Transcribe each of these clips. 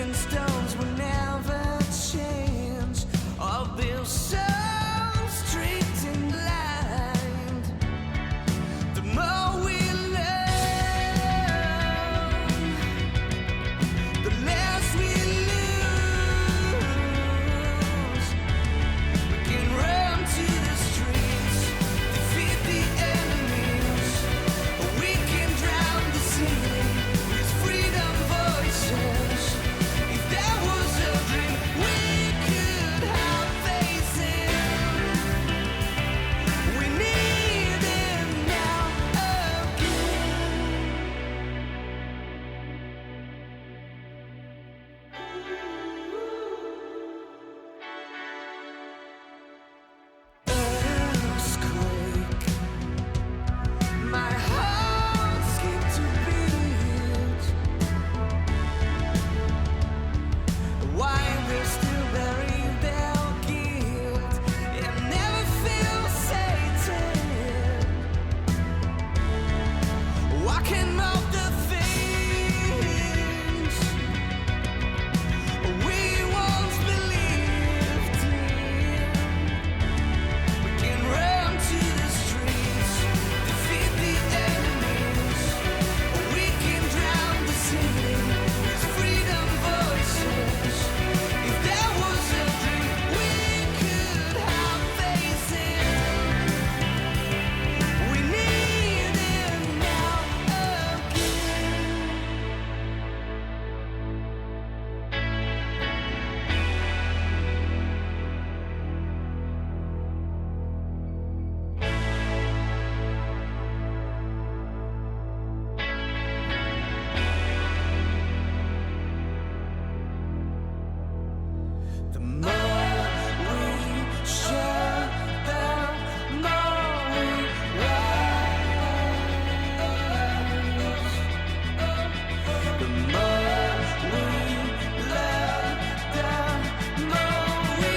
stepping stones will never change. All built so straight and blind. The more we learn, the less we lose. We can run to the streets, defeat the enemies, or we can drown the city with freedom voices. If there was a dream we could have facing, we need it now earthquake, my heart skipped a beat. Why they still bury their guilt and never feel sated? Walking off the things we once believed in. We can run to the streets, defeat the enemies, or we can drown the city with freedom voices. If there was a dream we could have facing, we need it now again. The more we share, the more we rise. The more we learn, the more we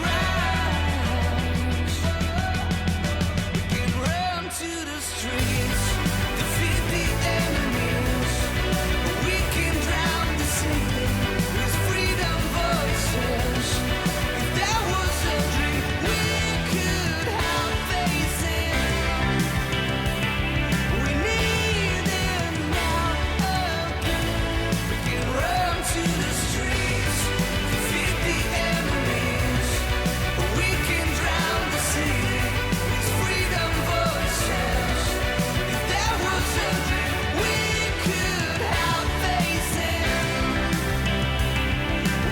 rise. We can run to the streets, defeat the enemies, or we can drown the city with freedom voices. If there was a dream we could have facing, we need it now again. We can run to the streets, defeat the enemies, or we can drown the city with freedom voices. If there was a dream we could have facing,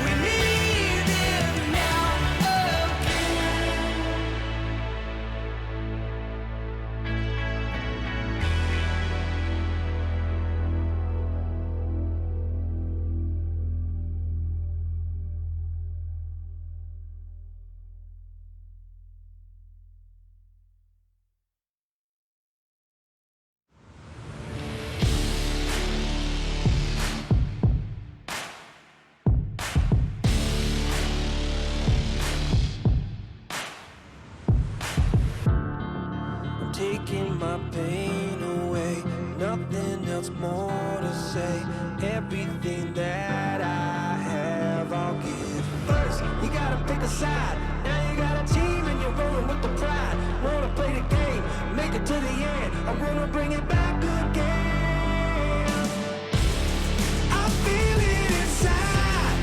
we need it now again. I'm taking my pain away, nothing else more to say. Everything that I have, I'll give. First, you gotta pick a side. Now you got a team and you're rolling with the pride. Wanna play the game, make it to the end. I wanna bring it back again. I feel it inside,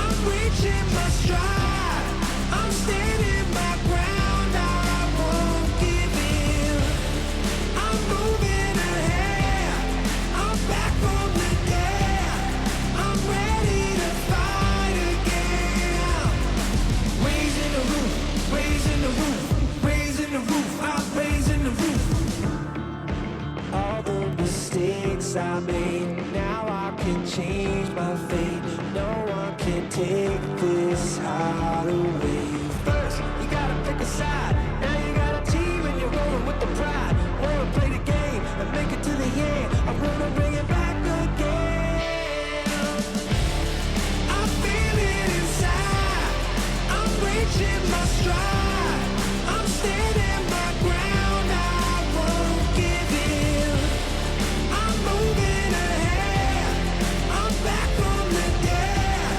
I'm reaching my stride. I'm standing my ground, I won't give in. I'm moving ahead, I'm back from the dead. I'm ready to fight again. Raising the roof, raising the roof, raising the roof, I'm raising the roof. All the mistakes I made, now I can change my fate. No one can take this heart away. First, you gotta pick a side. Now you got a team and you're rolling with the pride. Wanna play the game and make it to the end. I wanna bring it back again. I feel it inside, I'm reaching my stride. I'm standing my ground, I won't give in. I'm moving ahead, I'm back from the dead.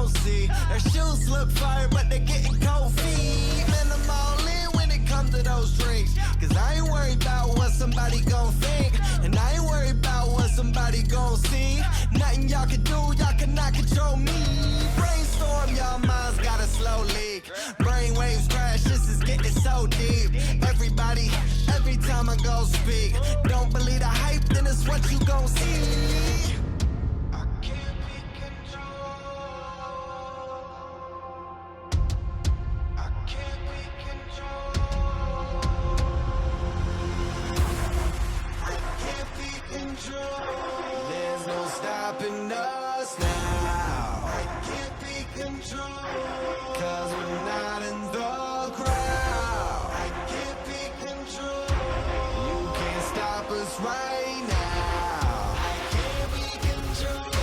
gon' see. Their shoes look fire, but they getting cold feet. Man, I'm all in when it comes to those drinks. Cause I ain't worried about what somebody gon' think. And I ain't worried about what somebody gon' see. Nothing y'all can do, y'all cannot control me. Brainstorm, y'all minds got a slow leak. Brainwaves crash, this is getting so deep. Everybody, every time I go speak, don't believe the hype, then it's what you gon' see. I can't be controlled. I can't be controlled. I can't be controlled. There's no stopping us now. I can't be controlled. Cause we're not in the crowd. I can't be controlled. You can't stop us right now. I can't be controlled.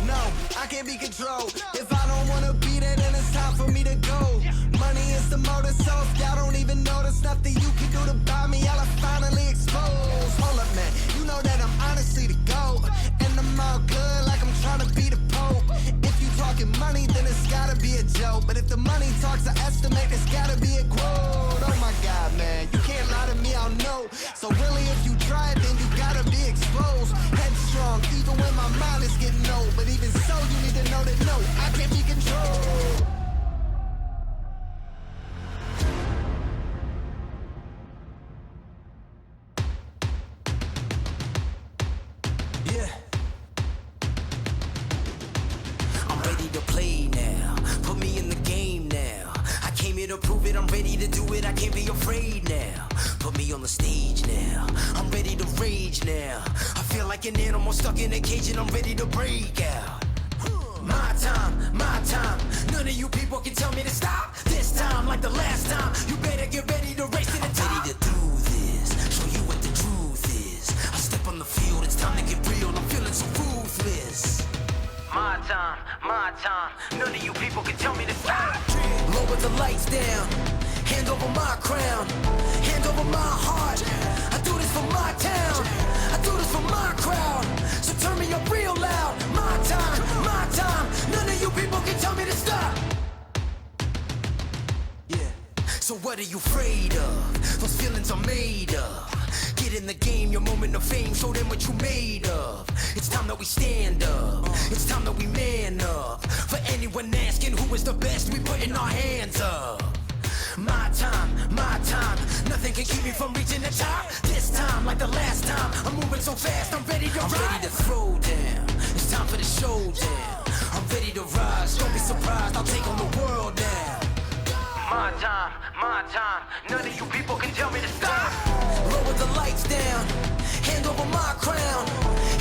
No, I can't be controlled. If I don't wanna be there, then it's time for me to go. Money is the motor, so if y'all don't even know there's nothing you can do to buy me, y'all are finally exposed. Hold up, man, you know that I'm honestly the GOAT. And I'm all good like I'm trying to be the Pope. If you talking money, then it's gotta be a joke. But if the money talks, I estimate it's gotta be a quote. Oh my God, man, you can't lie to me, I'll know. So really, if you try it, then you gotta be exposed. Headstrong, even when my mind is getting old. But even so, you need to know that no, I can't be controlled. Yeah. I'm ready to play now. Put me in the game now. I came here to prove it. I'm ready to do it. I can't be afraid now. Put me on the stage now. I'm ready to rage now. I feel like an animal stuck in a cage and I'm ready to break out. My time, my time. None of you people can tell me to stop. This time, like the last time, you better get ready to race to the top. I'm ready to do this. Show you what the truth is. I step on the field. It's time to get real. I'm feeling so ruthless. My time, my time. None of you people can tell me to stop. Lower the lights down. Hand over my crown. Hand over my heart. I do this for my town. I do this for my crowd. So turn me up real loud. My time, my time. None of you people can tell me to stop. Yeah. So what are you afraid of? Those feelings are made of. Get in the game, your moment of fame. Show them what you made of. It's time that we stand up. It's time that we man up. For anyone asking who is the best, we putting our hands up. My time, my time. Nothing can keep me from reaching the top. This time, like the last time, I'm moving so fast, I'm ready to ride. I'm ready to throw down. It's time for the showdown. I'm ready to rise. Don't be surprised, I'll take on the world now. My time, my time. None of you people can tell me to stop. Lower the lights down. Hand over my crown.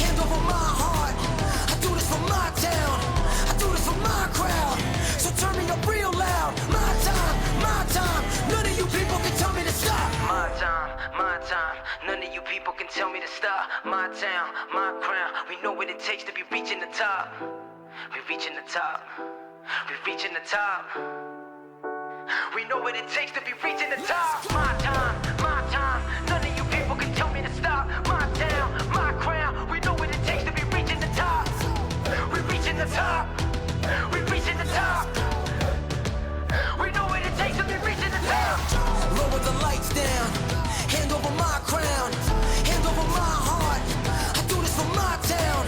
Hand over my heart. I do this for my town. I do this for my crowd. So turn me up real loud. My time, my time. None of you people can tell me to stop. My time, my time. None of you people can tell me to stop. My town, my crown. We know what it takes to be reaching the top. We're reaching the top. We're reaching the top. We know what it takes to be reaching the top. My time, my time. None of you people can tell me to stop. My town, my crown. We know what it takes to be reaching the top. We're reaching the top. We're reaching the top. We know what it takes to be reaching the top. Lower the lights down. Hand over my crown. Hand over my heart. I do this for my town.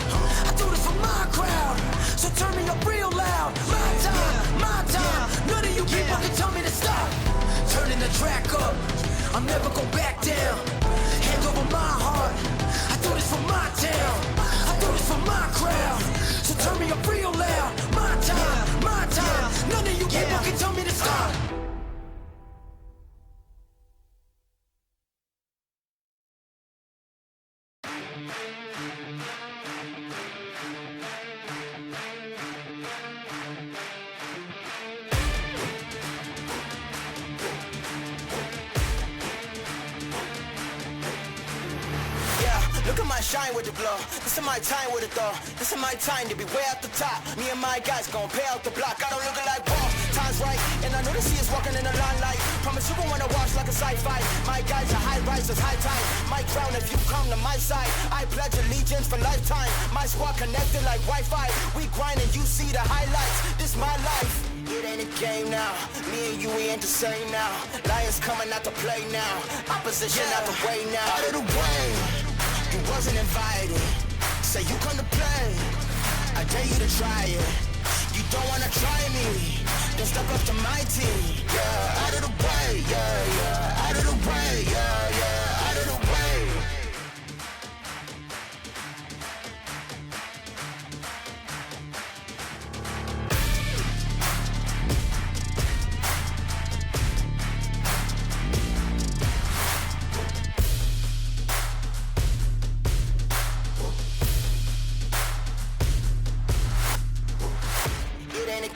I do this for my crowd. So turn me up real loud. My time, my time. None of you people can tell me to stop. Turning the track up. I'll never go back down. Hand over my heart. I do this for my town. I do this for my crowd. So turn me up real loud. My time, my time. None of you people can tell me to stop. Look at my shine with the glow. This is my time with it though. This is my time to be way at the top. Me and my guys gon' pay out the block. I don't look like boss. time's right, and I know the sea is walking in a limelight. Promise you gon' wanna watch like a sci-fi. My guys are high risers, high tide. Might drown if you come to my side. I pledge allegiance for lifetime. My squad connected like Wi-Fi. We grind and you see the highlights. This my life. It ain't a game now. Me and you, we ain't the same now. Lions coming out to play now. Opposition out the way now. Out of the way. You wasn't invited. Say you come to play. I dare you to try it. You don't wanna try me. Then step up to my team. Yeah, out of the way. Yeah, yeah. Out of the way. Yeah, yeah. Out of the way.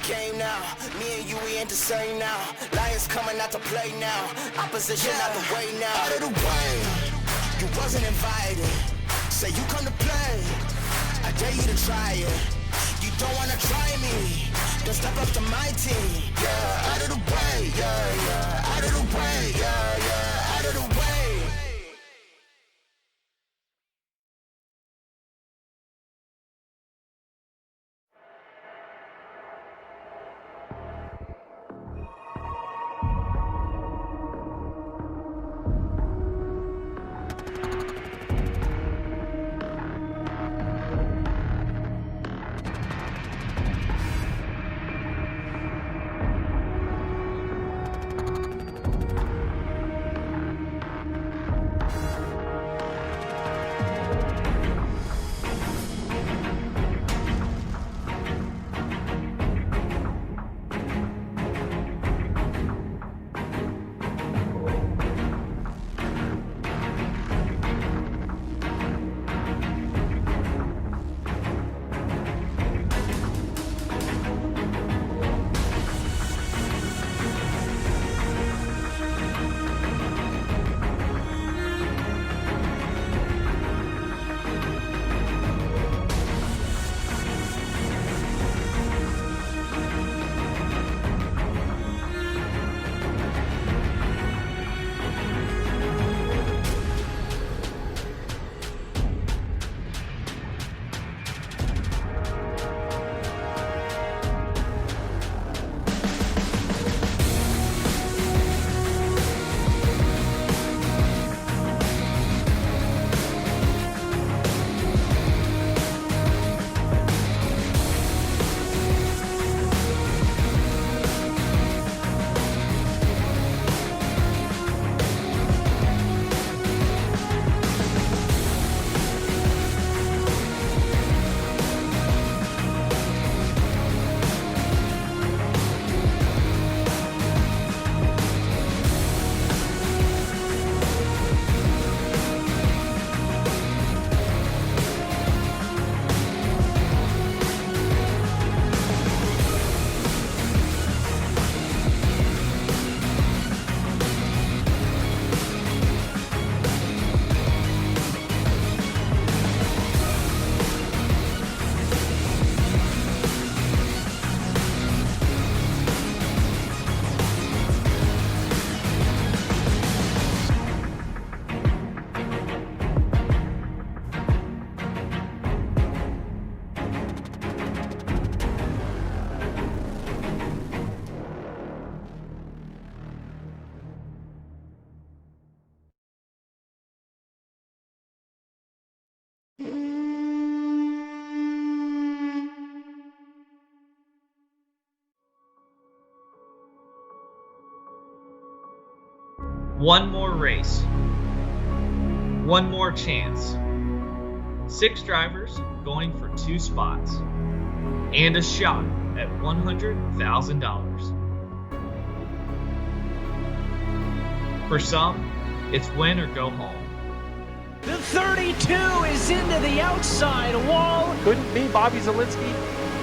Game now, me and you, we ain't the same now. Lions coming out to play now. Opposition out the way now. Out of the way, you wasn't invited. Say you come to play, I dare you to try it. You don't wanna try me, then step up to my team. Yeah, out of the way, yeah, yeah. Out of the way, yeah, yeah. Out of the way. One more race. One more chance. 6 drivers going for 2 spots. And a shot at $100,000. For some, it's win or go home. The 32 is into the outside wall. Couldn't be Bobby Zielinski.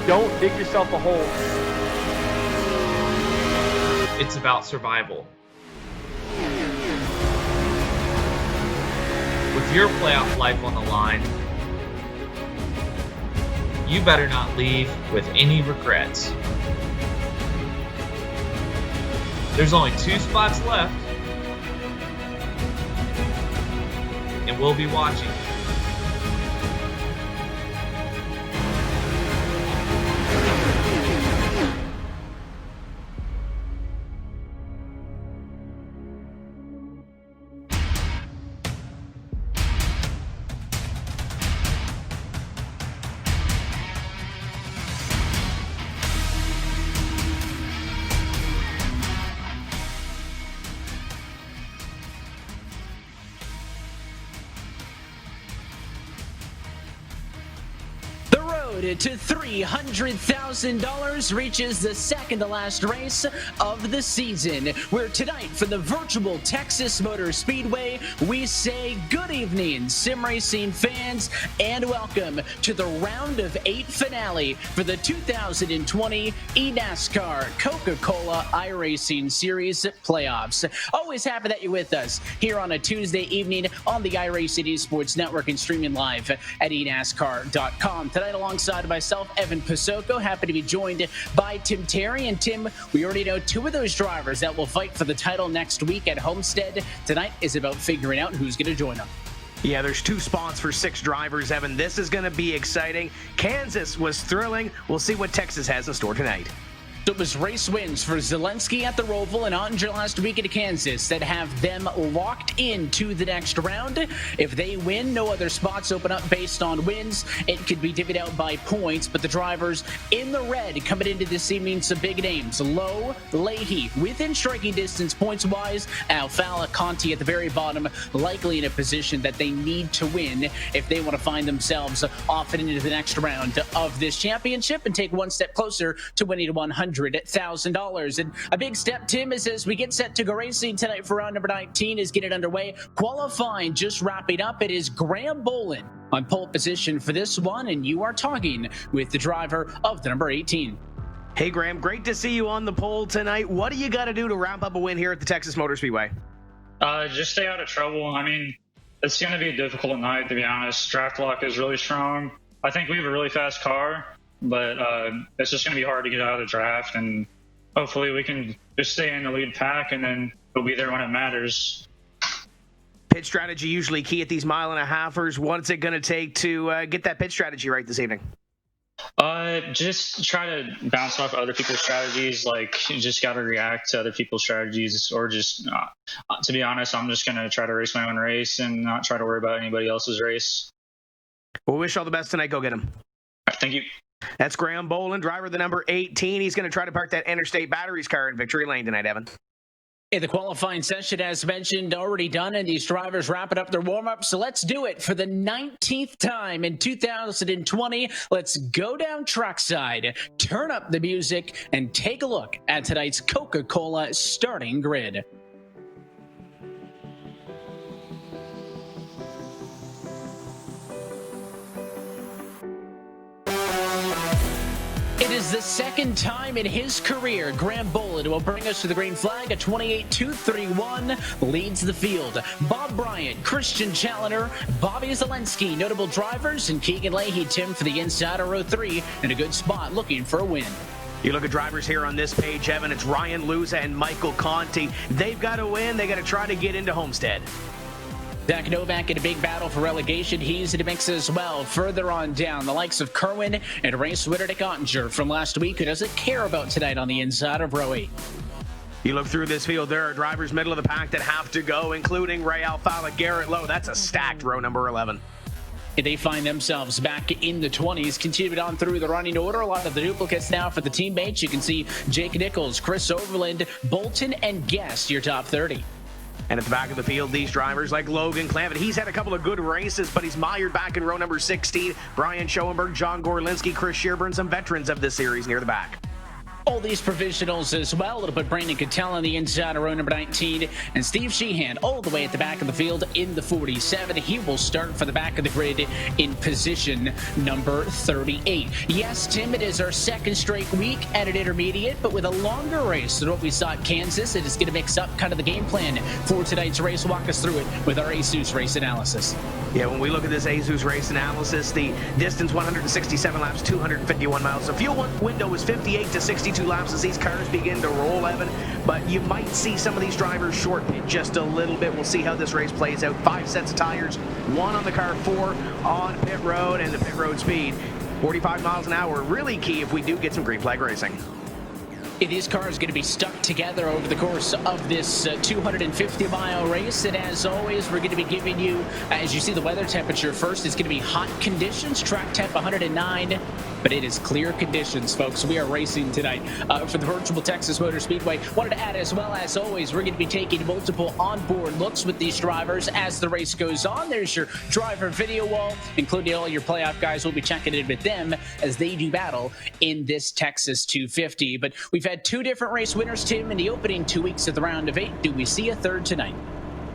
Don't dig yourself a hole. It's about survival. With your playoff life on the line, you better not leave with any regrets. There's only 2 spots left, and we'll be watching. To $300,000 reaches the second to last race of the season, where tonight for the virtual Texas Motor Speedway, we say good evening, sim racing fans, and welcome to the round of 8 finale for the 2020 eNASCAR Coca-Cola iRacing Series playoffs. Always happy that you're with us here on a Tuesday evening on the iRacing Esports Network and streaming live at eNASCAR.com. Tonight, alongside myself, Evan Pasoko, happy to be joined by Tim Terry. And Tim, we already know 2 of those drivers that will fight for the title next week at Homestead. Tonight is about figuring out who's going to join them. Yeah, there's 2 spots for 6 drivers, Evan. This is going to be exciting. Kansas was thrilling. We'll see what Texas has in store tonight. So it was race wins for Zelensky at the Roval and Ottinger last week at Kansas that have them locked into the next round. If they win, no other spots open up based on wins. It could be divvied out by points, but the drivers in the red coming into this evening, some big names. Lowe, Leahy, within striking distance points-wise. Alfala, Conti at the very bottom, likely in a position that they need to win if they want to find themselves off and into the next round of this championship and take one step closer to winning $100,000. And a big step, Tim, is as we get set to go racing tonight for round number 19 is getting underway. Qualifying just wrapping up. It is Graham Boland on pole position for this one, and you are talking with the driver of the number 18. Hey, Graham, great to see you on the pole tonight. What do you got to do to wrap up a win here at the Texas Motor Speedway? Just stay out of trouble. I mean, it's going to be a difficult night, to be honest. Draft lock is really strong. I think we have a really fast car, but it's just going to be hard to get out of the draft, and hopefully we can just stay in the lead pack, and then we'll be there when it matters. Pit strategy usually key at these mile-and-a-halfers. What's it going to take to get that pit strategy right this evening? Just try to bounce off other people's strategies. Like, you just got to react to other people's strategies, or just, to be honest, I'm just going to try to race my own race and not try to worry about anybody else's race. Well, wish all the best tonight. Go get him. All right, thank you. That's Graham Boland, driver of the number 18. He's going to try to park that Interstate Batteries car in Victory Lane tonight, Evan. In the qualifying session, as mentioned, already done, and these drivers wrapping up their warm-up. So let's do it for the 19th time in 2020. Let's go down trackside, turn up the music, and take a look at tonight's Coca-Cola starting grid. It is the second time in his career Graham Boland will bring us to the green flag. A 28-2-3-1 leads the field. Bob Bryant, Christian Challenger, Bobby Zelensky, notable drivers, and Keegan Leahy, Tim, for the inside of row 3 in a good spot looking for a win. You look at drivers here on this page, Evan, it's Ryan Luza and Michael Conti. They've got to win. They got to try to get into Homestead. Zach Novak in a big battle for relegation. He's in the mix as well. Further on down, the likes of Kerwin and race winner Nick Ottinger from last week, who doesn't care about tonight on the inside of row 8. You look through this field, there are drivers middle of the pack that have to go, including Ray Alfala, Garrett Lowe. That's a stacked row number 11. They find themselves back in the 20s, continued on through the running order. A lot of the duplicates now for the teammates. You can see Jake Nichols, Chris Overland, Bolton, and Guest, your top 30. And at the back of the field, these drivers like Logan Clavitt. He's had a couple of good races, but he's mired back in row number 16. Brian Schoenberg, John Gorlinski, Chris Shearburn, some veterans of this series near the back. All these provisionals as well. It'll put Brandon Cattell on the inside of row number 19, and Steve Sheehan all the way at the back of the field in the 47. He will start for the back of the grid in position number 38. Yes, Tim, it is our second straight week at an intermediate, but with a longer race than what we saw at Kansas. It is going to mix up kind of the game plan for tonight's race. Walk us through it with our ASUS race analysis. Yeah, when we look at this ASUS race analysis, the distance 167 laps, 251 miles. The fuel window is 58 to 62 32 laps as these cars begin to roll, Evan. But you might see some of these drivers short pit just a little bit. We'll see how this race plays out. 5 sets of tires, 1 on the car, 4 on pit road, and the pit road speed. 45 miles an hour, really key if we do get some green flag racing. These cars going to be stuck together over the course of this 250-mile race. And as always, we're going to be giving you, as you see the weather temperature first, it's going to be hot conditions, track temp 109. But it is clear conditions, folks. We are racing tonight for the Virtual Texas Motor Speedway. Wanted to add, as well as always, we're going to be taking multiple onboard looks with these drivers as the race goes on. There's your driver video wall, including all your playoff guys. We'll be checking in with them as they do battle in this Texas 250. But we've had 2 different race winners, Tim, in the opening 2 weeks of the round of 8. Do we see a third tonight?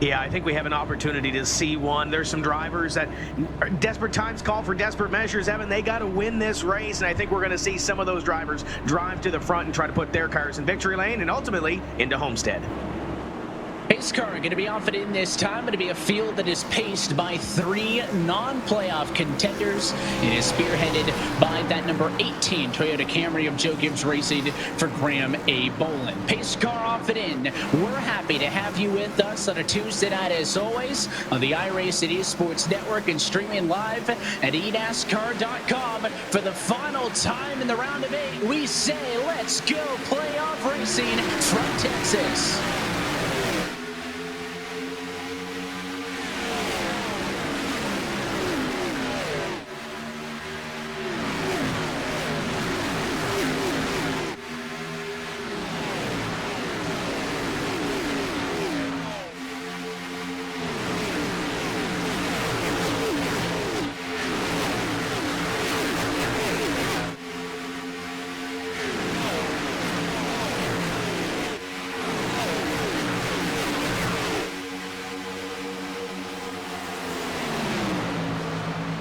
Yeah, I think we have an opportunity to see one. There's some drivers that desperate times call for desperate measures, Evan. They got to win this race, and I think we're going to see some of those drivers drive to the front and try to put their cars in victory lane and ultimately into Homestead. Pace car going to be off it in this time. Going to be a field that is paced by 3 non-playoff contenders. It is spearheaded by that number 18 Toyota Camry of Joe Gibbs Racing for Graham A. Bolin. Pace car off it in. We're happy to have you with us on a Tuesday night, as always, on the iRacing Esports Network and streaming live at eNASCAR.com. For the final time in the round of 8, we say let's go playoff racing from Texas.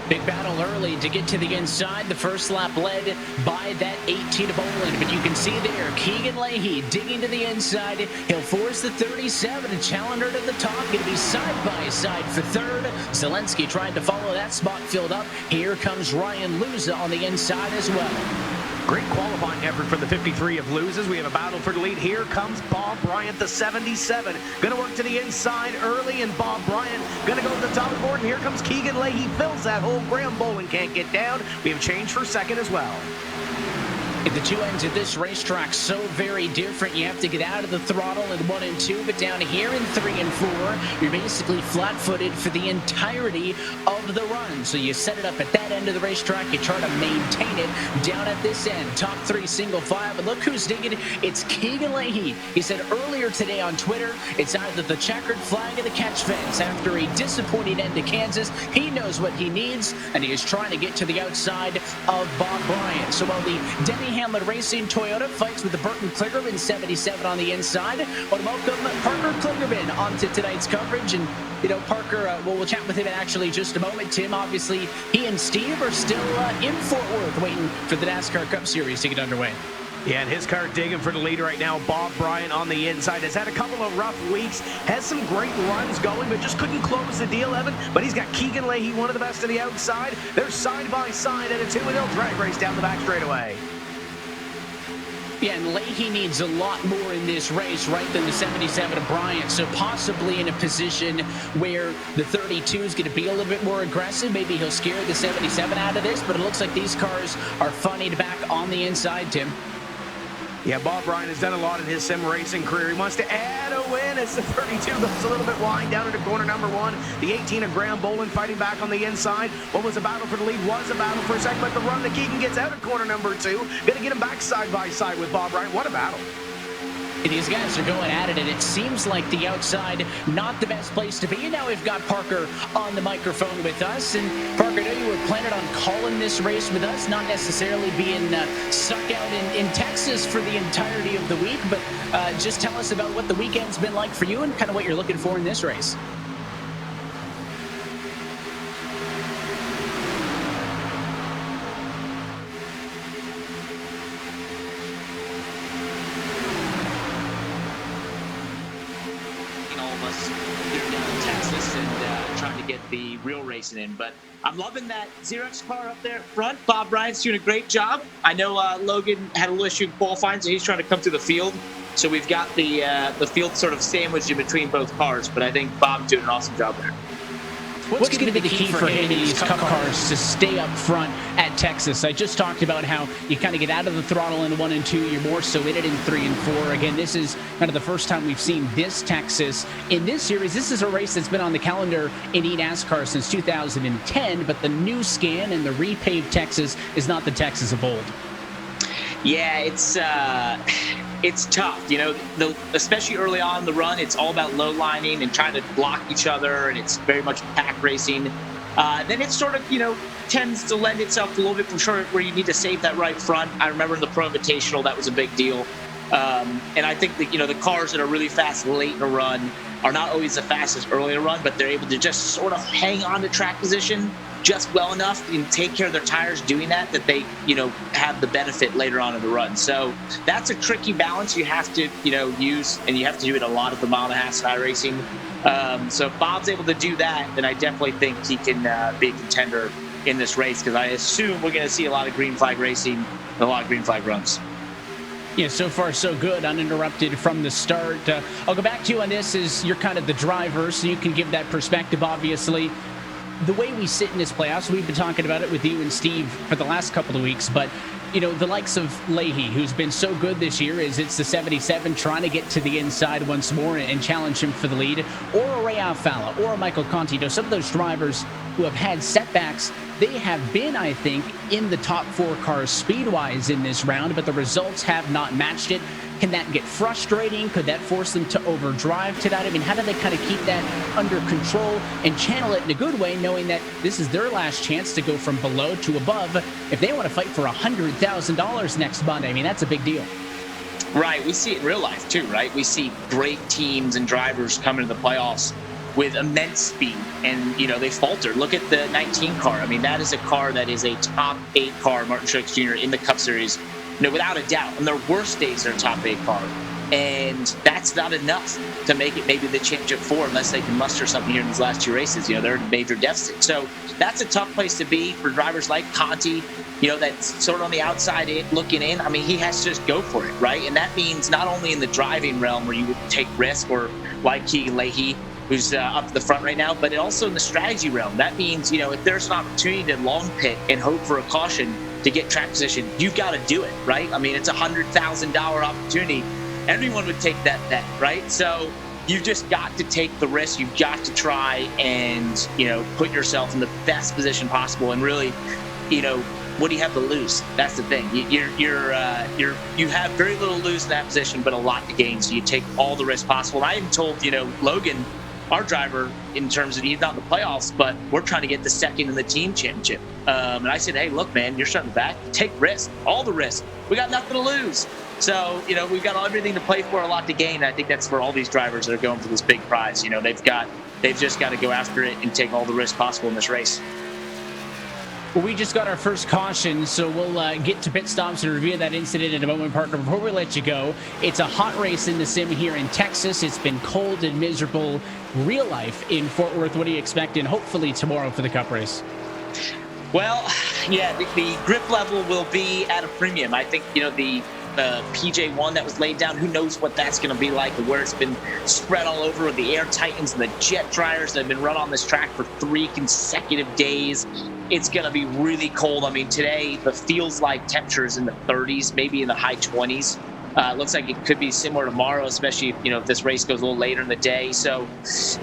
Big battle early to get to the inside. The first lap led by that 18 of Boland. But you can see there, Keegan Leahy digging to the inside. He'll force the 37 and Challenger to the top. Going to be side by side for third. Zelensky trying to follow that spot filled up. Here comes Ryan Luza on the inside as well. Great qualifying effort for the 53 of Loses. We have a battle for the lead. Here comes Bob Bryant, the 77. Going to work to the inside early, and Bob Bryant going to go to the top of the board. And here comes Keegan Leahy. Fills that hole. Graham Bolin can't get down. We have change for second as well. At the 2 ends of this racetrack, so very different. You have to get out of the throttle in 1 and 2, but down here in 3 and 4, you're basically flat-footed for the entirety of the run. So you set it up at that end of the racetrack, you try to maintain it down at this end. Top 3 single file, but look who's digging. It's Keegan Leahy. He said earlier today on Twitter, it's either the checkered flag or the catch fence. After a disappointing end to Kansas, he knows what he needs, and he is trying to get to the outside of Bob Bryant. So while the Denny Hamlin Racing Toyota fights with the Burton Kligerman 77 on the inside, want to welcome Parker Kligerman onto tonight's coverage. And, you know, Parker, we'll chat with him in actually just a moment. Tim, obviously, he and Steve are still in Fort Worth waiting for the NASCAR Cup Series to get underway. Yeah, and his car digging for the lead right now. Bob Bryant on the inside has had a couple of rough weeks, has some great runs going, but just couldn't close the deal, Evan. But he's got Keegan Leahy, one of the best to the outside. They're side by side at a 2-0 drag race down the back straightaway. Yeah, and Leahy needs a lot more in this race, right, than the 77 of Bryant. So possibly in a position where the 32 is going to be a little bit more aggressive. Maybe he'll scare the 77 out of this, but it looks like these cars are funnied back on the inside, Tim. Yeah, Bob Bryant has done a lot in his sim racing career. He wants to add a win as the 32 goes a little bit wide down into corner number 1. The 18 of Graham Bolin fighting back on the inside. What was a battle for the lead was a battle for a second, but the run that Keegan gets out of corner number 2, going to get him back side by side with Bob Bryant. What a battle. These guys are going at it, and it seems like the outside, not the best place to be. And now we've got Parker on the microphone with us. And Parker, I know you were planning on calling this race with us, not necessarily being stuck out in Texas for the entirety of the week, but just tell us about what the weekend's been like for you and kind of what you're looking for in this race. Texas and trying to get the the real racing in. But I'm loving that Xerox car up there at front. Bob Bryant's doing a great job. I know Logan had a little issue in qualifying, so he's trying to come through the field. So we've got the field sort of sandwiched in between both cars, but I think Bob's doing an awesome job there. What's going to be the key for hitting these cup cars to stay up front at Texas? I just talked about how you kind of get out of the throttle in 1 and 2. You're more so in it in 3 and 4. Again, this is kind of the first time we've seen this Texas in this series. This is a race that's been on the calendar in eNASCAR since 2010, but the new scan and the repaved Texas is not the Texas of old. Yeah, it's tough, you know, especially early on in the run. It's all about low lining and trying to block each other, and it's very much pack racing. Then it sort of, you know, tends to lend itself a little bit from short where you need to save that right front. I remember in the Pro Invitational, that was a big deal. And I think that, you know, the cars that are really fast late in a run are not always the fastest early in a run, but they're able to just sort of hang on to track position just well enough and take care of their tires doing that they, you know, have the benefit later on in the run. So that's a tricky balance you have to, you know, use, and you have to do it a lot at the mile and a half iRacing. So if Bob's able to do that, then I definitely think he can be a contender in this race, because I assume we're going to see a lot of green flag racing and a lot of green flag runs. Yeah, so far so good, uninterrupted from the start. I'll go back to you on this as you're kind of the driver, so you can give that perspective, obviously. The way we sit in this playoffs, we've been talking about it with you and Steve for the last couple of weeks, but, you know, the likes of Leahy, who's been so good this year, is it's the 77 trying to get to the inside once more and challenge him for the lead, or a Ray Alfala, or a Michael Conti. Some of those drivers who have had setbacks, they have been, I think, in the top 4 cars speed-wise in this round, but the results have not matched it. Can that get frustrating? Could that force them to overdrive to that? I mean, how do they kind of keep that under control and channel it in a good way, knowing that this is their last chance to go from below to above if they want to fight for $100,000 next Monday? I mean, that's a big deal. Right. We see it in real life, too, right? We see great teams and drivers come into the playoffs with immense speed, and, you know, they falter. Look at the 19 car. I mean, that is a car that is a top 8 car, Martin Truex Jr., in the Cup Series. You know, without a doubt. On their worst days, they're a top 8 car. And that's not enough to make it maybe the championship 4 unless they can muster something here in these last 2 races. You know, they're in a major deficit. So that's a tough place to be for drivers like Conti, you know, that's sort of on the outside looking in. I mean, he has to just go for it, right? And that means not only in the driving realm where you would take risk, or like Keegan Leahy, who's up at the front right now, but also in the strategy realm. That means, you know, if there's an opportunity to long pit and hope for a caution to get track position, you've got to do it, right? I mean, it's a $100,000 opportunity. Everyone would take that bet, right? So you've just got to take the risk. You've got to try and, you know, put yourself in the best position possible. And really, you know, what do you have to lose? That's the thing. You have very little to lose in that position, but a lot to gain. So you take all the risk possible. And I even told, you know, Logan, our driver, in terms of he's not in the playoffs, but we're trying to get the second in the team championship. And I said, hey, look, man, you're starting back. Take risk, all the risk. We got nothing to lose. So, you know, we've got everything to play for, a lot to gain. And I think that's for all these drivers that are going for this big prize. You know, they've just got to go after it and take all the risk possible in this race. Well, we just got our first caution, so we'll get to pit stops and review that incident in a moment, partner. Before we let you go, it's a hot race in the sim here in Texas. It's been cold and miserable real life in Fort Worth. What do you expect, and hopefully tomorrow for the Cup race? Well, yeah, the grip level will be at a premium. I think, you know, the PJ1 that was laid down, who knows what that's going to be like, and where it's been spread all over with the Air Titans and the jet dryers that have been run on this track for 3 consecutive days. It's going to be really cold. I mean, today the feels like temperatures in the 30s, maybe in the high 20s. Looks like it could be similar tomorrow, especially if, you know, if this race goes a little later in the day. So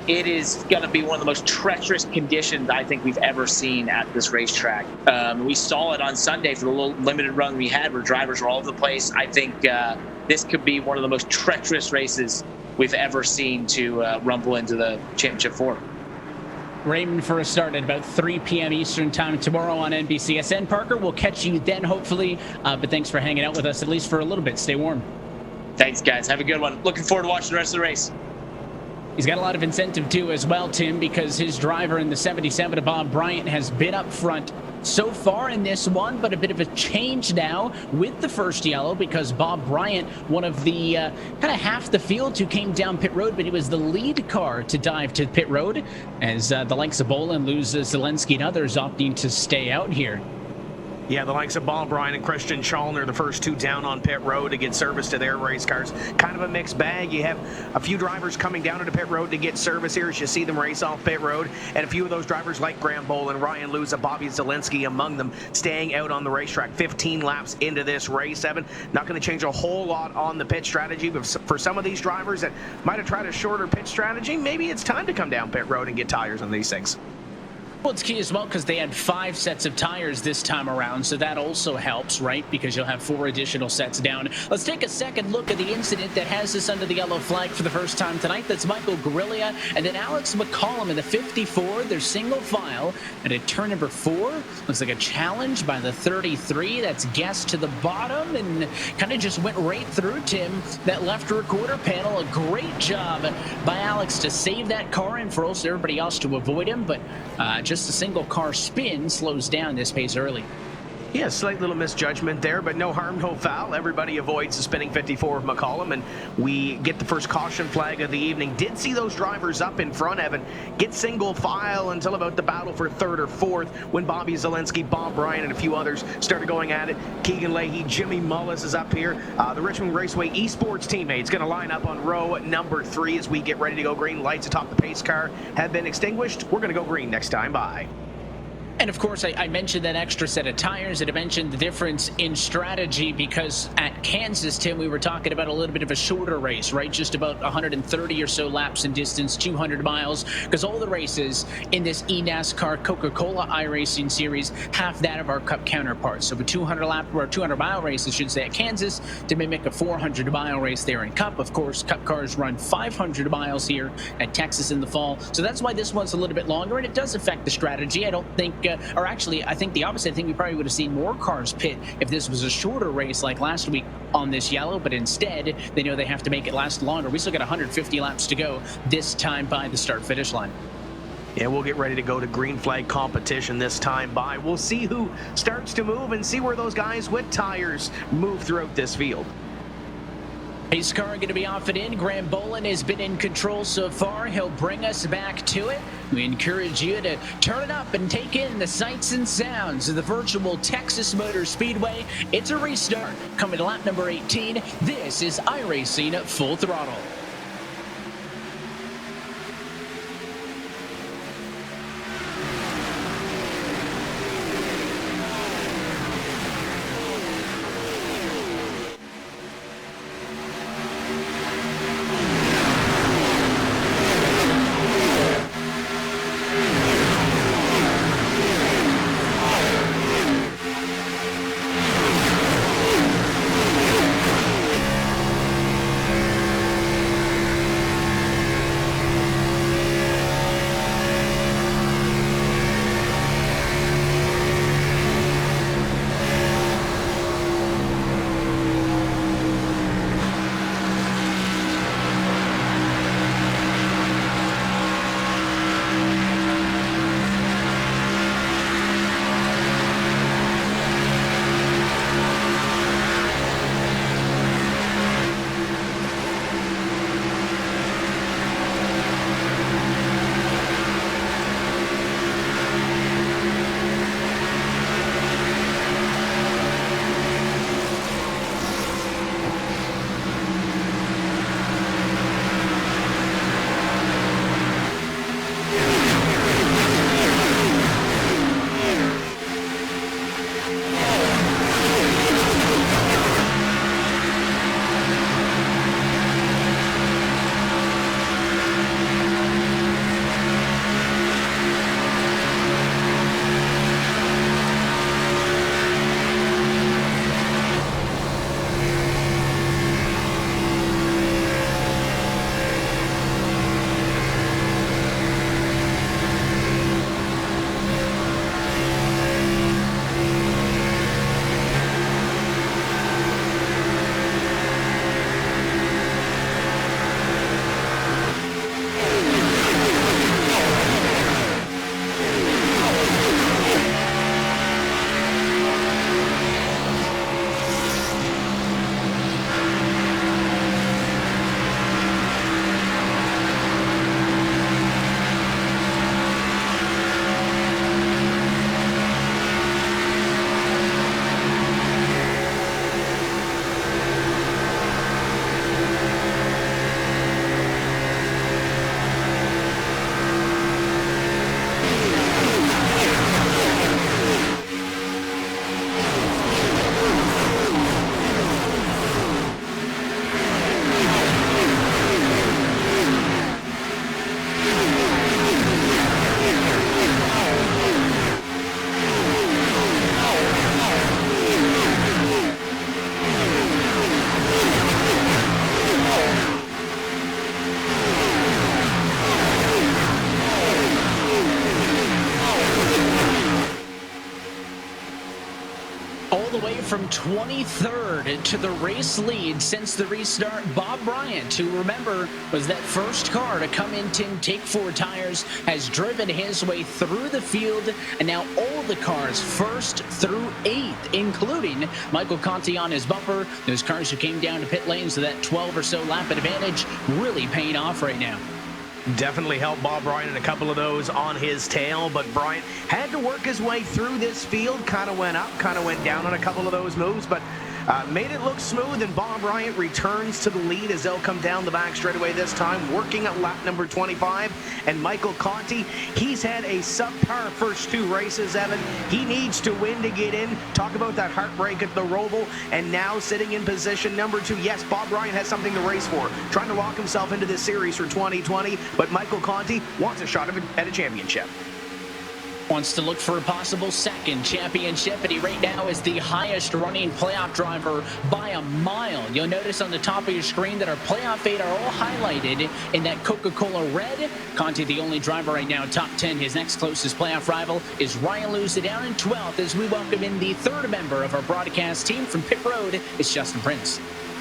it is going to be one of the most treacherous conditions I think we've ever seen at this racetrack. We saw it on Sunday for the little limited run we had where drivers were all over the place. I think this could be one of the most treacherous races we've ever seen to rumble into the Championship 4. Raymond for a start at about 3 p.m. Eastern time tomorrow on NBCSN. Parker, we'll catch you then, hopefully. But thanks for hanging out with us, at least for a little bit. Stay warm. Thanks, guys. Have a good one. Looking forward to watching the rest of the race. He's got a lot of incentive, too, as well, Tim, because his driver in the 77 of Bob Bryant has been up front so far in this one, but a bit of a change now with the first yellow because Bob Bryant, one of the kind of half the field who came down pit road, but he was the lead car to dive to pit road as the likes of Bolin loses Zelensky and others opting to stay out here. Yeah, the likes of Bob Bryan and Christian Chalner, the first two down on pit road to get service to their race cars. Kind of a mixed bag. You have a few drivers coming down to the pit road to get service here as you see them race off pit road. And a few of those drivers like Graham Bolin, Ryan Luza, Bobby Zelensky among them staying out on the racetrack. 15 laps into this race, Evan. Not going to change a whole lot on the pit strategy, but for some of these drivers that might have tried a shorter pit strategy, maybe it's time to come down pit road and get tires on these things. Well, it's key as well because they had 5 sets of tires this time around, so that also helps, right? Because you'll have 4 additional sets down. Let's take a second look at the incident that has us under the yellow flag for the first time tonight. That's Michael Grillia and then Alex McCollum in the 54. They're single file. And at turn number 4, looks like a challenge by the 33. That's Guest to the bottom and kind of just went right through Tim, that left rear quarter panel. A great job by Alex to save that car and for also everybody else to avoid him, but just a single car spin slows down this pace early. Yeah, slight little misjudgment there, but no harm, no foul. Everybody avoids the spinning 54 of McCollum, and we get the first caution flag of the evening. Did see those drivers up in front, Evan, get single file until about the battle for 3rd or 4th when Bobby Zelensky, Bob Bryan, and a few others started going at it. Keegan Leahy, Jimmy Mullis is up here. The Richmond Raceway Esports teammates going to line up on row number 3 as we get ready to go green. Lights atop the pace car have been extinguished. We're going to go green next time. Bye. And of course, I mentioned that extra set of tires, and I mentioned the difference in strategy because at Kansas, Tim, we were talking about a little bit of a shorter race, right? Just about 130 or so laps in distance, 200 miles, because all the races in this eNASCAR Coca-Cola iRacing series have that of our Cup counterparts. So a 200-mile race, I should say, at Kansas to mimic a 400-mile race there in Cup. Of course, Cup cars run 500 miles here at Texas in the fall. So that's why this one's a little bit longer, and it does affect the strategy. I don't think or actually, I think the opposite. I think we probably would have seen more cars pit if this was a shorter race like last week on this yellow, but instead, they know they have to make it last longer. We still got 150 laps to go this time by the start-finish line. Yeah, we'll get ready to go to green flag competition this time by. We'll see who starts to move and see where those guys with tires move throughout this field. Pace car going to be off and in. Graham Bolin has been in control so far. He'll bring us back to it. We encourage you to turn it up and take in the sights and sounds of the virtual Texas Motor Speedway. It's a restart. Coming to lap number 18. This is iRacing Full Throttle. the way from 23rd to the race lead since the restart. Bob Bryant, who remember was that first car to come in take 4 tires, has driven his way through the field, and now all the cars 1st through 8th, including Michael Conti on his bumper. Those cars who came down to pit lane, so that 12 or so lap advantage really paying off right now. Definitely helped Bob Bryant in a couple of those on his tail, but Bryant had to work his way through this field. Kind of went up, kind of went down on a couple of those moves, but made it look smooth, and Bob Bryant returns to the lead as they'll come down the back straightaway this time, working at lap number 25. And Michael Conti, he's had a subpar first 2 races, Evan. He needs to win to get in. Talk about that heartbreak at the Roval, and now sitting in position number 2. Yes, Bob Bryant has something to race for, trying to lock himself into this series for 2020, but Michael Conti wants a shot at a championship. Wants to look for a possible second championship, and he right now is the highest running playoff driver by a mile. You'll notice on the top of your screen that our playoff 8 are all highlighted in that Coca-Cola red. Conti, the only driver right now, top 10. His next closest playoff rival is Ryan Luza down in 12th as we welcome in the 3rd member of our broadcast team from Pit Road. It's Justin Prince.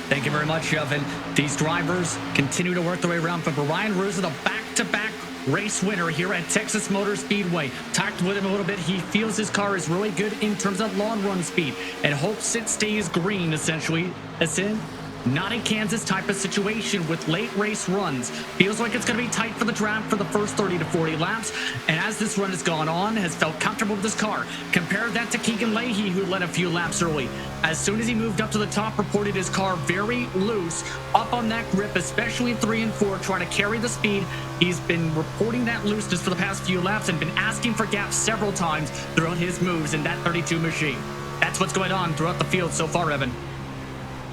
Thank you very much, Evan. These drivers continue to work their way around, but Ryan Ruza, the back-to-back race winner here at Texas Motor Speedway. Talked with him a little bit. He feels his car is really good in terms of long run speed and hopes it stays green, essentially. As in, not a Kansas type of situation with late race runs. Feels like it's going to be tight for the draft for the first 30 to 40 laps. And as this run has gone on, has felt comfortable with this car. Compare that to Keegan Leahy, who led a few laps early. As soon as he moved up to the top, reported his car very loose, up on that grip, especially in 3 and 4, trying to carry the speed. He's been reporting that looseness for the past few laps and been asking for gaps several times throughout his moves in that 32 machine. That's what's going on throughout the field so far, Evan.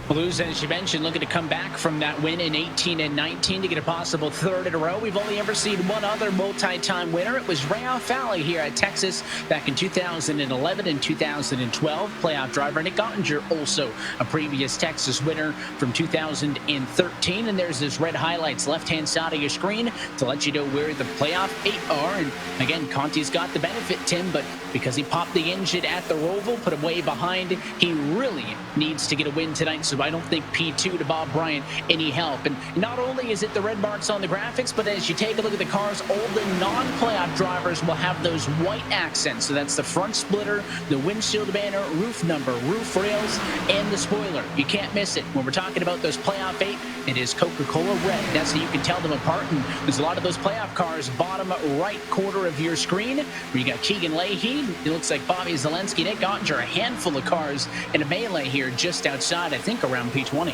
Blues, as you mentioned, looking to come back from that win in 18 and 19 to get a possible 3rd in a row. We've only ever seen one other multi-time winner. It was Ray O'Falley here at Texas back in 2011 and 2012. Playoff driver Nick Ottinger, also a previous Texas winner from 2013. And there's this red highlights left-hand side of your screen to let you know where the playoff 8 are. And again, Conti's got the benefit, Tim, but because he popped the engine at the Roval, put him way behind, he really needs to get a win tonight. So I don't think P2 to Bob Bryant any help. And not only is it the red marks on the graphics, but as you take a look at the cars, all the non-playoff drivers will have those white accents. So that's the front splitter, the windshield banner, roof number, roof rails, and the spoiler. You can't miss it. When we're talking about those playoff 8, it is Coca-Cola red. That's how you can tell them apart. And there's a lot of those playoff cars bottom right quarter of your screen, where you got Keegan Leahy. It looks like Bobby Zelensky, Nick Ottinger, a handful of cars in a melee here just outside, I think, around P20.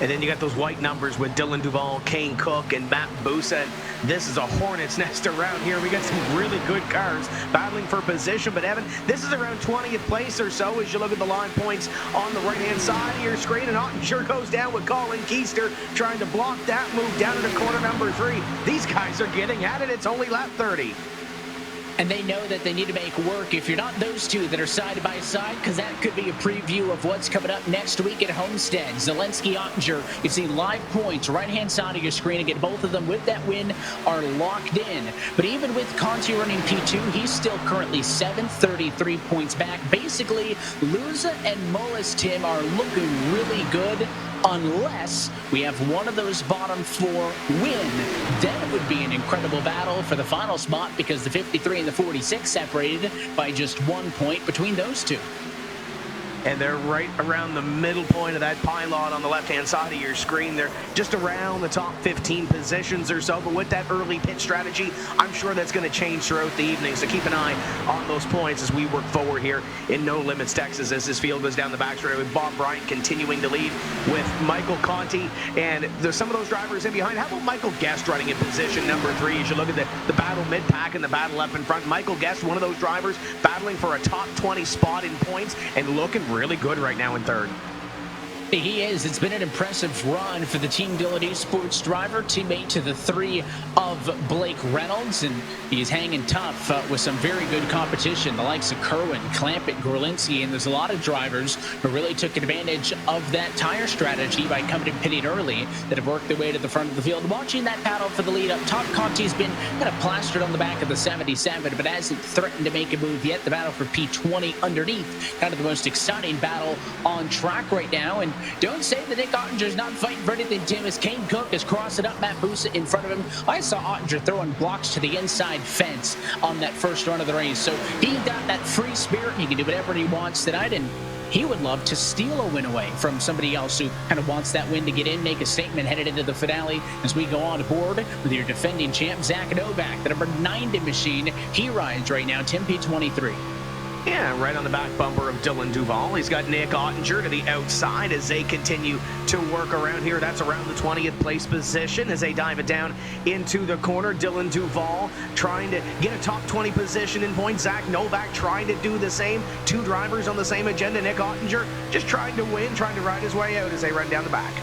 And then you got those white numbers with Dylan Duvall, Kane Cook, and Matt Busa. This is a hornet's nest around here. We got some really good cars battling for position. But, Evan, this is around 20th place or so as you look at the line points on the right-hand side of your screen. And Ottinger goes down with Colin Keister trying to block that move down into corner number 3. These guys are getting at it. It's only lap 30. And they know that they need to make work. If you're not those two that are side by side, because that could be a preview of what's coming up next week at Homestead. Zelensky, Ottinger, you see live points right-hand side of your screen. Again, both of them with that win are locked in. But even with Conti running P2, he's still currently 7th, 33 points back. Basically, Luza and Mullis, Tim, are looking really good. Unless we have one of those bottom 4 win, then it would be an incredible battle for the final spot, because the 53 and the 46 separated by just 1 point between those two. And they're right around the middle point of that pylon on the left-hand side of your screen. They're just around the top 15 positions or so. But with that early pit strategy, I'm sure that's going to change throughout the evening. So keep an eye on those points as we work forward here in No Limits, Texas, as this field goes down the backstretch with Bob Bryant continuing to lead with Michael Conti. And there's some of those drivers in behind. How about Michael Guest running in position number 3? As you look at the battle mid-pack and the battle up in front, Michael Guest, one of those drivers battling for a top 20 spot in points and looking really good right now in 3rd. He is. It's been an impressive run for the Team Dillon Esports driver, teammate to the 3 of Blake Reynolds, and he's hanging tough with some very good competition, the likes of Kerwin, Clampett, Gorlinski, and there's a lot of drivers who really took advantage of that tire strategy by coming and pitting early that have worked their way to the front of the field. Watching that battle for the lead up top, Conti's been kind of plastered on the back of the 77, but hasn't threatened to make a move yet. The battle for P20 underneath, kind of the most exciting battle on track right now, and don't say that Nick Ottinger's not fighting for anything, Tim, as Kane Cook is crossing up Matt Busa in front of him. I saw Ottinger throwing blocks to the inside fence on that first run of the race, so he got that free spirit. He can do whatever he wants tonight, and he would love to steal a win away from somebody else who kind of wants that win to get in, make a statement headed into the finale as we go on board with your defending champ, Zach Novak, the number 90 machine. He rides right now, Tim, P23. Yeah, right on the back bumper of Dylan Duval. He's got Nick Ottinger to the outside as they continue to work around here. That's around the 20th place position as they dive it down into the corner. Dylan Duval trying to get a top 20 position in points. Zach Novak trying to do the same. 2 drivers on the same agenda. Nick Ottinger just trying to win, trying to ride his way out as they run down the back.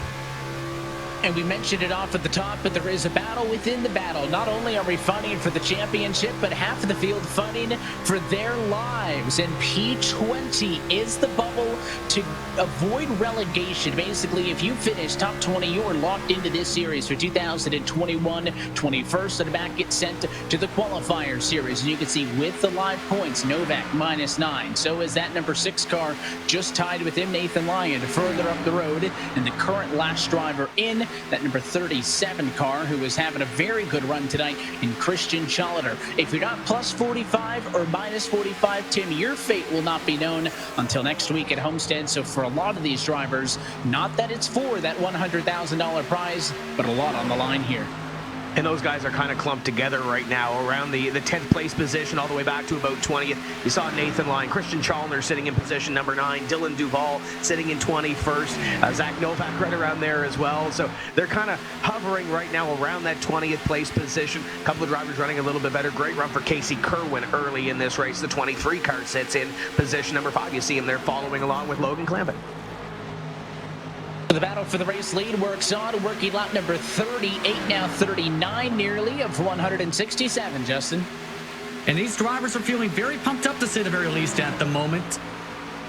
And we mentioned it off at the top, but there is a battle within the battle. Not only are we fighting for the championship, but half of the field fighting for their lives. And P20 is the bubble to avoid relegation. Basically, if you finish top 20, you are locked into this series for 2021. 21st of the back gets sent to the qualifier series. And you can see with the live points, Novak -9. So is that number 6 car, just tied with him, Nathan Lyon, further up the road. And the current last driver in, that number 37 car, who is having a very good run tonight in Christian Challeter. If you're not plus 45 or minus 45, Tim, your fate will not be known until next week at Homestead. So for a lot of these drivers, not that it's for that $100,000 prize, but a lot on the line here. And those guys are kind of clumped together right now around the 10th place position all the way back to about 20th. You saw Nathan Lyon, Christian Challeter sitting in position number 9, Dylan Duval sitting in 21st, Zach Novak right around there as well. So they're kind of hovering right now around that 20th place position. A couple of drivers running a little bit better. Great run for Casey Kerwin early in this race. The 23 car sits in position number 5. You see him there following along with Logan Clampett. The battle for the race lead works on, working lap number 38, now 39 nearly of 167, Justin. And these drivers are feeling very pumped up, to say the very least, at the moment.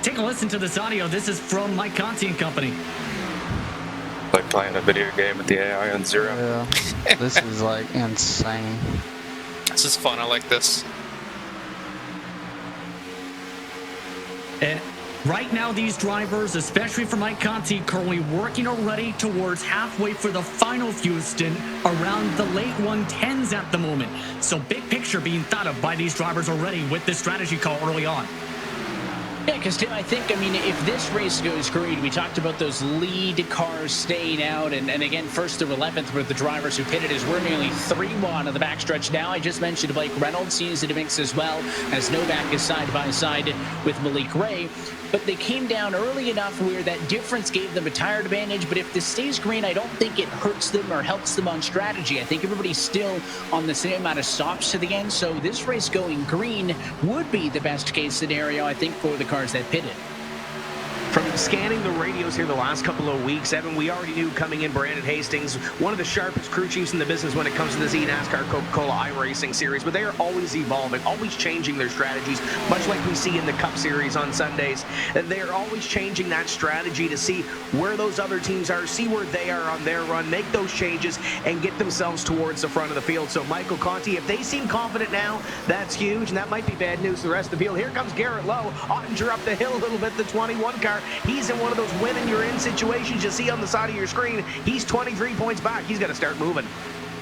Take a listen to this audio. This is from Mike Conti and company. Like playing a video game with the AI on 0. Yeah, this is like insane. This is fun. I like this. And right now, these drivers, especially for Mike Conti, currently working already towards halfway for the final Houston, around the late 110s at the moment. So big picture being thought of by these drivers already with this strategy call early on. Yeah, because Tim, I think, if this race goes green, we talked about those lead cars staying out, and again, 1st through 11th were the drivers who pitted, as we're nearly 3-1 on the backstretch now. I just mentioned Blake Reynolds, he's in the mix as well, as Novak is side by side with Malik Ray. But they came down early enough where that difference gave them a tire advantage. But if this stays green, I don't think it hurts them or helps them on strategy. I think everybody's still on the same amount of stops to the end. So this race going green would be the best case scenario, I think, for the cars that pitted. From scanning the radios here the last couple of weeks, Evan, we already knew coming in Brandon Hastings, one of the sharpest crew chiefs in the business when it comes to this eNASCAR Coca-Cola iRacing series, but they are always evolving, always changing their strategies, much like we see in the Cup Series on Sundays. They are always changing that strategy to see where those other teams are, see where they are on their run, make those changes, and get themselves towards the front of the field. So Michael Conti, if they seem confident now, that's huge, and that might be bad news to the rest of the field. Here comes Garrett Lowe, Ottinger up the hill a little bit, the 21 car. He's in one of those win-and-you're-in situations you see on the side of your screen. He's 23 points back. He's got to start moving.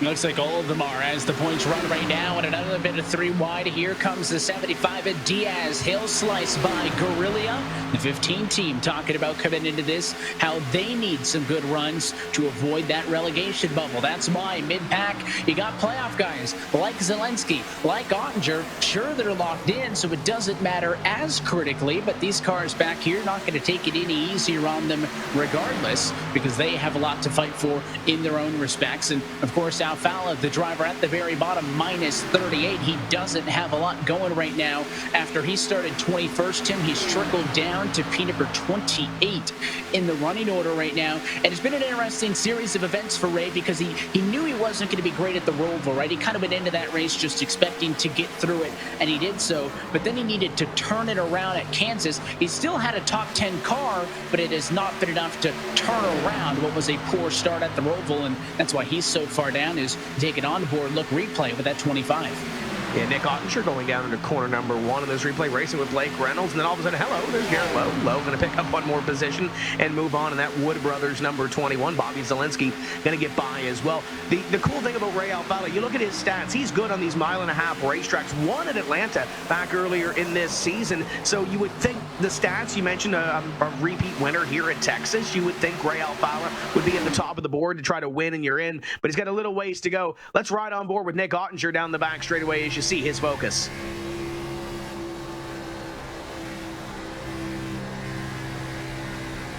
Looks like all of them are as the points run right now, and another bit of 3 wide. Here comes the 75 at Diaz. Hill sliced by Guerrilla. The 15 team talking about coming into this, how they need some good runs to avoid that relegation bubble. That's why mid-pack, you got playoff guys like Zelensky, like Ottinger. Sure, they're locked in, so it doesn't matter as critically, but these cars back here not going to take it any easier on them regardless, because they have a lot to fight for in their own respects. And of course, Alfala, the driver at the very bottom, minus 38. He doesn't have a lot going right now. After he started 21st, Tim, he's trickled down to P number 28 in the running order right now. And it's been an interesting series of events for Ray because he knew he wasn't going to be great at the Roval, right? He kind of went into that race just expecting to get through it, and he did so. But then he needed to turn it around at Kansas. He still had a top 10 car, but it has not been enough to turn around what was a poor start at the Roval, and that's why he's so far down, is take it on board, look replay with that 25. Yeah, Nick Ottinger going down into corner number 1 in this replay, racing with Blake Reynolds, and then all of a sudden, hello, there's Garrett Lowe. Lowe going to pick up one more position and move on in that Wood Brothers number 21. Bobby Zielinski going to get by as well. The cool thing about Ray Alfala, you look at his stats, he's good on these mile-and-a-half racetracks. Won at Atlanta back earlier in this season, so you would think the stats, you mentioned a repeat winner here at Texas, you would think Ray Alfala would be at the top of the board to try to win, and you're in, but he's got a little ways to go. Let's ride on board with Nick Ottinger down the back straightaway as you see his focus.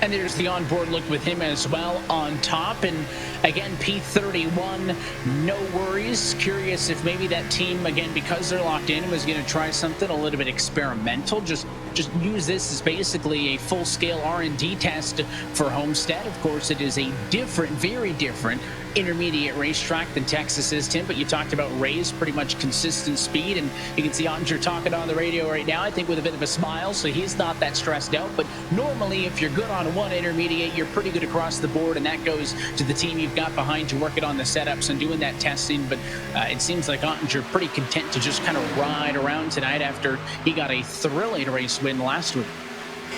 And there's the onboard look with him as well on top. And again, P31, no worries. Curious if maybe that team, again, because they're locked in, was going to try something a little bit experimental. Just use this as basically a full-scale R&D test for Homestead. Of course, it is a different, very different intermediate racetrack than Texas is, Tim, but you talked about Ray's pretty much consistent speed, and you can see Ottinger talking on the radio right now, I think with a bit of a smile, so he's not that stressed out. But normally, if you're good on one intermediate, you're pretty good across the board, and that goes to the team you've got behind you working on the setups and doing that testing. But it seems like Ottinger pretty content to just kind of ride around tonight after he got a thrilling race win last week.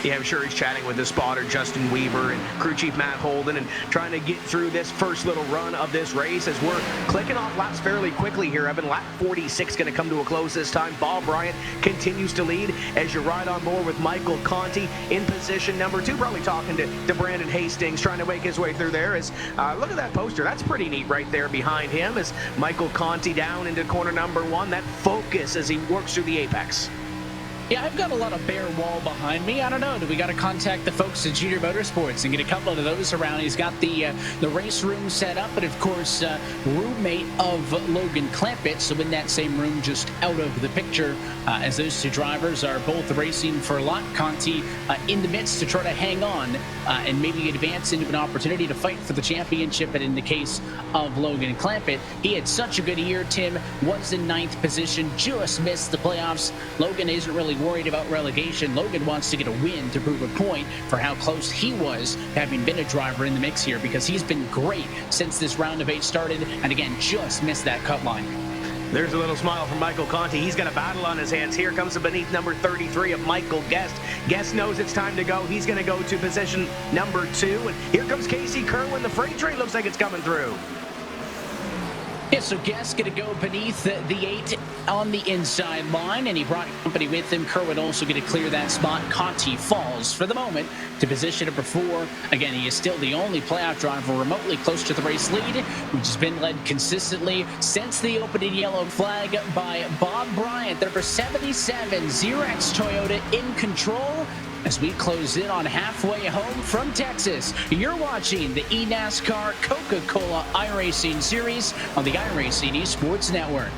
Yeah, I'm sure he's chatting with his spotter, Justin Weaver, and crew chief Matt Holden, and trying to get through this first little run of this race as we're clicking off laps fairly quickly here. Evan, lap 46 going to come to a close this time. Bob Bryant continues to lead as you ride on board with Michael Conti in position number 2, probably talking to Brandon Hastings, trying to make his way through there. As look at that poster. That's pretty neat right there behind him as Michael Conti down into corner number 1. That focus as he works through the apex. Yeah, I've got a lot of bare wall behind me. I don't know. Do we got to contact the folks at Junior Motorsports and get a couple of those around? He's got the race room set up, and of course, roommate of Logan Clampett. So in that same room, just out of the picture, as those two drivers are both racing for a lot. Conti in the midst to try to hang on and maybe advance into an opportunity to fight for the championship. And in the case of Logan Clampett, he had such a good year. Tim was in 9th position, just missed the playoffs. Logan isn't really worried about relegation. Logan wants to get a win to prove a point for how close he was having been a driver in the mix here, because he's been great since this round of 8 started, and again, just missed that cut line. There's a little smile from Michael Conti. He's got a battle on his hands. Here comes the beneath number 33 of Michael Guest. Guest knows it's time to go. He's going to go to position number 2. And here comes Casey Kerwin. The freight train looks like it's coming through. Yeah, so Guest going to go beneath the 8 on the inside line, and he brought company with him. Kerwin also going to clear that spot. Conti falls for the moment to position number 4. Again, he is still the only playoff driver remotely close to the race lead, which has been led consistently since the opening yellow flag by Bob Bryant. Number 77, Xerox Toyota in control. As we close in on halfway home from Texas, you're watching the eNASCAR Coca-Cola iRacing Series on the iRacing Esports Network.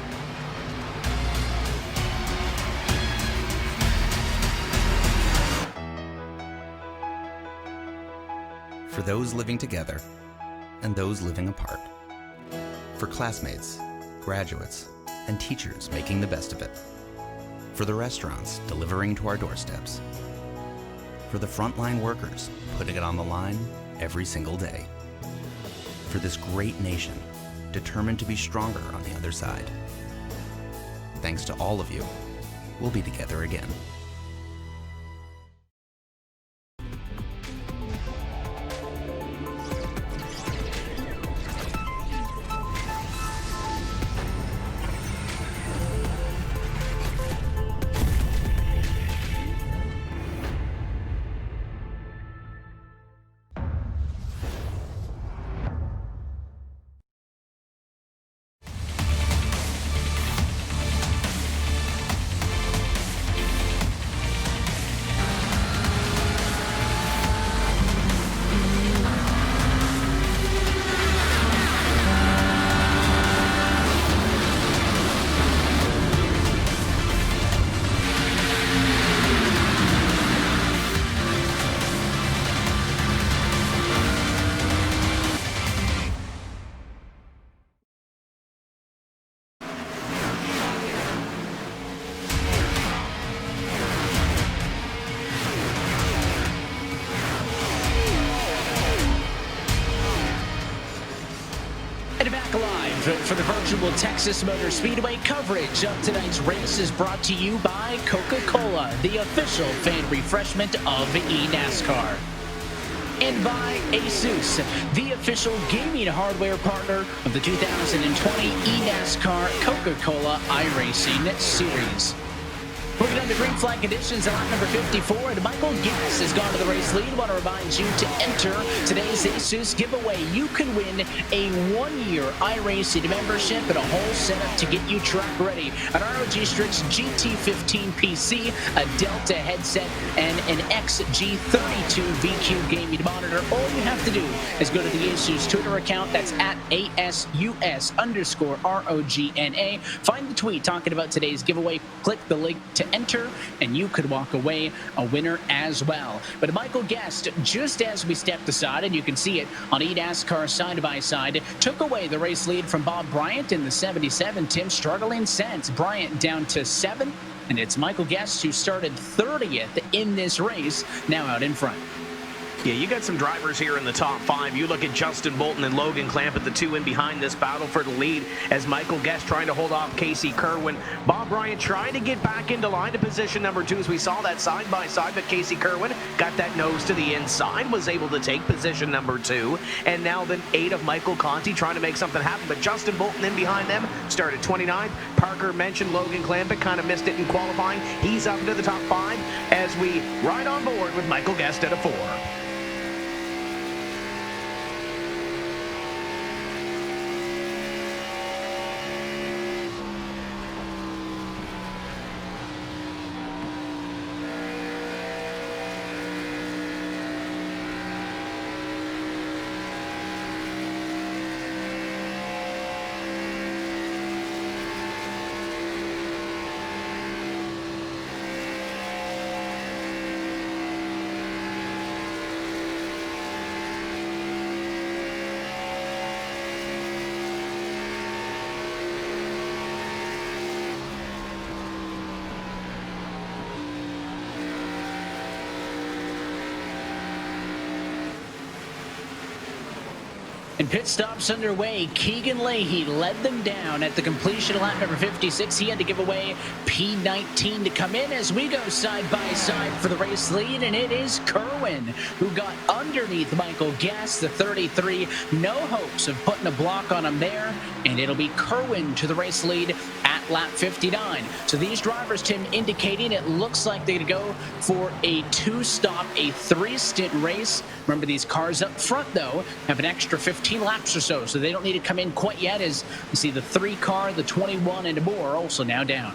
For those living together and those living apart. For classmates, graduates, and teachers making the best of it. For the restaurants delivering to our doorsteps. For the frontline workers putting it on the line every single day. For this great nation determined to be stronger on the other side. Thanks to all of you, we'll be together again. for the virtual Texas Motor Speedway. Coverage of tonight's race is brought to you by Coca-Cola, the official fan refreshment of eNASCAR. And by Asus, the official gaming hardware partner of the 2020 eNASCAR Coca-Cola iRacing Series. Moving on to green flag conditions at lap number 54, and Michael Guess has gone to the race lead. I want to remind you to enter today's Asus giveaway. You can win a 1-year iRacing membership and a whole setup to get you track ready. An ROG Strix GT15 PC, a Delta headset, and an XG32 VQ gaming monitor. All you have to do is go to the Asus Twitter account. That's at ASUS_ROGNA. Find the tweet talking about today's giveaway. Click the link to enter, and you could walk away a winner as well. But Michael Guest, just as we stepped aside, and you can see it on eNASCAR side-by-side, took away the race lead from Bob Bryant in the 77. Tim struggling since. Bryant down to 7th, and it's Michael Guest who started 30th in this race, now out in front. Yeah, you got some drivers here in the top 5. You look at Justin Bolton and Logan Clamp at the 2 in behind this battle for the lead as Michael Guest trying to hold off Casey Kerwin. Bob Bryant trying to get back into line to position number 2 as we saw that side-by-side, but Casey Kerwin got that nose to the inside, was able to take position number 2. And now the 8 of Michael Conti trying to make something happen, but Justin Bolton in behind them started 29th. Parker mentioned Logan Clamp, kind of missed it in qualifying. He's up into the top 5 as we ride on board with Michael Guest at a 4. And pit stops underway. Keegan Leahy led them down at the completion of lap number 56. He had to give away P19 to come in as we go side by side for the race lead, and it is Kerwin who got underneath Michael Guest, the 33. No hopes of putting a block on him there, and it'll be Kerwin to the race lead at lap 59. So these drivers, Tim, indicating it looks like they're going to go for a 2-stop, a 3-stint race. Remember, these cars up front, though, have an extra 15 laps or so they don't need to come in quite yet, as you see the 3 car, the 21, and more are also now down.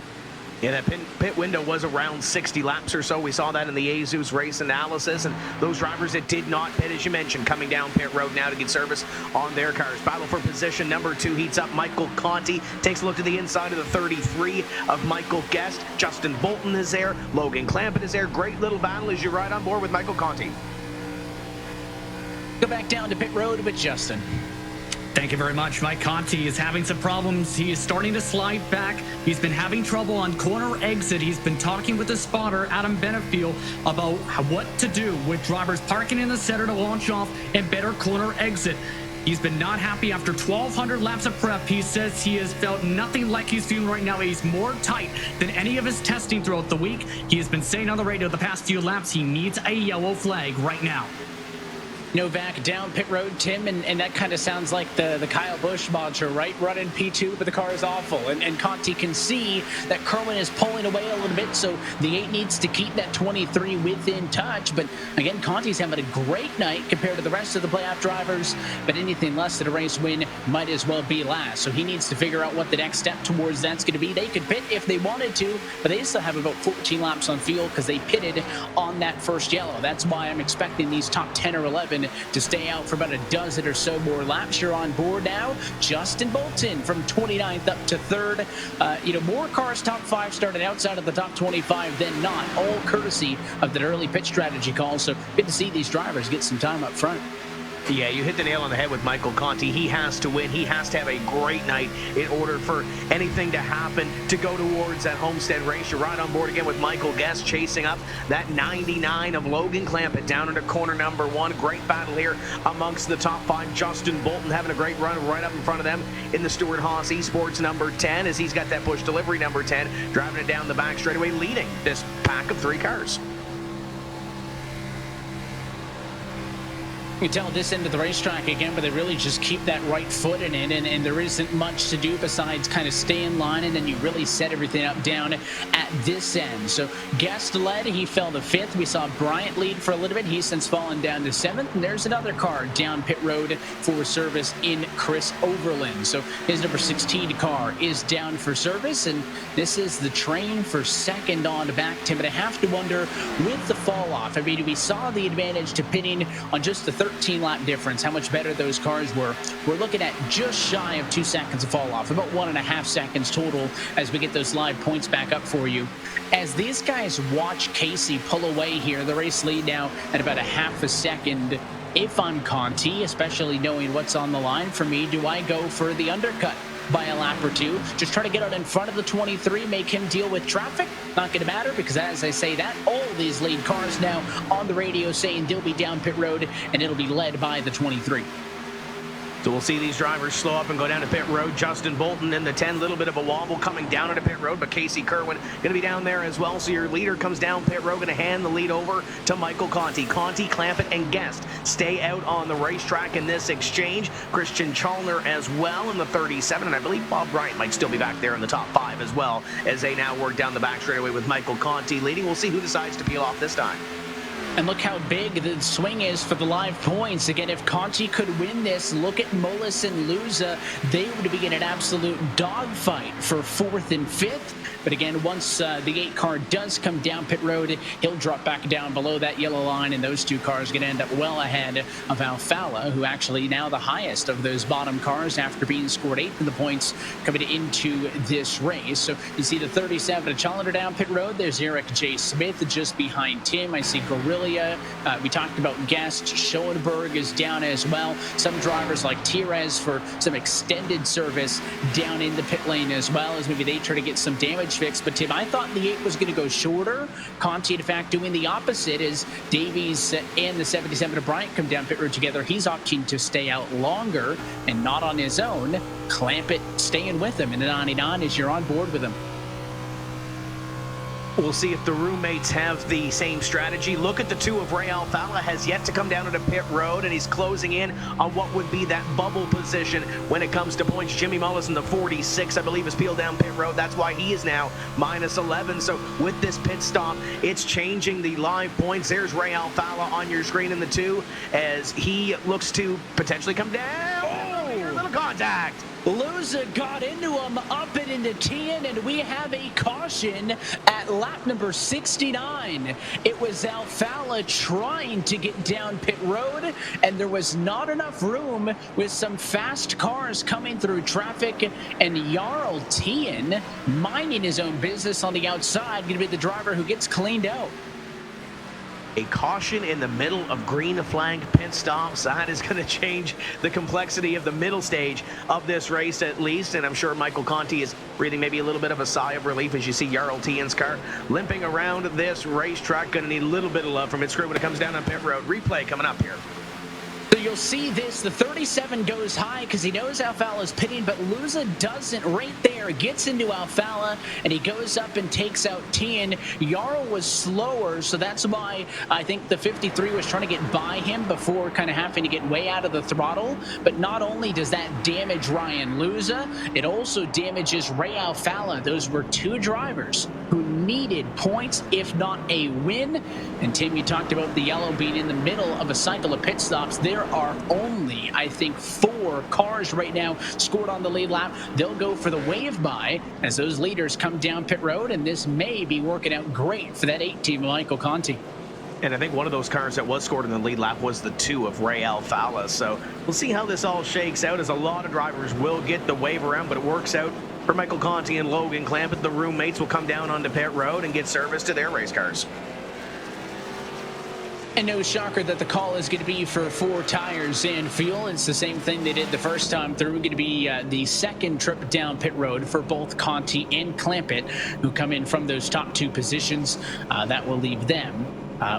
Yeah, that pit window was around 60 laps or so. We saw that in the Asus race analysis, and those drivers that did not pit, as you mentioned, coming down pit road now to get service on their cars. Battle for position number 2 heats up. Michael Conti takes a look to the inside of the 33 of Michael Guest. Justin Bolton is there. Logan Clampett is there. Great little battle as you ride on board with Michael Conti. Go back down to pit road with Justin. Thank you very much. Mike Conti is having some problems. He is starting to slide back. He's been having trouble on corner exit. He's been talking with the spotter, Adam Benefiel, about what to do with drivers parking in the center to launch off and better corner exit. He's been not happy after 1,200 laps of prep. He says he has felt nothing like he's feeling right now. He's more tight than any of his testing throughout the week. He has been saying on the radio the past few laps he needs a yellow flag right now. Novak down pit road, Tim, and that kind of sounds like the Kyle Busch mantra, right? Running P2, but the car is awful. And Conti can see that Kerwin is pulling away a little bit, so the 8 needs to keep that 23 within touch. But again, Conti's having a great night compared to the rest of the playoff drivers, but anything less than a race win might as well be last. So he needs to figure out what the next step towards that's going to be. They could pit if they wanted to, but they still have about 14 laps on field because they pitted on that first yellow. That's why I'm expecting these top 10 or 11 to stay out for about a dozen or so more laps. You're on board now. Justin Bolton from 29th up to 3rd. More cars top 5 started outside of the top 25 than not, all courtesy of that early pit strategy call. So good to see these drivers get some time up front. Yeah, you hit the nail on the head with Michael Conti. He has to win. He has to have a great night in order for anything to happen to go towards that Homestead race. You're right on board again with Michael Guest chasing up that 99 of Logan Clampett down into corner number 1. Great battle here amongst the top 5. Justin Bolton having a great run right up in front of them in the Stuart Haas Esports number 10 as he's got that push delivery number 10, driving it down the back straightaway, leading this pack of 3 cars. You can tell this end of the racetrack again, but they really just keep that right foot in it, and there isn't much to do besides kind of stay in line, and then you really set everything up down at this end. So Guest led, he fell to 5th. We saw Bryant lead for a little bit. He's since fallen down to 7th, and there's another car down pit road for service in Chris Overland. So his number 16 car is down for service, and this is the train for 2nd on back, Tim. But I have to wonder, with the fall off, I mean, we saw the advantage to pitting on just the 13-lap difference, how much better those cars were. We're looking at just shy of 2 seconds of fall off, about 1.5 seconds total as we get those live points back up for you. As these guys watch Casey pull away here, the race lead now at about 0.5 second. If I'm Conti, especially knowing what's on the line for me, do I go for the undercut by a lap or 2? Just try to get out in front of the 23, make him deal with traffic? Not going to matter, because as I say that, all these lead cars now on the radio saying they'll be down pit road, and it'll be led by the 23. So we'll see these drivers slow up and go down to pit road. Justin Bolton in the 10, little bit of a wobble coming down into pit road, but Casey Kerwin going to be down there as well. So your leader comes down pit road, going to hand the lead over to Michael Conti. Conti, Clampett, and Guest stay out on the racetrack in this exchange. Christian Chalner as well in the 37, and I believe Bob Bryant might still be back there in the top 5 as well as they now work down the back straightaway with Michael Conti leading. We'll see who decides to peel off this time. And look how big the swing is for the live points. Again, if Conti could win this, look at Mullis and Luza. They would be in an absolute dogfight for 4th and 5th. But again, once the 8 car does come down pit road, he'll drop back down below that yellow line, and those 2 cars are going to end up well ahead of Alfala, who actually now the highest of those bottom cars after being scored 8th in the points coming into this race. So you see the 37 of Challenger down pit road. There's Eric J. Smith just behind Tim. I see Gorilla. We talked about Guest. Schoenberg is down as well. Some drivers like Tires for some extended service down in the pit lane as well, as maybe they try to get some damage fixed. But Tim, I thought the 8 was going to go shorter. Conti, in fact, doing the opposite as Davies and the 77 of Bryant come down pit road together. He's opting to stay out longer and not on his own. Clampett staying with him in the 99 as you're on board with him. We'll see if the roommates have the same strategy. Look at the 2 of Ray Alfala has yet to come down into pit road, and he's closing in on what would be that bubble position when it comes to points. Jimmy Mullis in the 46, I believe, is peeled down pit road. That's why he is now minus 11. So with this pit stop, it's changing the live points. There's Ray Alfala on your screen in the 2 as he looks to potentially come down. Oh, a little contact. Luza got into him, up and into Tien, and we have a caution at lap number 69. It was Alfala trying to get down pit road, and there was not enough room with some fast cars coming through traffic, and Jarl Tien, minding his own business on the outside, going to be the driver who gets cleaned out. A caution in the middle of green flag pit stops. That is going to change the complexity of the middle stage of this race at least. And I'm sure Michael Conti is breathing maybe a little bit of a sigh of relief as you see Jarl Tien's car limping around this racetrack. Going to need a little bit of love from its crew when it comes down on pit road. Replay coming up here. So you'll see this, the 37 goes high because he knows Alfala's pitting, but Luza doesn't right there. Gets into Alfala, and he goes up and takes out Tien. Jarl was slower, so that's why I think the 53 was trying to get by him before kind of having to get way out of the throttle. But not only does that damage Ryan Luza, it also damages Ray Alfala. Those were 2 drivers who needed points, if not a win. And Tim, you talked about the yellow being in the middle of a cycle of pit stops. There are only, I think, 4 cars right now scored on the lead lap. They'll go for the wave by as those leaders come down pit road, and this may be working out great for that 8 team, Michael Conti. And I think one of those cars that was scored in the lead lap was the 2 of Ray Alfala. So we'll see how this all shakes out, as a lot of drivers will get the wave around, but it works out for Michael Conti and Logan Clampett. The roommates will come down onto pit road and get service to their race cars. And no shocker that the call is going to be for 4 tires and fuel. It's the same thing they did the first time through. Going to be the second trip down pit road for both Conti and Clampett, who come in from those top 2 positions. That will leave them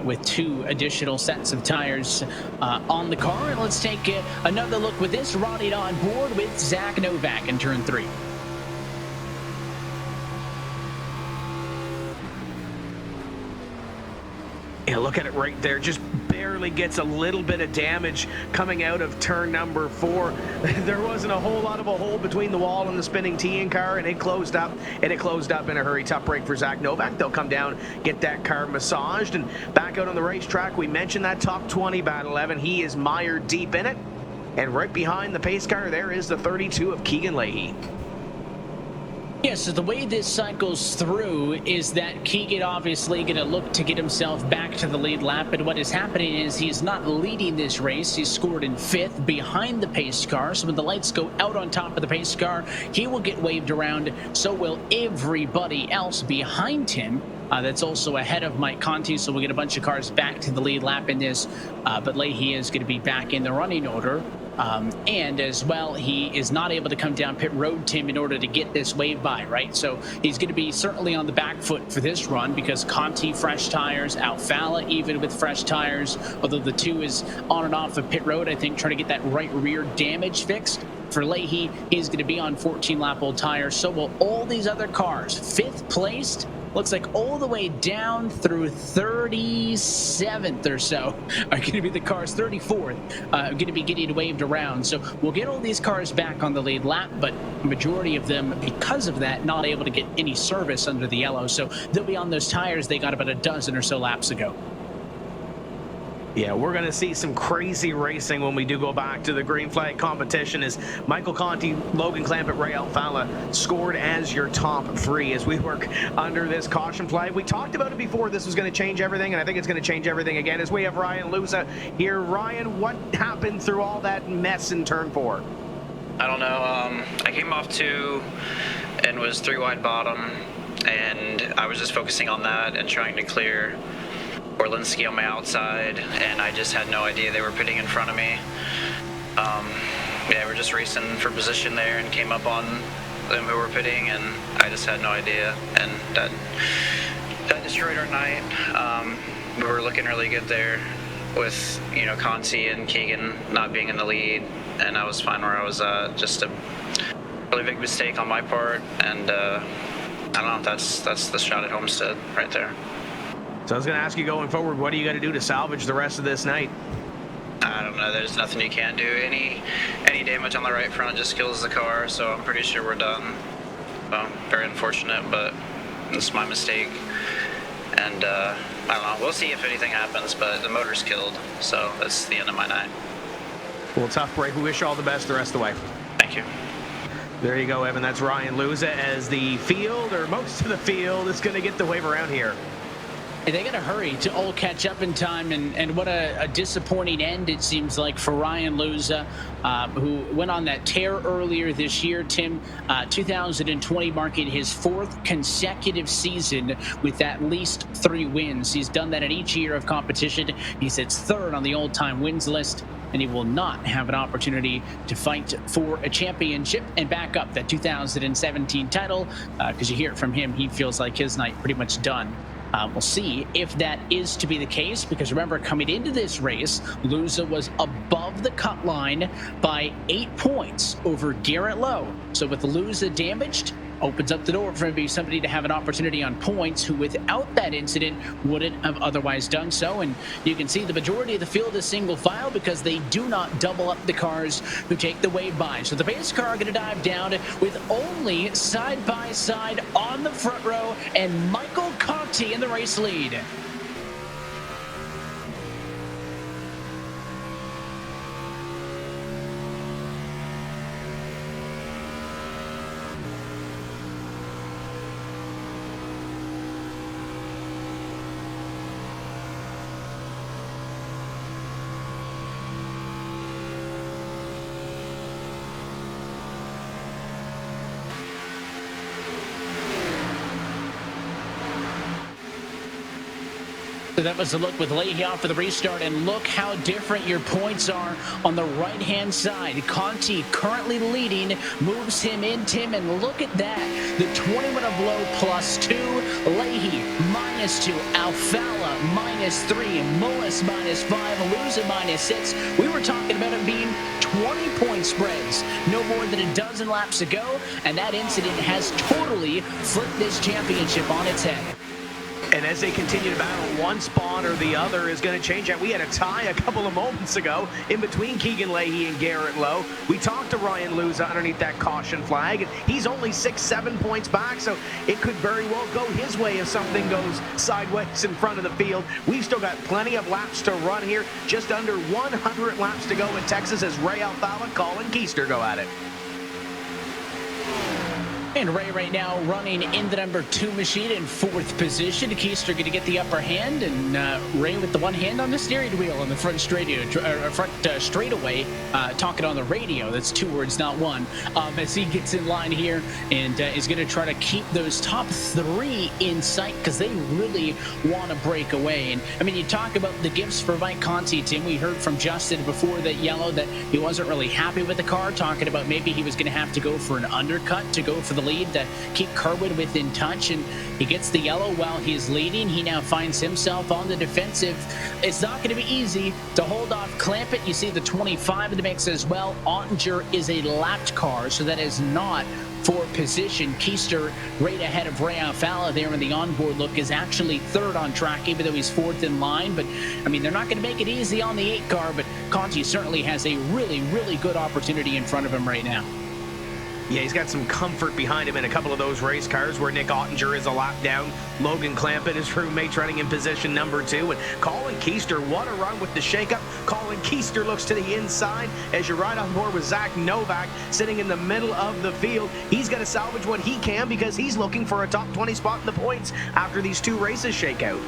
with 2 additional sets of tires on the car. And let's take another look with this riding on board with Zach Novak in turn 3. Yeah, look at it right there. Just barely gets a little bit of damage coming out of turn number 4. There wasn't a whole lot of a hole between the wall and the spinning TN car, and it closed up. And it closed up in a hurry. Tough break for Zach Novak. They'll come down, get that car massaged, and back out on the racetrack. We mentioned that top 20 battle, Evan. He is mired deep in it. And right behind the pace car, there is the 32 of Keegan Leahy. Yeah, so the way this cycles through is that Keegan obviously going to look to get himself back to the lead lap, and what is happening is he's not leading this race. He's scored in 5th behind the pace car, so when the lights go out on top of the pace car, he will get waved around, so will everybody else behind him. That's also ahead of Mike Conti, so we'll get a bunch of cars back to the lead lap in this, but Leahy is going to be back in the running order. And as well, he is not able to come down pit road, Tim, in order to get this wave by, right? So he's going to be certainly on the back foot for this run because Conti fresh tires, Alfala even with fresh tires, although the 2 is on and off of pit road, I think, trying to get that right rear damage fixed. For Leahy, he's going to be on 14-lap-old tires. So will all these other cars. 5th placed, looks like all the way down through 37th or so are going to be the cars. 34th going to be getting waved around. So we'll get all these cars back on the lead lap, but the majority of them, because of that, not able to get any service under the yellow. So they'll be on those tires they got about a dozen or so laps ago. Yeah, we're going to see some crazy racing when we do go back to the green flag competition as Michael Conti, Logan Clampett, Ray Alfala scored as your top 3 as we work under this caution flag. We talked about it before. This was going to change everything, and I think it's going to change everything again as we have Ryan Luza here. Ryan, what happened through all that mess in turn 4? I don't know. I came off 2 and was 3 wide bottom, and I was just focusing on that and trying to clear Orlinski on my outside, and I just had no idea they were pitting in front of me. Yeah, we're just racing for position there and came up on them who were pitting, and I just had no idea, and that destroyed our night. We were looking really good there with, you know, Conti and Keegan not being in the lead, and I was fine where I was at. Just a really big mistake on my part, and I don't know, that's the shot at Homestead right there. So I was going to ask you going forward, what are you going to do to salvage the rest of this night? I don't know. There's nothing you can do. Any damage on the right front just kills the car, so I'm pretty sure we're done. Very unfortunate, but it's my mistake. And I don't know. We'll see if anything happens, but the motor's killed, so that's the end of my night. Well, tough break. We wish you all the best the rest of the way. Thank you. There you go, Evan. That's Ryan Luza as the field, or most of the field, is going to get the wave around here. And they got to hurry to all catch up in time, and what a disappointing end it seems like for Ryan Luza, who went on that tear earlier this year, Tim. 2020 marking his 4th consecutive season with at least 3 wins. He's done that in each year of competition. He sits 3rd on the all-time wins list, and he will not have an opportunity to fight for a championship and back up that 2017 title, because you hear it from him, he feels like his night pretty much done. We'll see if that is to be the case, because remember, coming into this race, Luza was above the cut line by 8 points over Garrett Lowe. So with Luza damaged, opens up the door for maybe somebody to have an opportunity on points who without that incident wouldn't have otherwise done so. And you can see the majority of the field is single file because they do not double up the cars who take the wave by. So the base car going to dive down with only side by side on the front row and Michael Conti in the race lead. So that was a look with Leahy off for the restart, and look how different your points are on the right-hand side. Conti currently leading, moves him in, Tim, and look at that. The 21 of low +2, Leahy -2, Alfala -3, Mullis -5, Aluza -6. We were talking about it being 20-point spreads, no more than a dozen laps to go, and that incident has totally flipped this championship on its head. And as they continue to battle, one spot or the other is going to change that. We had a tie a couple of moments ago in between Keegan Leahy and Garrett Lowe. We talked to Ryan Luza underneath that caution flag, and he's only 6-7 points back, so it could very well go his way if something goes sideways in front of the field. We've still got plenty of laps to run here. Just under 100 laps to go in Texas as Ray Alfala, Colin Keister go at it. And Ray right now running in the number 2 machine in 4th position. Keister going to get the upper hand, and Ray with the one hand on the steering wheel on the front straightaway, talking on the radio. That's 2 words, not one. As he gets in line here and is going to try to keep those top 3 in sight because they really want to break away. And I mean, you talk about the gifts for Mike Conti, Tim. We heard from Justin before that yellow that he wasn't really happy with the car, talking about maybe he was going to have to go for an undercut to go for the lead to keep Kerwin within touch, and he gets the yellow while he's leading. He now finds himself on the defensive. It's not going to be easy to hold off Clampett. You see the 25 in the mix as well. Ottinger is a lapped car, so that is not for position. Keister right ahead of Ray Alfala there in the onboard look is actually 3rd on track, even though he's 4th in line. But I mean, they're not going to make it easy on the 8 car, but Conti certainly has a really, really good opportunity in front of him right now. Yeah, he's got some comfort behind him in a couple of those race cars where Nick Ottinger is a lap down. Logan Clampett, his roommate's running in position number 2. And Colin Keister, what a run with the shakeup. Colin Keister looks to the inside as you're right on board with Zach Novak sitting in the middle of the field. He's going to salvage what he can because he's looking for a top 20 spot in the points after these 2 races shake out.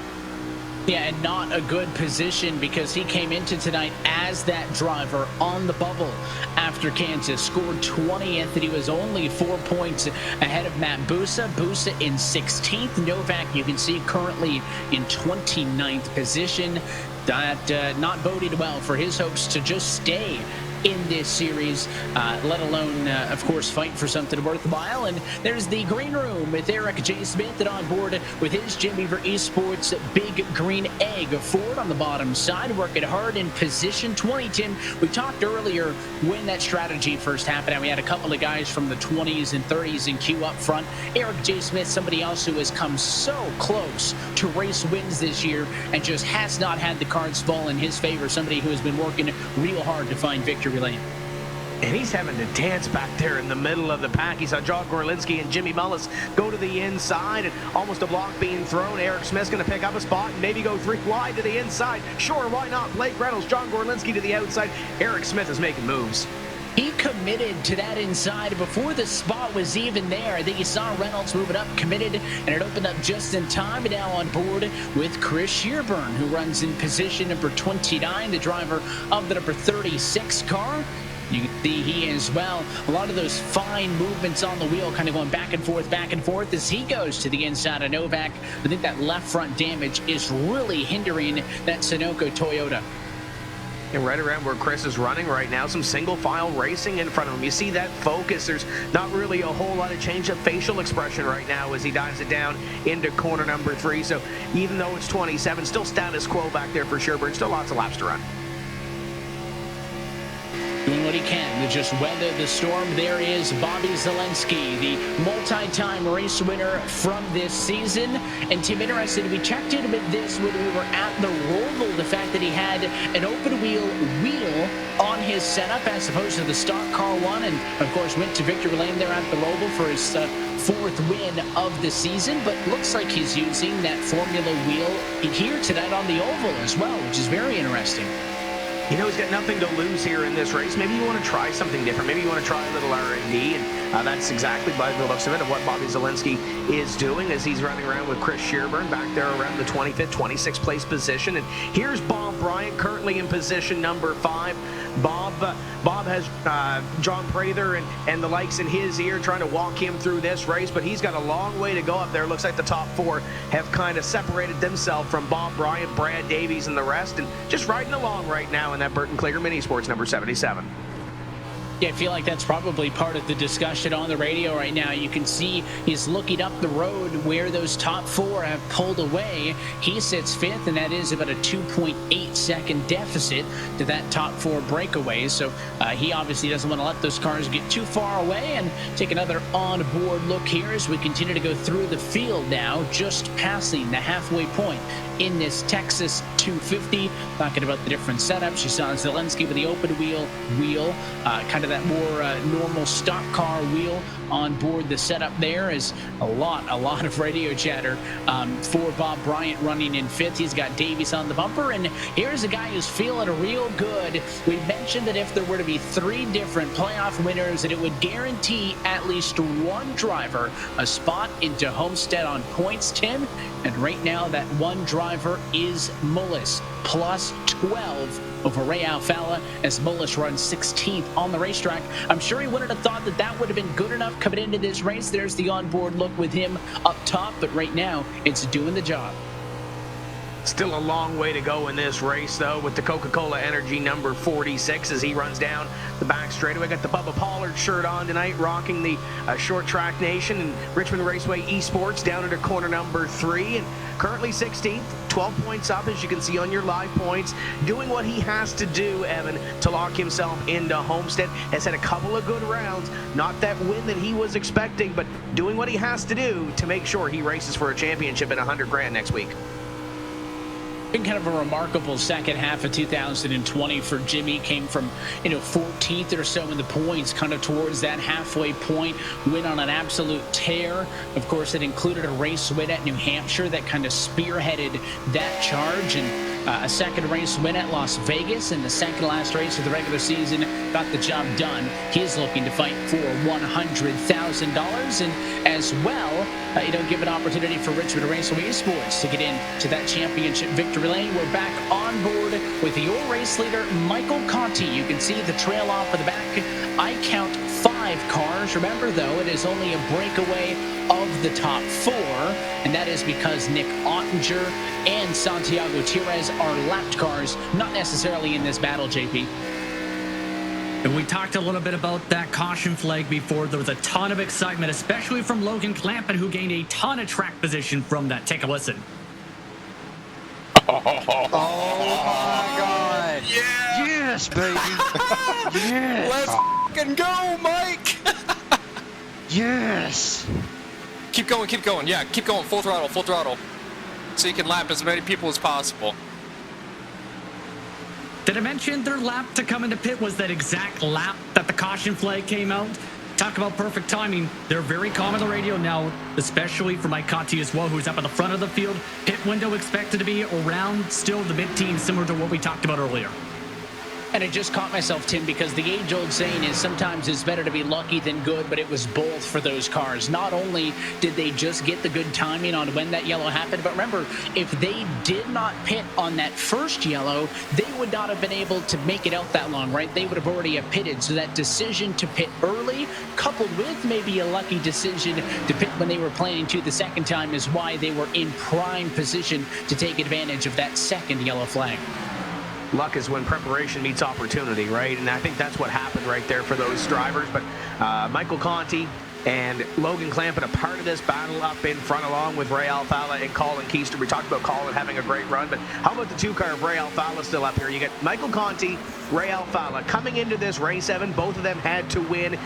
Yeah, and not a good position because he came into tonight as that driver on the bubble after Kansas. Scored 20th, and he was only 4 points ahead of Matt Busa. Busa in 16th. Novak, you can see, currently in 29th position. That not boded well for his hopes to just stay in this series, let alone, of course, fight for something worthwhile. And there's the green room with Eric J. Smith and on board with his Jim Beaver Esports Big Green Egg. Ford on the bottom side, working hard in position 20. Tim, we talked earlier when that strategy first happened, and we had a couple of guys from the 20s and 30s in queue up front. Eric J. Smith, somebody else who has come so close to race wins this year and just has not had the cards fall in his favor. Somebody who has been working real hard to find victory lane. And he's having to dance back there in the middle of the pack. He saw John Gorlinski and Jimmy Mullis go to the inside, and almost a block being thrown. Eric Smith's going to pick up a spot and maybe go 3 wide to the inside. Sure, why not? Blake Reynolds, John Gorlinski to the outside. Eric Smith is making moves. He committed to that inside before the spot was even there. I think you saw Reynolds moving up, committed, and it opened up just in time. And now on board with Chris Shearburn, who runs in position number 29, the driver of the number 36 car. You can see he as well. A lot of those fine movements on the wheel, kind of going back and forth as he goes to the inside of Novak. I think that left front damage is really hindering that Sunoco Toyota. And right around where Chris is running right now, some single file racing in front of him. You see that focus. There's not really a whole lot of change of facial expression right now as he dives it down into corner number 3. So even though it's 27, still status quo back there for Sherburne. Still lots of laps to run. Doing what he can to just weather the storm. There is Bobby Zelensky, the multi-time race winner from this season. And Tim, interested, we checked in with this when we were at the Roval, the fact that he had an open wheel on his setup as opposed to the stock car one, and of course went to victory lane there at the Roval for his 4th win of the season. But looks like he's using that Formula wheel here tonight on the oval as well, which is very interesting. You know, he's got nothing to lose here in this race. Maybe you want to try something different. Maybe you want to try a little R&D, and that's exactly, by the looks of it, of what Bobby Zalenski is doing as he's running around with Chris Shearburn back there around the 25th, 26th place position. And here's Bob Bryant, currently in position number 5. Bob has John Prather and the likes in his ear trying to walk him through this race, but he's got a long way to go up there. Looks like the top 4 have kind of separated themselves from Bob Bryant, Brad Davies, and the rest, and just riding along right now in that Burton Kliger Mini Sports number 77. Yeah, I feel like that's probably part of the discussion on the radio right now. You can see he's looking up the road where those top 4 have pulled away. He sits 5th, and that is about a 2.8 second deficit to that top 4 breakaway. So he obviously doesn't want to let those cars get too far away. And take another on-board look here as we continue to go through the field now, just passing the halfway point in this Texas 250. Talking about the different setups. You saw Zalenski with the open wheel, kind of that more normal stock car wheel on board. The setup there is a lot of radio chatter for Bob Bryant running in 5th. He's got Davies on the bumper, and here's a guy who's feeling real good. We mentioned that if there were to be 3 different playoff winners, that it would guarantee at least one driver a spot into Homestead on points, Tim. And right now, that one driver is Mullis, plus 12 over Ray Alfalla, as Mullis runs 16th on the racetrack. I'm sure he wouldn't have thought that would have been good enough coming into this race. There's the onboard look with him up top, but right now, it's doing the job. Still a long way to go in this race, though, with the Coca-Cola Energy number 46 as he runs down the back straightaway. Got the Bubba Pollard shirt on tonight, rocking the Short Track Nation and Richmond Raceway Esports down into corner number 3. And currently 16th, 12 points up, as you can see on your live points. Doing what he has to do, Evan, to lock himself into Homestead. Has had a couple of good rounds. Not that win that he was expecting, but doing what he has to do to make sure he races for a championship and $100,000 next week. Been kind of a remarkable second half of 2020 for Jimmy. Came from 14th or so in the points, kind of towards that halfway point. Went on an absolute tear. Of course, it included a race win at New Hampshire that kind of spearheaded that charge, and a second race win at Las Vegas, and the second last race of the regular season got the job done. He's looking to fight for $100,000, and as well, give an opportunity for Richmond Raceway Esports to get into that championship victory lane. We're back on board with your race leader, Michael Conti. You can see the trail off of the back. I count 5 cars. Remember, though, it is only a breakaway of the top 4, and that is because Nick Ottinger and Santiago Tires are lapped cars, not necessarily in this battle, JP. And we talked a little bit about that caution flag before. There was a ton of excitement, especially from Logan Clampett, who gained a ton of track position from that. Take a listen. Oh my God! Yeah! Yes, baby! Yes! Let's fucking go, Mike! Yes! Keep going. Yeah, keep going. Full throttle. So you can lap as many people as possible. Did I mention their lap to come into pit was that exact lap that the caution flag came out? Talk about perfect timing. They're very calm on the radio now, especially for Mike Conti as well, who's up at the front of the field. Pit window expected to be around still the mid-teens, similar to what we talked about earlier. And I just caught myself, Tim, because the age-old saying is sometimes it's better to be lucky than good, but it was both for those cars. Not only did they just get the good timing on when that yellow happened, but remember, if they did not pit on that first yellow, they would not have been able to make it out that long, right? They would have already have pitted. So that decision to pit early, coupled with maybe a lucky decision to pit when they were planning to the second time, is why they were in prime position to take advantage of that second yellow flag. Luck is when preparation meets opportunity, right? And I think that's what happened right there for those drivers. But Michael Conti and Logan Clampett a part of this battle up in front, along with Ray Alfalla and Colin Keister. We talked about Colin having a great run, but how about the 2-car of Ray Alfalla still up here? You get Michael Conti, Ray Alfalla coming into this race, Evan. Both of them had to win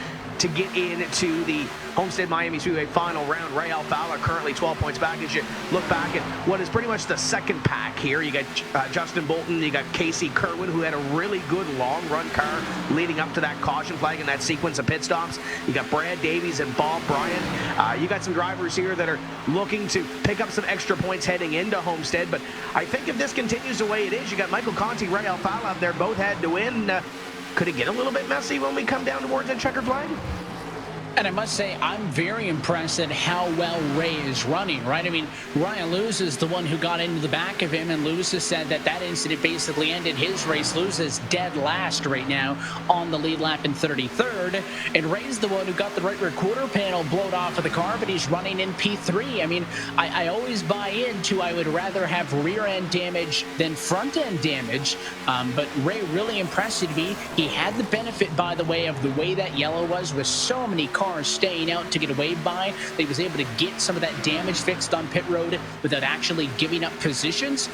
to get into the Homestead Miami Speedway final round. Ray Alfala currently 12 points back as you look back at what is pretty much the second pack here. You got Justin Bolton, you got Casey Kerwin, who had a really good long run car leading up to that caution flag in that sequence of pit stops. You got Brad Davies and Bob Bryant. You got some drivers here that are looking to pick up some extra points heading into Homestead, but I think if this continues the way it is, you got Michael Conti, Ray Alfala up there, both had to win. Could it get a little bit messy when we come down towards that checkered flag? And I must say, I'm very impressed at how well Ray is running, right? I mean, Ryan Lewis is the one who got into the back of him, and Lewis has said that incident basically ended his race. Lewis is dead last right now on the lead lap in 33rd, and Ray's the one who got the right rear quarter panel blown off of the car, but he's running in P3. I mean, I always buy into I would rather have rear-end damage than front-end damage, but Ray really impressed me. He had the benefit, by the way, of the way that yellow was, with so many cars staying out to get away by. They was able to get some of that damage fixed on pit road without actually giving up positions.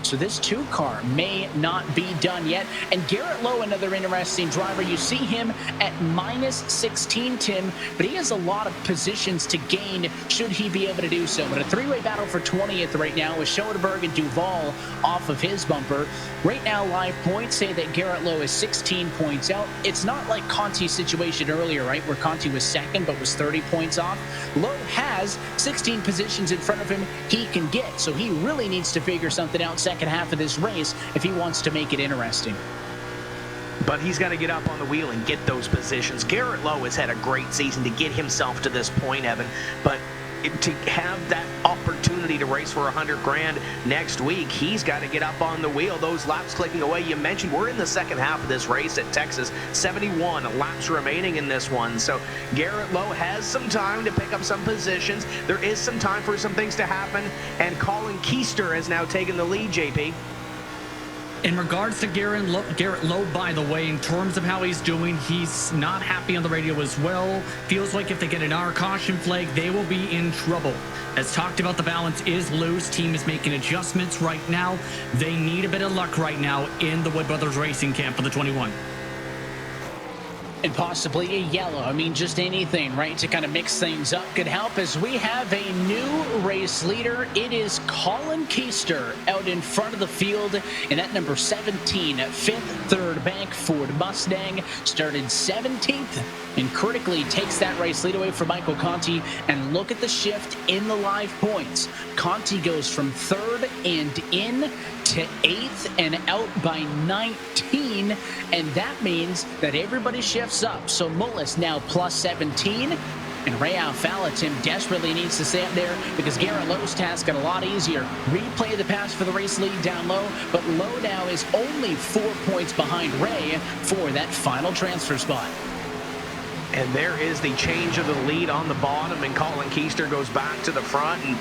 So this 2 car may not be done yet. And Garrett Lowe, another interesting driver. You see him at -16, Tim, but he has a lot of positions to gain should he be able to do so. But a 3-way battle for 20th right now with Schoenberg and Duval off of his bumper. Right now, live points say that Garrett Lowe is 16 points out. It's not like Conti's situation earlier, right, where Conti was second but was 30 points off. Lowe has 16 positions in front of him he can get, so he really needs to figure something out second half of this race if he wants to make it interesting. But he's got to get up on the wheel and get those positions. Garrett Lowe has had a great season to get himself to this point, Evan, but to have that opportunity to race for $100,000 next week, he's got to get up on the wheel. Those laps clicking away. You mentioned we're in the second half of this race at Texas. 71 laps remaining in this one. So Garrett Lowe has some time to pick up some positions. There is some time for some things to happen. And Colin Keister has now taken the lead, JP. In regards to Garrett Lowe, by the way, in terms of how he's doing, he's not happy on the radio as well. Feels like if they get an hour caution flag, they will be in trouble. As talked about, the balance is loose. Team is making adjustments right now. They need a bit of luck right now in the Wood Brothers Racing camp for the 21. And possibly a yellow. I mean, just anything, right, to kind of mix things up could help, as we have a new race leader. It is Colin Keister out in front of the field in that number 17, 5th third bank Ford Mustang. Started 17th and critically takes that race lead away from Michael Conti. And look at the shift in the live points. Conti goes from 3rd and in to 8th and out by 19, and that means that everybody shifts up. So Mullis now plus 17, and Ray Alfala, Tim, desperately needs to stay up there because Garrett Lowe's task got a lot easier. Replay the pass for the race lead down low, but Lowe now is only 4 points behind Ray for that final transfer spot. And there is the change of the lead on the bottom, and Colin Keister goes back to the front. And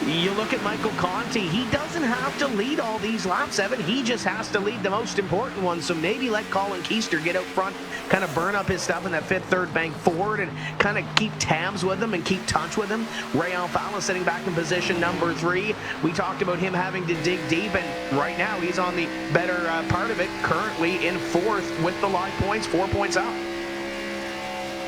you look at Michael Conti, he doesn't have to lead all these laps, Evan. He just has to lead the most important ones. So maybe let Colin Keister get out front, kind of burn up his stuff in that 5th third bank Ford, and kind of keep tabs with him and keep touch with him. Ray Alfala sitting back in position number 3. We talked about him having to dig deep, and right now he's on the better part of it, currently in 4th with the live points, 4 points up.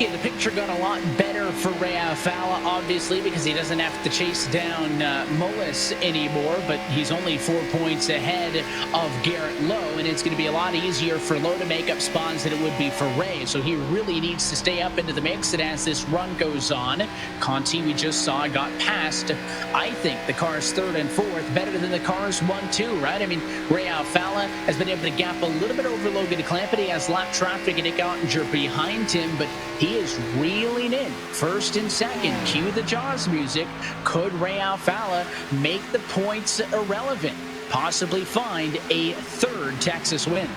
Yeah, the picture got a lot better for Ray Alfala, obviously, because he doesn't have to chase down Mullis anymore, but he's only 4 points ahead of Garrett Lowe, and it's going to be a lot easier for Lowe to make up spots than it would be for Ray, so he really needs to stay up into the mix, and as this run goes on, Conti, we just saw, got past, I think, the cars 3rd and 4th, better than the cars 1-2, right? I mean, Ray Alfala has been able to gap a little bit over Logan DeClampett. He has lap traffic and Nick Ottinger behind him, but he is reeling in 1st and 2nd. Cue the Jaws music. Could Ray Alfala make the points irrelevant? Possibly find a 3rd Texas win.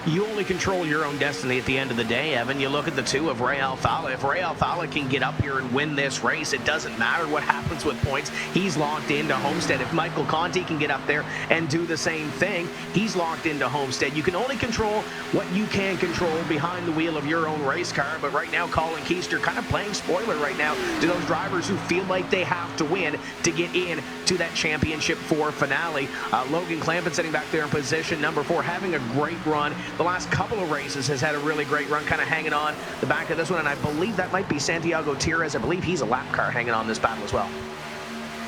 You only control your own destiny at the end of the day, Evan. You look at the 2 of Ray Alfala. If Ray Alfala can get up here and win this race, it doesn't matter what happens with points. He's locked into Homestead. If Michael Conti can get up there and do the same thing, he's locked into Homestead. You can only control what you can control behind the wheel of your own race car, but right now Colin Keister kind of playing spoiler right now to those drivers who feel like they have to win to get in to to that championship 4 finale. Logan Clampett sitting back there in position number 4, having a great run. The last couple of races has had a really great run, kind of hanging on the back of this one, and I believe that might be Santiago Tires. I believe he's a lap car hanging on this battle as well.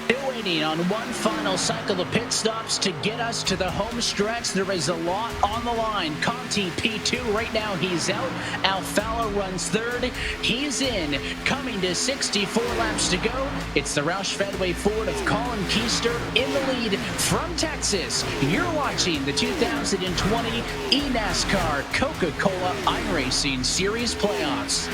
Still waiting on one final cycle of pit stops to get us to the home stretch. There is a lot on the line. Conti P2 right now, he's out. Alfala runs third. He's in. Coming to 64 laps to go. It's the Roush Fedway Ford of Colin Keister in the lead from Texas. You're watching the 2020 eNASCAR Coca-Cola iRacing Series Playoffs.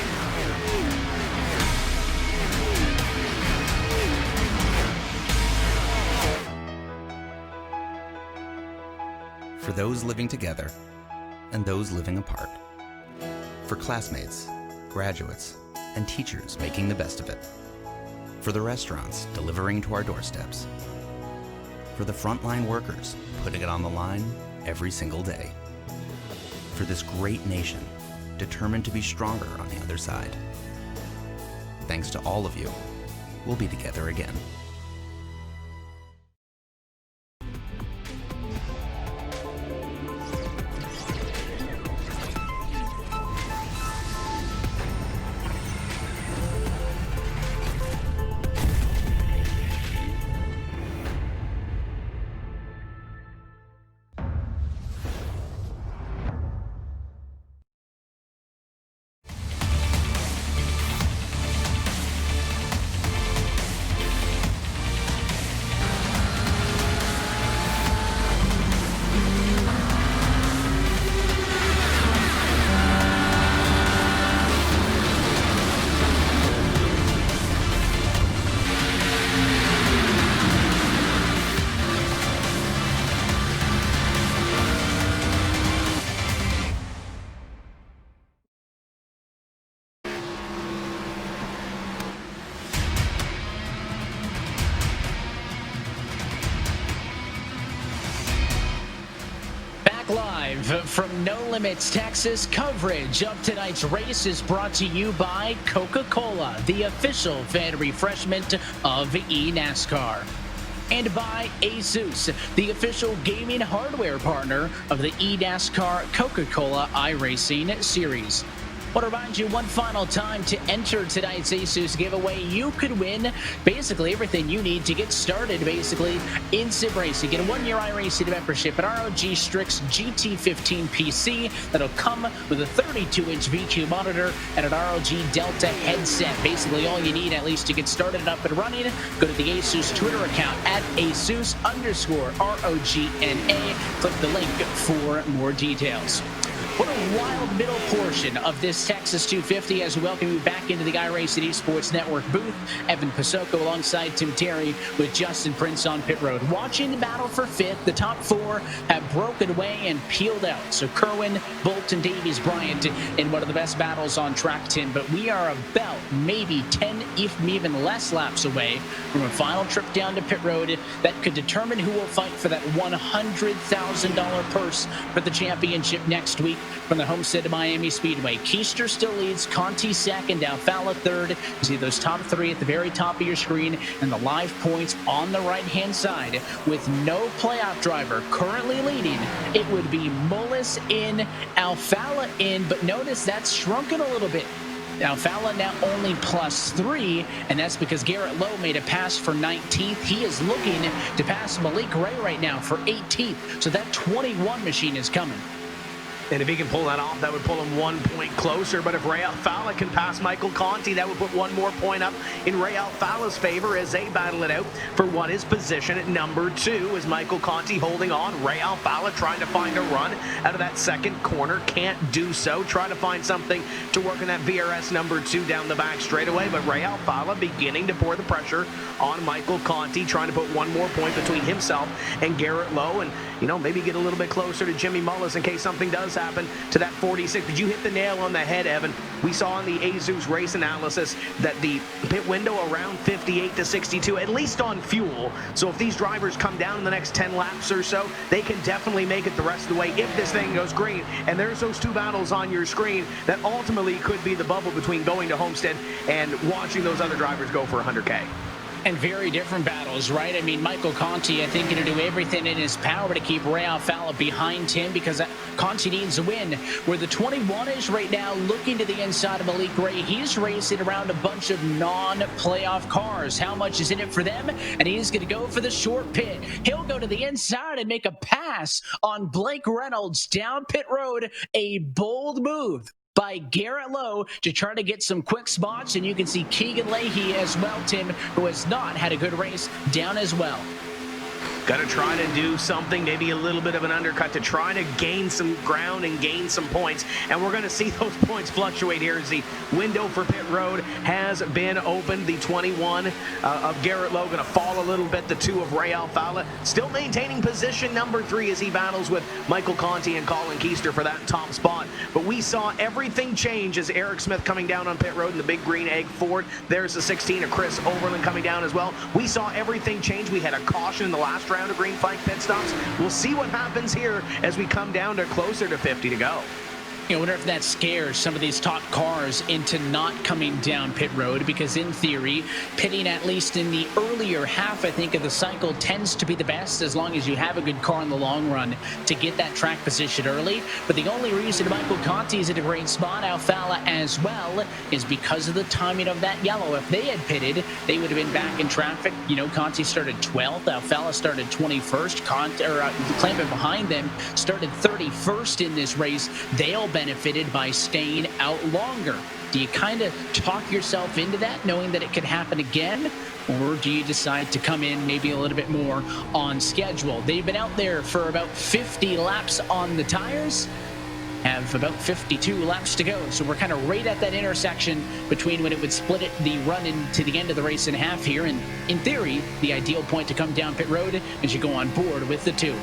For those living together and those living apart. For classmates, graduates, and teachers making the best of it. For the restaurants delivering to our doorsteps. For the frontline workers putting it on the line every single day. For this great nation determined to be stronger on the other side. Thanks to all of you, we'll be together again. Live from No Limits, Texas, coverage of tonight's race is brought to you by Coca-Cola, the official fan refreshment of eNASCAR. And by Asus, the official gaming hardware partner of the eNASCAR Coca-Cola iRacing Series. I want to remind you one final time to enter tonight's Asus giveaway. You could win basically everything you need to get started basically in sim racing. Get a 1-year iRacing membership, an ROG Strix GT15 PC that'll come with a 32-inch VQ monitor and an ROG Delta headset. Basically all you need at least to get started up and running. Go to the Asus Twitter account at Asus_ROGNA. Click the link for more details. What a wild middle portion of this Texas 250 as we welcome you back into the iRacing Esports Network booth. Evan Pasoko alongside Tim Terry with Justin Prince on pit road. Watching the battle for 5th, the top 4 have broken away and peeled out. So Kerwin, Bolton, Davies, Bryant in one of the best battles on track, Tim. But we are about maybe 10, if even less laps away from a final trip down to pit road that could determine who will fight for that $100,000 purse for the championship next week from the homestead of Miami Speedway. Keister still leads, Conti second, Alfala third. You see those top 3 at the very top of your screen and the live points on the right-hand side. With no playoff driver currently leading, it would be Mullis in, Alfala in, but notice that's shrunken a little bit. Alfala now only +3, and that's because Garrett Lowe made a pass for 19th. He is looking to pass Malik Ray right now for 18th, so that 21 machine is coming. And if he can pull that off, that would pull him 1 point closer. But if Ray Alfala can pass Michael Conti, that would put 1 more point up in Ray Alfala's favor as they battle it out for what is position at number 2. Is Michael Conti holding on? Ray Alfala trying to find a run out of that second corner. Can't do so. Trying to find something to work in that VRS number 2 down the back straightaway. But Ray Alfala beginning to pour the pressure on Michael Conti, trying to put 1 more point between himself and Garrett Lowe. And, you know, maybe get a little bit closer to Jimmy Mullis in case something does happen to that 46. Did you hit the nail on the head, Evan? We saw in the Asus race analysis that the pit window around 58 to 62, at least on fuel. So if these drivers come down in the next 10 laps or so, they can definitely make it the rest of the way if this thing goes green. And there's those 2 battles on your screen that ultimately could be the bubble between going to Homestead and watching those other drivers go for 100K. And very different battles, right? I mean, Michael Conti, I think, going to do everything in his power to keep Ray Alfala behind him because Conti needs a win. Where the 21 is right now looking to the inside of Malik Ray. He's racing around a bunch of non-playoff cars. How much is in it for them? And he's going to go for the short pit. He'll go to the inside and make a pass on Blake Reynolds down pit road. A bold move by Garrett Lowe to try to get some quick spots, and you can see Keegan Leahy as well, Tim, who has not had a good race, down as well. Got to try to do something, maybe a little bit of an undercut to try to gain some ground and gain some points. And we're going to see those points fluctuate here as the window for pit road has been opened. The 21 of Garrett Lowe going to fall a little bit. The 2 of Ray Alfala still maintaining position number 3 as he battles with Michael Conti and Colin Keister for that top spot. But we saw everything change as Eric Smith coming down on pit road in the big green egg Ford. There's the 16 of Chris Overland coming down as well. We saw everything change. We had a caution in the last round of green flag pit stops. We'll see what happens here as we come down to closer to 50 to go. I wonder if that scares some of these top cars into not coming down pit road, because in theory, pitting at least in the earlier half, I think, of the cycle tends to be the best as long as you have a good car in the long run to get that track position early. But the only reason Michael Conti is in a great spot, Alfala as well, is because of the timing of that yellow. If they had pitted, they would have been back in traffic. You know, Conti started 12th, Alfala started 21st, Clampett behind them started 31st in this race. They'll benefited by staying out longer. Do you kind of talk yourself into that, knowing that it could happen again? Or do you decide to come in maybe a little bit more on schedule? They've been out there for about 50 laps on the tires, have about 52 laps to go. So we're kind of right at that intersection between when it would split it, the run into the end of the race in half here. And in theory, the ideal point to come down pit road is you go on board with the 2.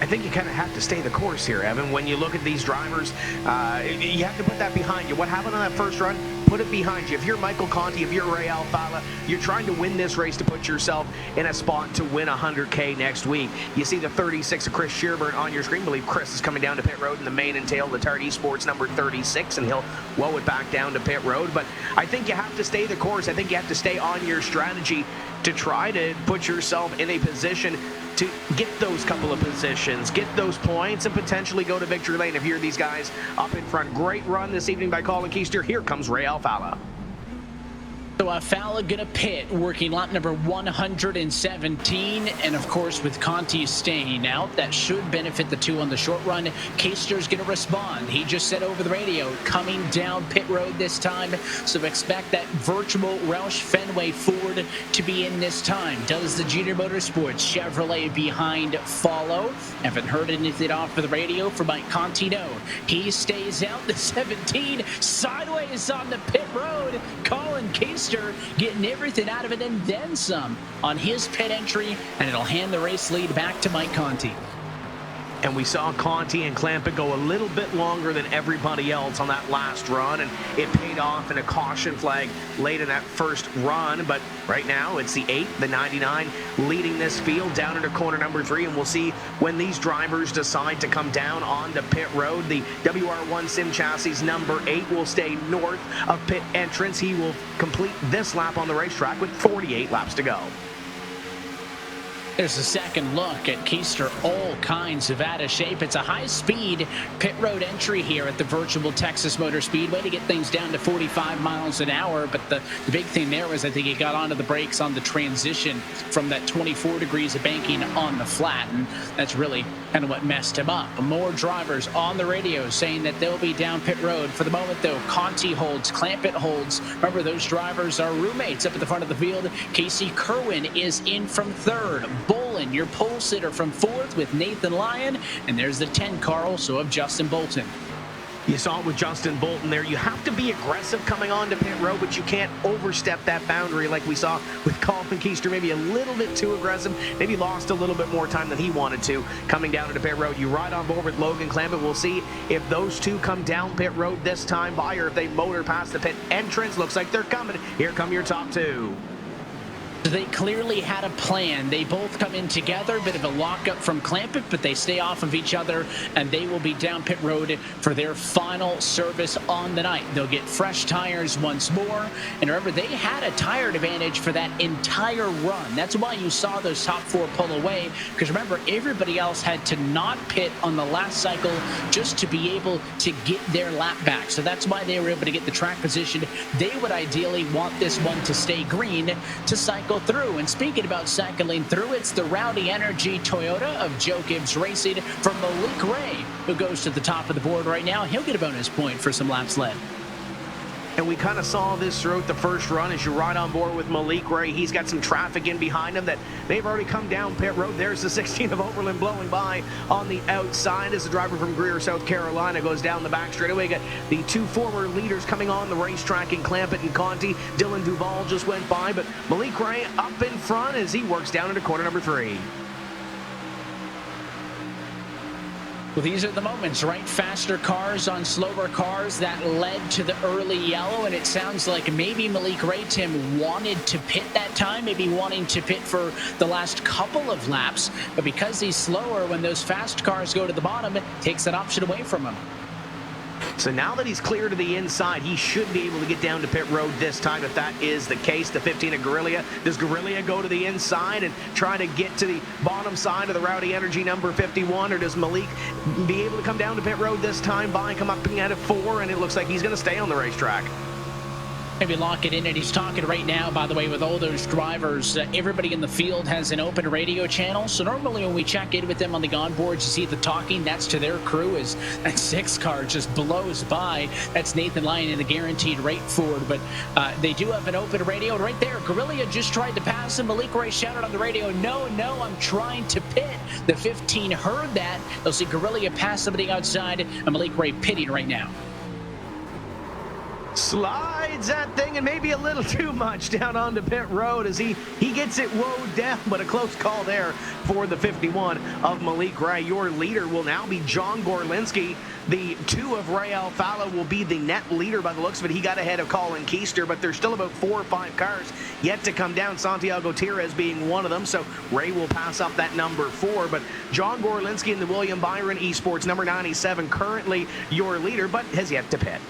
I think you kind of have to stay the course here, Evan. When you look at these drivers, you have to put that behind you. What happened on that first run? Put it behind you. If you're Michael Conti, if you're Ray Alfala, you're trying to win this race to put yourself in a spot to win $100K next week. You see the 36 of Chris Shearburn on your screen. I believe Chris is coming down to pit road in the main and tail, the Tart Esports number 36, and he'll woe it back down to pit road. But I think you have to stay the course. I think you have to stay on your strategy to try to put yourself in a position to get those couple of positions, get those points, and potentially go to victory lane if you're these guys up in front. Great run this evening by Colin Keister. Here comes Ray Alfala. So Alfala gonna pit, working lap number 117, and of course with Conti staying out, that should benefit the 2 on the short run. Keister's gonna respond. He just said over the radio, coming down pit road this time, so expect that virtual Roush Fenway Ford to be in this time. Does the Junior Motorsports Chevrolet behind follow? Haven't heard anything off of the radio for Mike Conti, no. He stays out, the 17 sideways on the pit road. Colin Keister getting everything out of it and then some on his pit entry, and it'll hand the race lead back to Mike Conti. And we saw Conti and Clampett go a little bit longer than everybody else on that last run, and it paid off in a caution flag late in that first run. But right now it's the 8, the 99 leading this field down into corner number 3, and we'll see when these drivers decide to come down onto pit road. The WR1 Sim Chassis number 8 will stay north of pit entrance. He will complete this lap on the racetrack with 48 laps to go. There's a second look at Keister, all kinds of out of shape. It's a high-speed pit road entry here at the virtual Texas Motor Speedway to get things down to 45 miles an hour. But the big thing there was I think he got onto the brakes on the transition from that 24 degrees of banking on the flat, and that's really kind of what messed him up. More drivers on the radio saying that they'll be down pit road. For the moment, though, Conti holds, Clampett holds. Remember, those drivers are roommates up at the front of the field. Casey Kerwin is in from 3rd. Bolin, your pole sitter, from 4th with Nathan Lyon. And there's the 10 car also of Justin Bolton. You saw it with Justin Bolton there. You have to be aggressive coming onto pit road, but you can't overstep that boundary like we saw with Colin Keister. Maybe a little bit too aggressive, maybe lost a little bit more time than he wanted to coming down into pit road. You ride on board with Logan Clampett. We'll see if those two come down pit road this time by, or if they motor past the pit entrance. Looks like they're coming. Here come your top 2. They clearly had a plan. They both come in together, bit of a lockup from Clampett, but they stay off of each other, and they will be down pit road for their final service on the night. They'll get fresh tires once more, and remember, they had a tire advantage for that entire run. That's why you saw those top four pull away, because remember, everybody else had to not pit on the last cycle just to be able to get their lap back. So that's why they were able to get the track position. They would ideally want this one to stay green to cycle through. And speaking about cycling through, it's the Rowdy Energy Toyota of Joe Gibbs Racing for Malik Ray, who goes to the top of the board right now. He'll get a bonus point for some laps led. And we kind of saw this throughout the first run as you ride on board with Malik Ray. He's got some traffic in behind him that they've already come down pit road. There's the 16 of Oberlin blowing by on the outside as the driver from Greer, South Carolina goes down the back straightaway. You got the two former leaders coming on the racetrack in Clampett and Conti. Dylan Duval just went by, but Malik Ray up in front as he works down into corner number 3. Well, these are the moments, right? Faster cars on slower cars that led to the early yellow, and it sounds like maybe Malik Ray, Tim, wanted to pit that time, maybe wanting to pit for the last couple of laps, but because he's slower, when those fast cars go to the bottom, it takes that option away from him. So now that he's clear to the inside, he should be able to get down to pit road this time if that is the case. The 15 of Guerrilla. Does Guerrilla go to the inside and try to get to the bottom side of the Rowdy Energy number 51, or does Malik be able to come down to pit road this time by come up and at a 4, and it looks like he's going to stay on the racetrack? Maybe lock it in, and he's talking right now, by the way, with all those drivers. Everybody in the field has an open radio channel, so normally when we check in with them on the onboards, you see the talking, that's to their crew as that 6 car just blows by. That's Nathan Lyon in the guaranteed rate Ford, but they do have an open radio, and right there, Guerrilla just tried to pass him. Malik Ray shouted on the radio, no, I'm trying to pit. The 15 heard that. They'll see Guerrilla pass somebody outside, and Malik Ray pitting right now. Slides that thing and maybe a little too much down onto pit road as he gets it woed down, but a close call there for the 51 of Malik Ray. Your leader will now be John Gorlinski. The 2 of Ray Alfala will be the net leader by the looks of it. He got ahead of Colin Keister, but there's still about 4 or 5 cars yet to come down, Santiago Tires being one of them, so Ray will pass up that number 4. But John Gorlinski in the William Byron Esports number 97, currently your leader, but has yet to pit.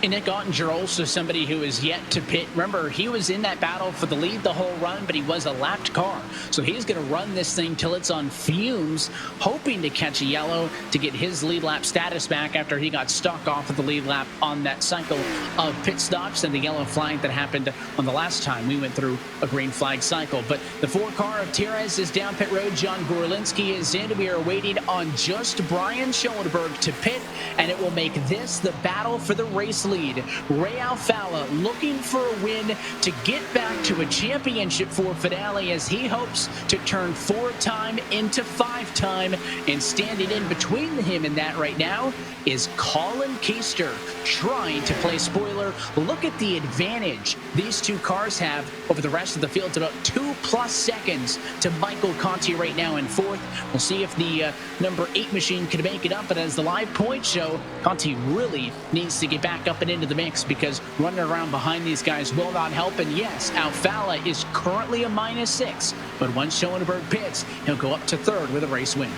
And Nick Ottinger, also somebody who is yet to pit. Remember, he was in that battle for the lead the whole run, but he was a lapped car. So he's going to run this thing till it's on fumes, hoping to catch a yellow to get his lead lap status back after he got stuck off of the lead lap on that cycle of pit stops and the yellow flag that happened on the last time we went through a green flag cycle. But the 4 car of Tires is down pit road. John Gorlinski is in. We are waiting on just Brian Schoenberg to pit, and it will make this the battle for the race lead. Ray Alfala looking for a win to get back to a championship for Finale as he hopes to turn 4-time into 5-time, and standing in between him and that right now is Colin Keister trying to play spoiler. Look at the advantage these 2 cars have over the rest of the field. It's about 2+ seconds to Michael Conti right now in 4th. We'll see if the number 8 machine can make it up, but as the live points show, Conti really needs to get back up and into the mix because running around behind these guys will not help. And yes, Alfala is currently a -6, but once Schoenberg pits, he'll go up to 3rd with a race win.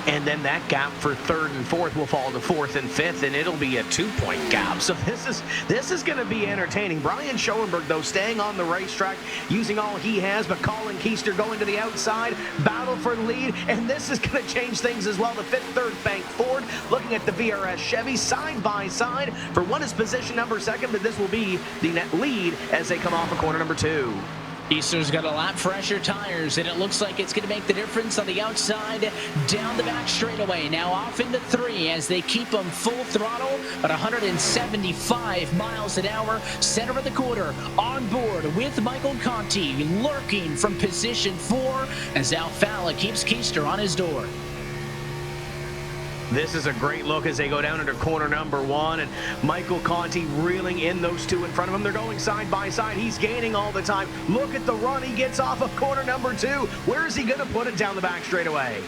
And then that gap for 3rd and 4th will fall to 4th and 5th, and it'll be a 2-point gap. So this is going to be entertaining. Brian Schoenberg, though, staying on the racetrack, using all he has, but Colin Keister going to the outside, battle for the lead, and this is going to change things as well. The 5th, 3rd bank Ford, looking at the VRS Chevy side by side. For one is position number 2nd, but this will be the net lead as they come off of corner number 2. Easter's got a lot fresher tires, and it looks like it's going to make the difference on the outside, down the back straightaway. Now off into 3 as they keep them full throttle at 175 miles an hour. Center of the quarter, on board with Michael Conti, lurking from position 4 as Alfala keeps Keister on his door. This is a great look as they go down into corner number 1, and Michael Conti reeling in those 2 in front of him. They're going side by side. He's gaining all the time. Look at the run he gets off of corner number 2. Where is he going to put it down the back straightaway?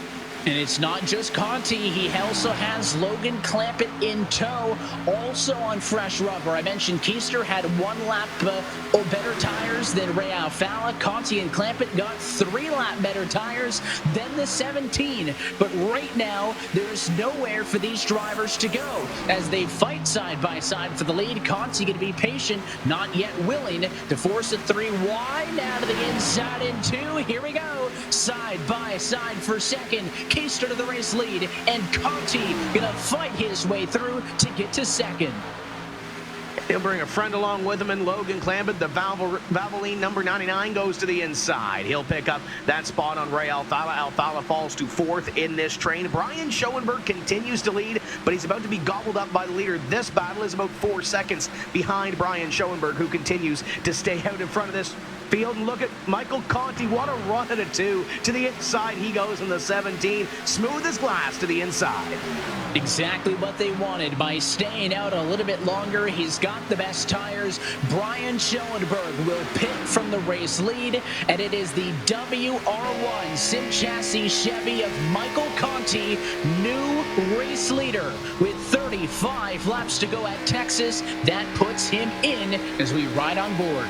And it's not just Conti. He also has Logan Clampett in tow, also on fresh rubber. I mentioned Keister had 1 lap better tires than Ray Alfala. Conti and Clampett got 3 lap better tires than the 17. But right now, there's nowhere for these drivers to go as they fight side by side for the lead. Conti going to be patient, not yet willing to force a 3 wide. Now to the inside in 2. Here we go. Side by side for second. Keister to the race lead, and Conti gonna fight his way through to get to second. He'll bring a friend along with him, and Logan Clampett, the Valvoline number 99, goes to the inside. He'll pick up that spot on Ray Alfala. Alfala falls to 4th in this train. Brian Schoenberg continues to lead, but he's about to be gobbled up by the leader. This battle is about 4 seconds behind Brian Schoenberg, who continues to stay out in front of this field. And look at Michael Conti. What a run at a 2. To the inside he goes in the 17. Smooth as glass to the inside. Exactly what they wanted by staying out a little bit longer. He's got the best tires. Brian Schoenberg will pit from the race lead, and it is the WR1 Sim Chassis Chevy of Michael Conti, new race leader with 35 laps to go at Texas. That puts him in as we ride on board.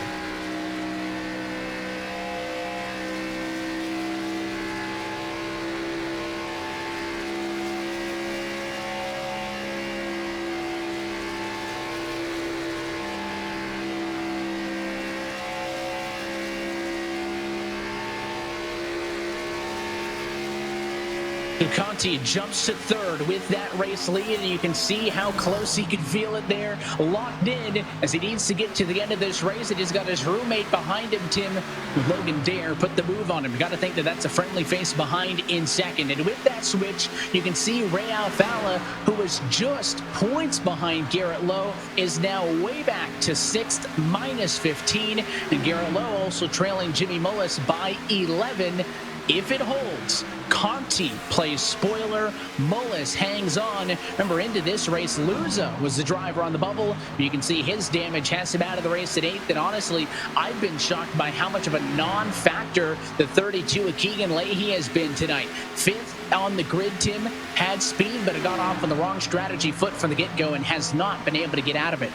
Conti jumps to 3rd with that race lead, and you can see how close he could feel it there, locked in as he needs to get to the end of this race. And he's got his roommate behind him, Tim. Logan Dare put the move on him. You got to think that that's a friendly face behind in 2nd. And with that switch, you can see Ray Alfala, who was just points behind Garrett Lowe, is now way back to 6th, minus 15. And Garrett Lowe also trailing Jimmy Mullis by 11. If it holds, Conti plays spoiler, Mullis hangs on. Remember, into this race, Luza was the driver on the bubble. You can see his damage has him out of the race at 8th, and honestly, I've been shocked by how much of a non-factor the 32 of Keegan Leahy has been tonight. 5th on the grid, Tim, had speed, but it got off on the wrong strategy foot from the get-go and has not been able to get out of it.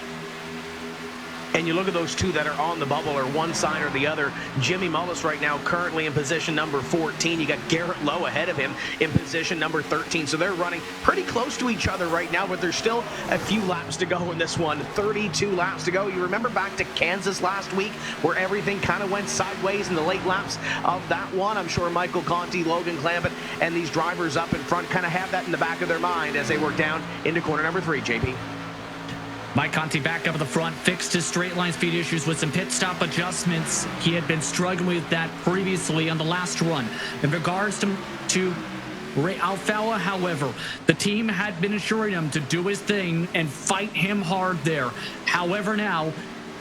And you look at those 2 that are on the bubble, or one side or the other. Jimmy Mullis right now currently in position number 14. You got Garrett Lowe ahead of him in position number 13. So they're running pretty close to each other right now, but there's still a few laps to go in this one. 32 laps to go. You remember back to Kansas last week where everything kind of went sideways in the late laps of that one? I'm sure Michael Conti, Logan Clampett, and these drivers up in front kind of have that in the back of their mind as they work down into corner number 3, JP. Mike Conti back up at the front, fixed his straight line speed issues with some pit stop adjustments. He had been struggling with that previously on the last run. In regards to Ray Alfala, however, the team had been assuring him to do his thing and fight him hard there. However, now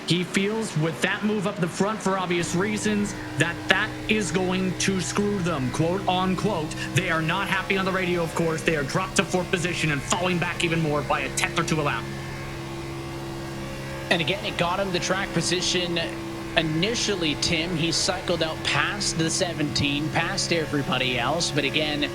he feels with that move up the front, for obvious reasons, that is going to screw them, quote unquote. They are not happy on the radio, of course. They are dropped to 4th position and falling back even more by a 10th or 2 a lap. And again, it got him the track position. Initially, Tim, he cycled out past the 17, past everybody else. But again,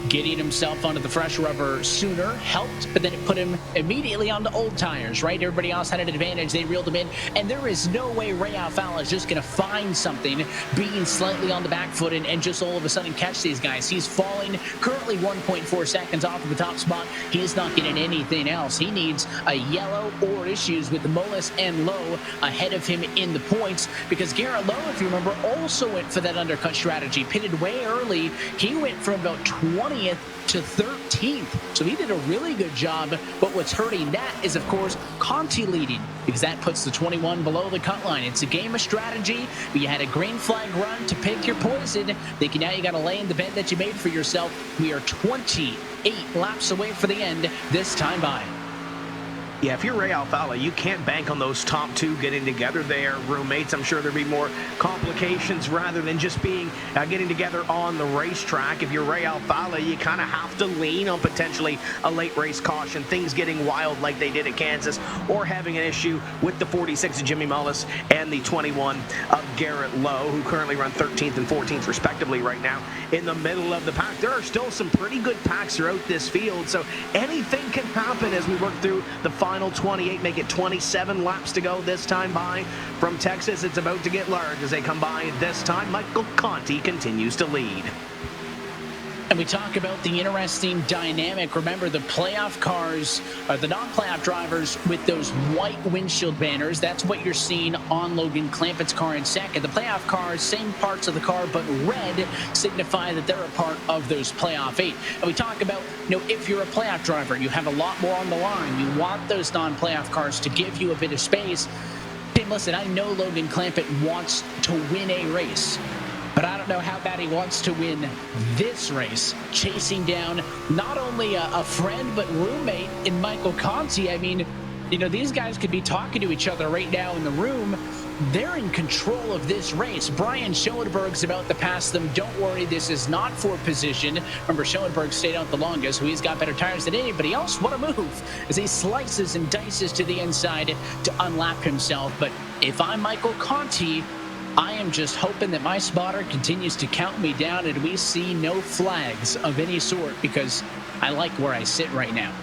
getting himself onto the fresh rubber sooner helped, but then it put him immediately on the old tires, right? Everybody else had an advantage. They reeled him in, and there is no way Ray Alfala is just going to find something being slightly on the back foot and just all of a sudden catch these guys. He's falling currently 1.4 seconds off of the top spot. He is not getting anything else. He needs a yellow or issues with Mullis and Lowe ahead of him in the points, because Garrett Lowe, if you remember, also went for that undercut strategy, pitted way early. He went from about 20th to 13th. So he did a really good job. But what's hurting that is, of course, Conti leading, because that puts the 21 below the cut line. It's a game of strategy. But you had a green flag run to pick your poison. Thinking now you got to lay in the bed that you made for yourself. We are 28 laps away for the end this time by. Yeah, if you're Ray Alfala, you can't bank on those top two getting together. They are roommates. I'm sure there'd be more complications rather than just being getting together on the racetrack. If you're Ray Alfala, you kind of have to lean on potentially a late race caution, things getting wild like they did at Kansas, or having an issue with the 46 of Jimmy Mullis and the 21 of Garrett Lowe, who currently run 13th and 14th respectively right now in the middle of the pack. There are still some pretty good packs throughout this field, so anything can happen as we work through the final 28, make it 27 laps to go this time by. From Texas, it's about to get large as they come by this time. Michael Conti continues to lead. And we talk about the interesting dynamic. Remember, the playoff cars, or the non-playoff drivers with those white windshield banners, that's what you're seeing on Logan Clampett's car in second. The playoff cars, same parts of the car, but red signify that they're a part of those playoff 8. And we talk about, if you're a playoff driver, you have a lot more on the line. You want those non-playoff cars to give you a bit of space. Tim, listen, I know Logan Clampett wants to win a race, but I don't know how bad he wants to win this race, chasing down not only a friend but roommate in Michael Conti. I mean, these guys could be talking to each other right now in the room. They're in control of this race. Brian Schoenberg's about to pass them. Don't worry, this is not for position. Remember, Schoenberg stayed out the longest, so he's got better tires than anybody else. What a move as he slices and dices to the inside to unlap himself. But if I'm Michael Conti, I am just hoping that my spotter continues to count me down and we see no flags of any sort, because I like where I sit right now.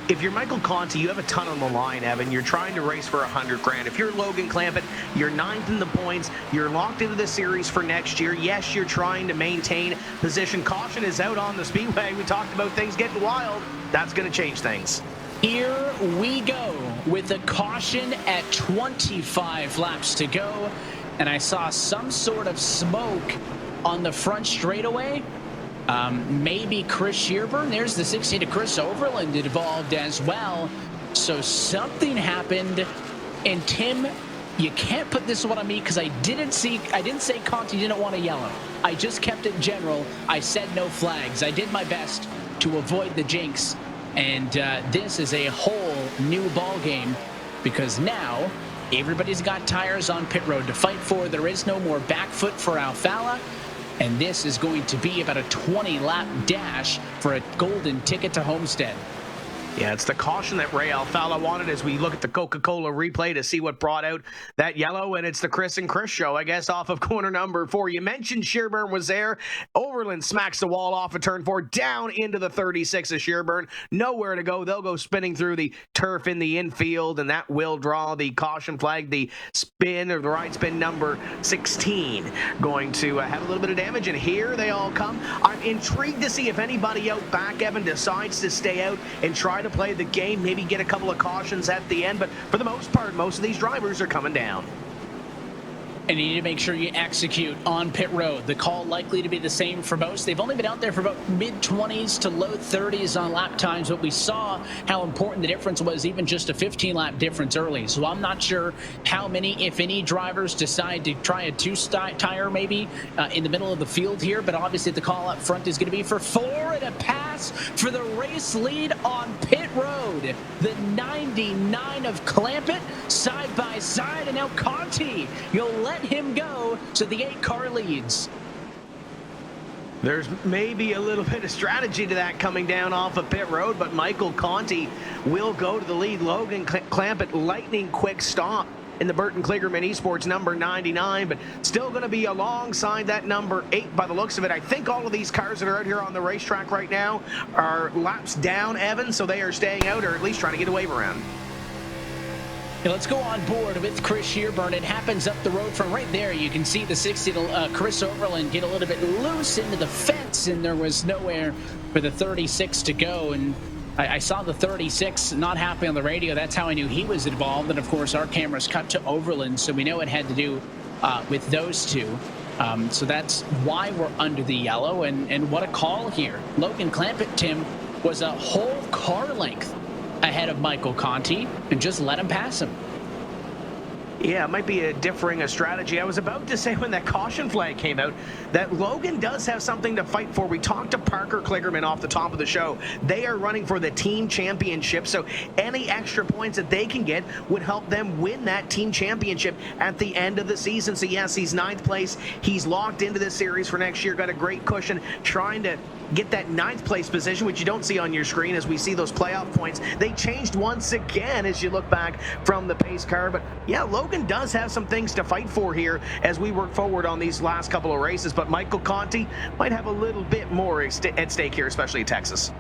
If you're Michael Conti, you have a ton on the line, Evan. You're trying to race for $100,000. If you're Logan Clampett, you're 9th in the points. You're locked into the series for next year. Yes, you're trying to maintain position. Caution is out on the speedway. We talked about things getting wild. That's going to change things. Here we go with a caution at 25 laps to go. And I saw some sort of smoke on the front straightaway. Maybe Chris Shearburn. There's the 16 to Chris Overland involved as well. So something happened. And Tim, you can't put this one on me because I didn't say Conti didn't want a yellow. I just kept it general. I said no flags. I did my best to avoid the jinx. And this is a whole new ball game, because now everybody's got tires on pit road to fight for. There is no more back foot for Alfala. And this is going to be about a 20-lap dash for a golden ticket to Homestead. Yeah, it's the caution that Ray Alfala wanted as we look at the Coca-Cola replay to see what brought out that yellow, and it's the Chris and Chris show, I guess, off of corner number 4. You mentioned Shearburn was there. Overland smacks the wall off of turn 4, down into the 36 of Shearburn. Nowhere to go. They'll go spinning through the turf in the infield, and that will draw the caution flag. The spin, or the right spin number 16, going to have a little bit of damage, and here they all come. I'm intrigued to see if anybody out back, Evan, decides to stay out and try to play the game, maybe get a couple of cautions at the end, but for the most part, most of these drivers are coming down. And you need to make sure you execute on pit road. The call likely to be the same for most. They've only been out there for about mid-20s to low 30s on lap times, but we saw how important the difference was, even just a 15-lap difference early. So I'm not sure how many, if any, drivers decide to try a two-tire maybe in the middle of the field here, but obviously the call up front is going to be for 4 and a pass for the race lead on pit road. The 99 of Clampett side by side, and now Conti, you'll let him go, so the 8-car leads. There's maybe a little bit of strategy to that coming down off of pit road, but Michael Conti will go to the lead. Logan Clampett, lightning quick stop in the Burton Kligerman Esports number 99, but still going to be alongside that number 8 by the looks of it. I think all of these cars that are out here on the racetrack right now are laps down, Evan, so they are staying out, or at least trying to get a wave around. Let's go on board with Chris Shearburn. It happens up the road from right there. You can see the 60 to Chris Overland get a little bit loose into the fence, and there was nowhere for the 36 to go. And I saw the 36 not happy on the radio. That's how I knew he was involved. And, of course, our cameras cut to Overland, so we know it had to do with those two. So that's why we're under the yellow. And what a call here. Logan Clampett, Tim, was a whole car length ahead of Michael Conti and just let him pass him. Yeah, it might be a differing strategy. I was about to say when that caution flag came out that Logan does have something to fight for. We talked to Parker Kligerman off the top of the show. They are running for the team championship, so any extra points that they can get would help them win that team championship at the end of the season. So yes, he's 9th place. He's locked into this series for next year. Got a great cushion trying to get that 9th place position, which you don't see on your screen as we see those playoff points. They changed once again as you look back from the pace car. But yeah, Logan does have some things to fight for here as we work forward on these last couple of races. But Michael Conti might have a little bit more at stake here, especially in Texas.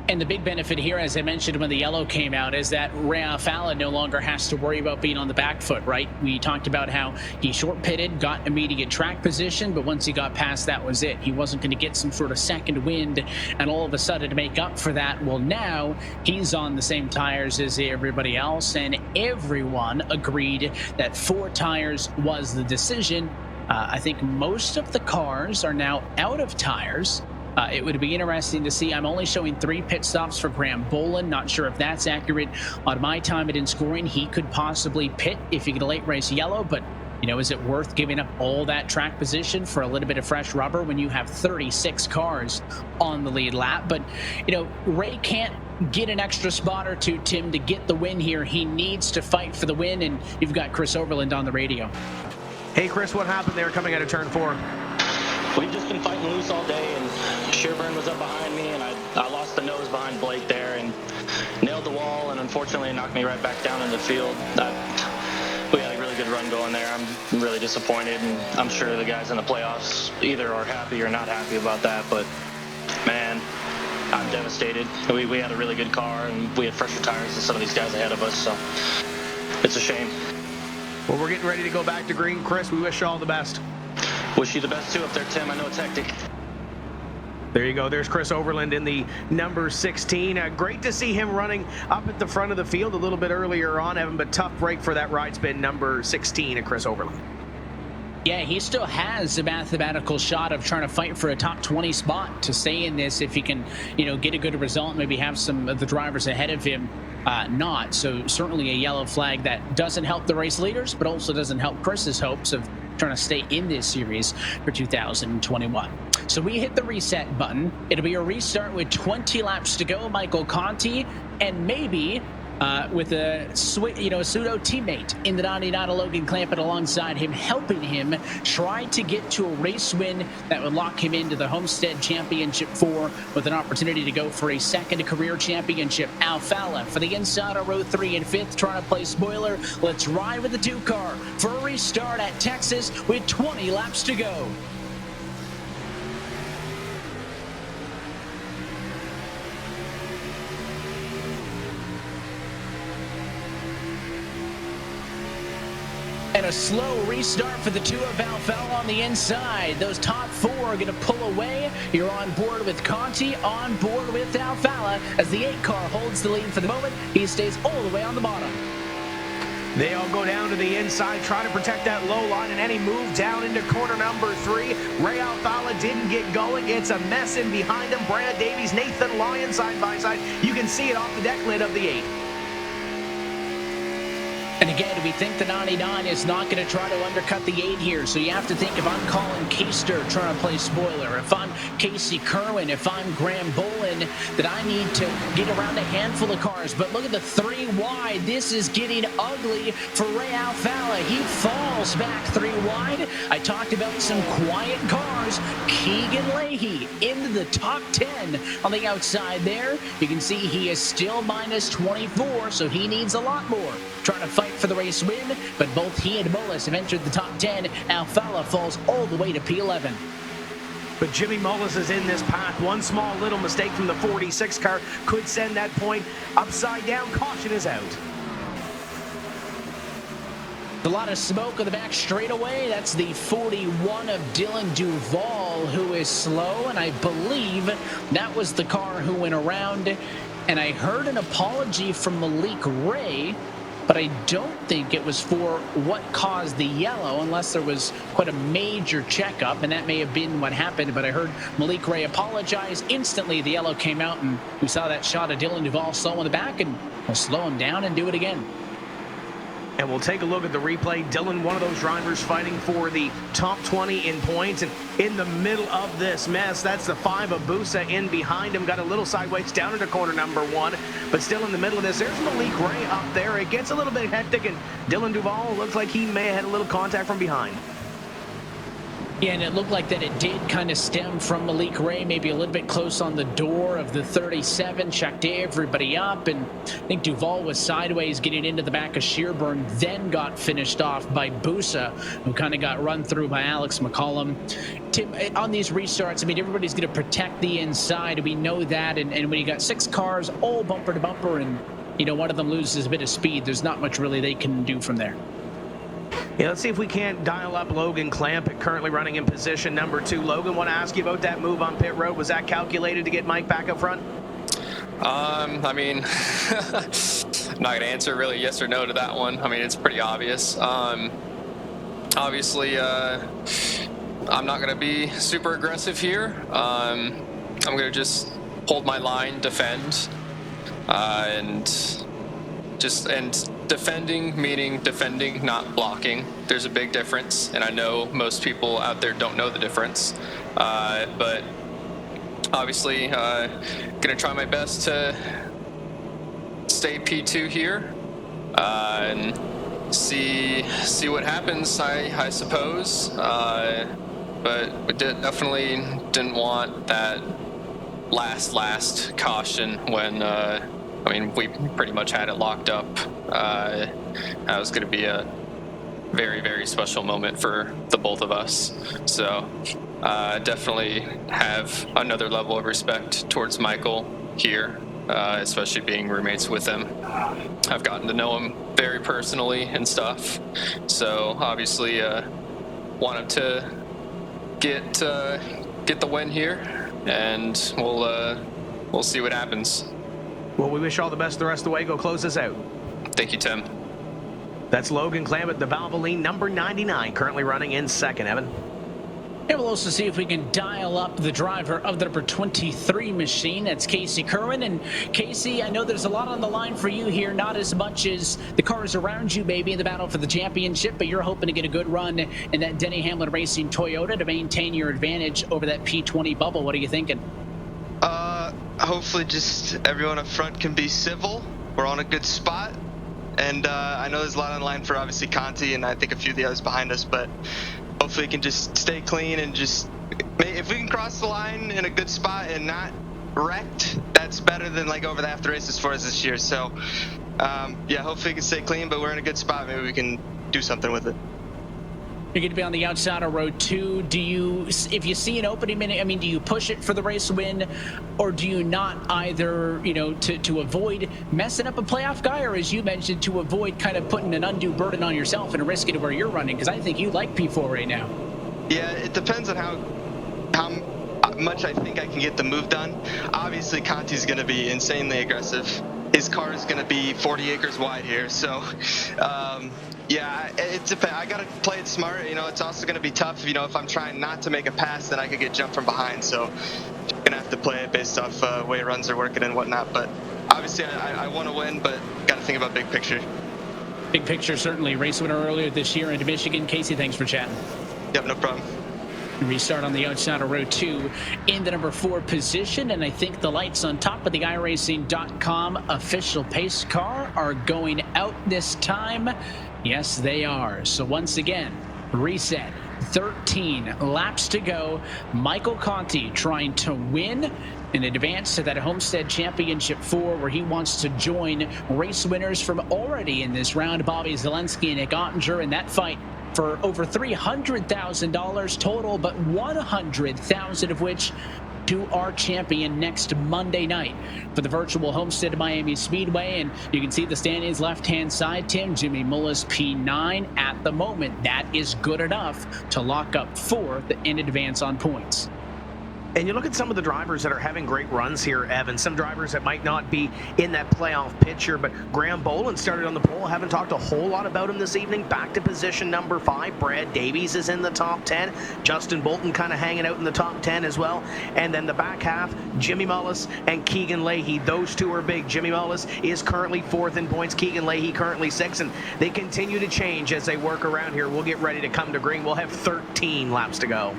And the big benefit here, as I mentioned when the yellow came out, is that Ray Alfala no longer has to worry about being on the back foot, right? We talked about how he short pitted, got immediate track position, but once he got past, that was it. He wasn't going to get some sort of second wind, and all of a sudden to make up for that, well, now he's on the same tires as everybody else, and everyone agreed that 4 tires was the decision. I think most of the cars are now out of tires. It would be interesting to see. I'm only showing 3 pit stops for Graham Boland. Not sure if that's accurate. On my time in scoring, he could possibly pit if you get a late race yellow, but is it worth giving up all that track position for a little bit of fresh rubber when you have 36 cars on the lead lap? But, Ray can't get an extra spot or two, Tim, to get the win here. He needs to fight for the win, and you've got Chris Overland on the radio. Hey, Chris, what happened there coming out of turn 4? We've just been fighting loose all day, and Sherburne was up behind me, and I lost the nose behind Blake there and nailed the wall, and unfortunately it knocked me right back down in the field. We had a really good run going there. I'm really disappointed, and I'm sure the guys in the playoffs either are happy or not happy about that, but man, I'm devastated. We had a really good car, and we had fresher tires than some of these guys ahead of us, so it's a shame. Well, we're getting ready to go back to green. Chris, we wish you all the best. Wish you the best too up there, Tim. I know it's hectic. There you go. There's Chris Overland in the number 16. Great to see him running up at the front of the field a little bit earlier on, Evan, but tough break for that ride spin number 16 at Chris Overland. Yeah, he still has a mathematical shot of trying to fight for a top 20 spot to stay in this if he can, get a good result, maybe have some of the drivers ahead of him not. So certainly a yellow flag that doesn't help the race leaders, but also doesn't help Chris's hopes of trying to stay in this series for 2021. So we hit the reset button. It'll be a restart with 20 laps to go. Michael Conti, and maybe with a pseudo teammate in the 99, Logan Clampett alongside him, helping him try to get to a race win that would lock him into the Homestead Championship 4 with an opportunity to go for a second career championship. Alfala for the inside of row 3 and 5th, trying to play spoiler. Let's ride with the 2 car for a restart at Texas with 20 laps to go. And a slow restart for the 2 of Alfala on the inside. Those top 4 are going to pull away. You're on board with Conti, on board with Alfala as the 8 car holds the lead for the moment. He stays all the way on the bottom. They all go down to the inside, trying to protect that low line, and any move down into corner number 3. Ray Alfala didn't get going. It's a mess in behind him. Brad Davies, Nathan Lyon side by side. You can see it off the deck lid of the 8. And again, we think the 99 is not going to try to undercut the 8 here. So you have to think, if I'm Colin Keister trying to play spoiler, if I'm Casey Kerwin, if I'm Graham Boland, that I need to get around a handful of cars. But look at the 3 wide. This is getting ugly for Ray Alfala. He falls back 3 wide. I talked about some quiet cars. Keegan Leahy into the top 10 on the outside there. You can see he is still minus 24, so he needs a lot more. Trying to fight for the race win, but both he and Mullis have entered the top 10. Alfala falls all the way to P11. But Jimmy Mullis is in this path. One small little mistake from the 46 car could send that point upside down. Caution is out. A lot of smoke on the back straightaway. That's the 41 of Dylan Duvall, who is slow, and I believe that was the car who went around. And I heard an apology from Malik Ray, but I don't think it was for what caused the yellow, unless there was quite a major checkup, and that may have been what happened. But I heard Malik Ray apologize. Instantly, the yellow came out, and we saw that shot of Dylan Duvall slow in the back, and we'll slow him down and do it again. And we'll take a look at the replay. Dylan, one of those drivers fighting for the top 20 in points. And in the middle of this mess, that's the 5 of Busa in behind him. Got a little sideways down into corner number 1. But still in the middle of this, there's Malik Ray up there. It gets a little bit hectic, and Dylan Duval looks like he may have had a little contact from behind. Yeah, and it looked like that it did kind of stem from Malik Ray, maybe a little bit close on the door of the 37, checked everybody up, and I think Duval was sideways getting into the back of Shearburn, then got finished off by Busa, who kind of got run through by Alex McCollum. Tim, on these restarts, I mean, everybody's going to protect the inside. We know that, and when you got 6 cars all bumper to bumper, and, you know, one of them loses a bit of speed, there's not much really they can do from there. Yeah, let's see if we can't dial up Logan Clamp, currently running in position number 2. Logan, want to ask you about that move on pit road. Was that calculated to get Mike back up front? I mean, I'm not going to answer really yes or no to that one. I mean, it's pretty obvious. Obviously, I'm not going to be super aggressive here. I'm going to just hold my line, defend, and defending, meaning defending, not blocking. There's a big difference, and I know most people out there don't know the difference. But obviously, gonna try my best to stay P2 here and see what happens. I suppose. But we definitely didn't want that last caution when. I mean, we pretty much had it locked up. That was going to be a very, very special moment for the both of us. So definitely have another level of respect towards Michael here, especially being roommates with him. I've gotten to know him very personally and stuff. So obviously want him to get the win here, and we'll see what happens. Well, we wish all the best the rest of the way. Go close this out. Thank you, Tim. That's Logan Clamp at the Valvoline, number 99, currently running in second, Evan. And we'll also see if we can dial up the driver of the number 23 machine. That's Casey Kerwin. And Casey, I know there's a lot on the line for you here, not as much as the cars around you maybe in the battle for the championship, but you're hoping to get a good run in that Denny Hamlin Racing Toyota to maintain your advantage over that P20 bubble. What are you thinking? Hopefully just everyone up front can be civil. We're on a good spot. And I know there's a lot on the line for obviously Conti and I think a few of the others behind us, but hopefully we can just stay clean and just, if we can cross the line in a good spot and not wrecked, that's better than like over the after races for us this year. So yeah, hopefully we can stay clean, but we're in a good spot. Maybe we can do something with it. You're going to be on the outside of row 2. Do you, if you see an opening minute, I mean, do you push it for the race win, or do you not either, you know, to avoid messing up a playoff guy, or as you mentioned, to avoid kind of putting an undue burden on yourself and risking it where you're running? Because I think you like P4 right now. Yeah, it depends on how much I think I can get the move done. Obviously, Conti's going to be insanely aggressive. His car is going to be 40 acres wide here, so yeah, it depends. I got to play it smart. You know, it's also going to be tough. You know, if I'm trying not to make a pass, then I could get jumped from behind. So I'm going to have to play it based off way runs are working and whatnot. But obviously, I want to win, but got to think about big picture. Big picture, certainly. Race winner earlier this year into Michigan. Casey, thanks for chatting. Yep, no problem. Restart on the outside of row 2 in the number 4 position, and I think the lights on top of the iRacing.com official pace car are going out this time. Yes, they are. So once again, reset. 13 laps to go. Michael Conti trying to win and advance to that Homestead Championship 4, where he wants to join race winners from already in this round, Bobby Zelensky and Nick Ottinger, in that fight for over $300,000 total, but $100,000 of which to our champion next Monday night for the virtual Homestead Miami Speedway. And you can see the standings left-hand side, Tim. Jimmy Mullis P9 at the moment. That is good enough to lock up 4th and advance on points. And you look at some of the drivers that are having great runs here, Evan. Some drivers that might not be in that playoff picture, but Graham Boland started on the pole. Haven't talked a whole lot about him this evening. Back to position number 5. Brad Davies is in the top 10. Justin Bolton kind of hanging out in the top 10 as well. And then the back half, Jimmy Mullis and Keegan Leahy. Those two are big. Jimmy Mullis is currently 4th in points. Keegan Leahy currently 6th. And they continue to change as they work around here. We'll get ready to come to green. We'll have 13 laps to go.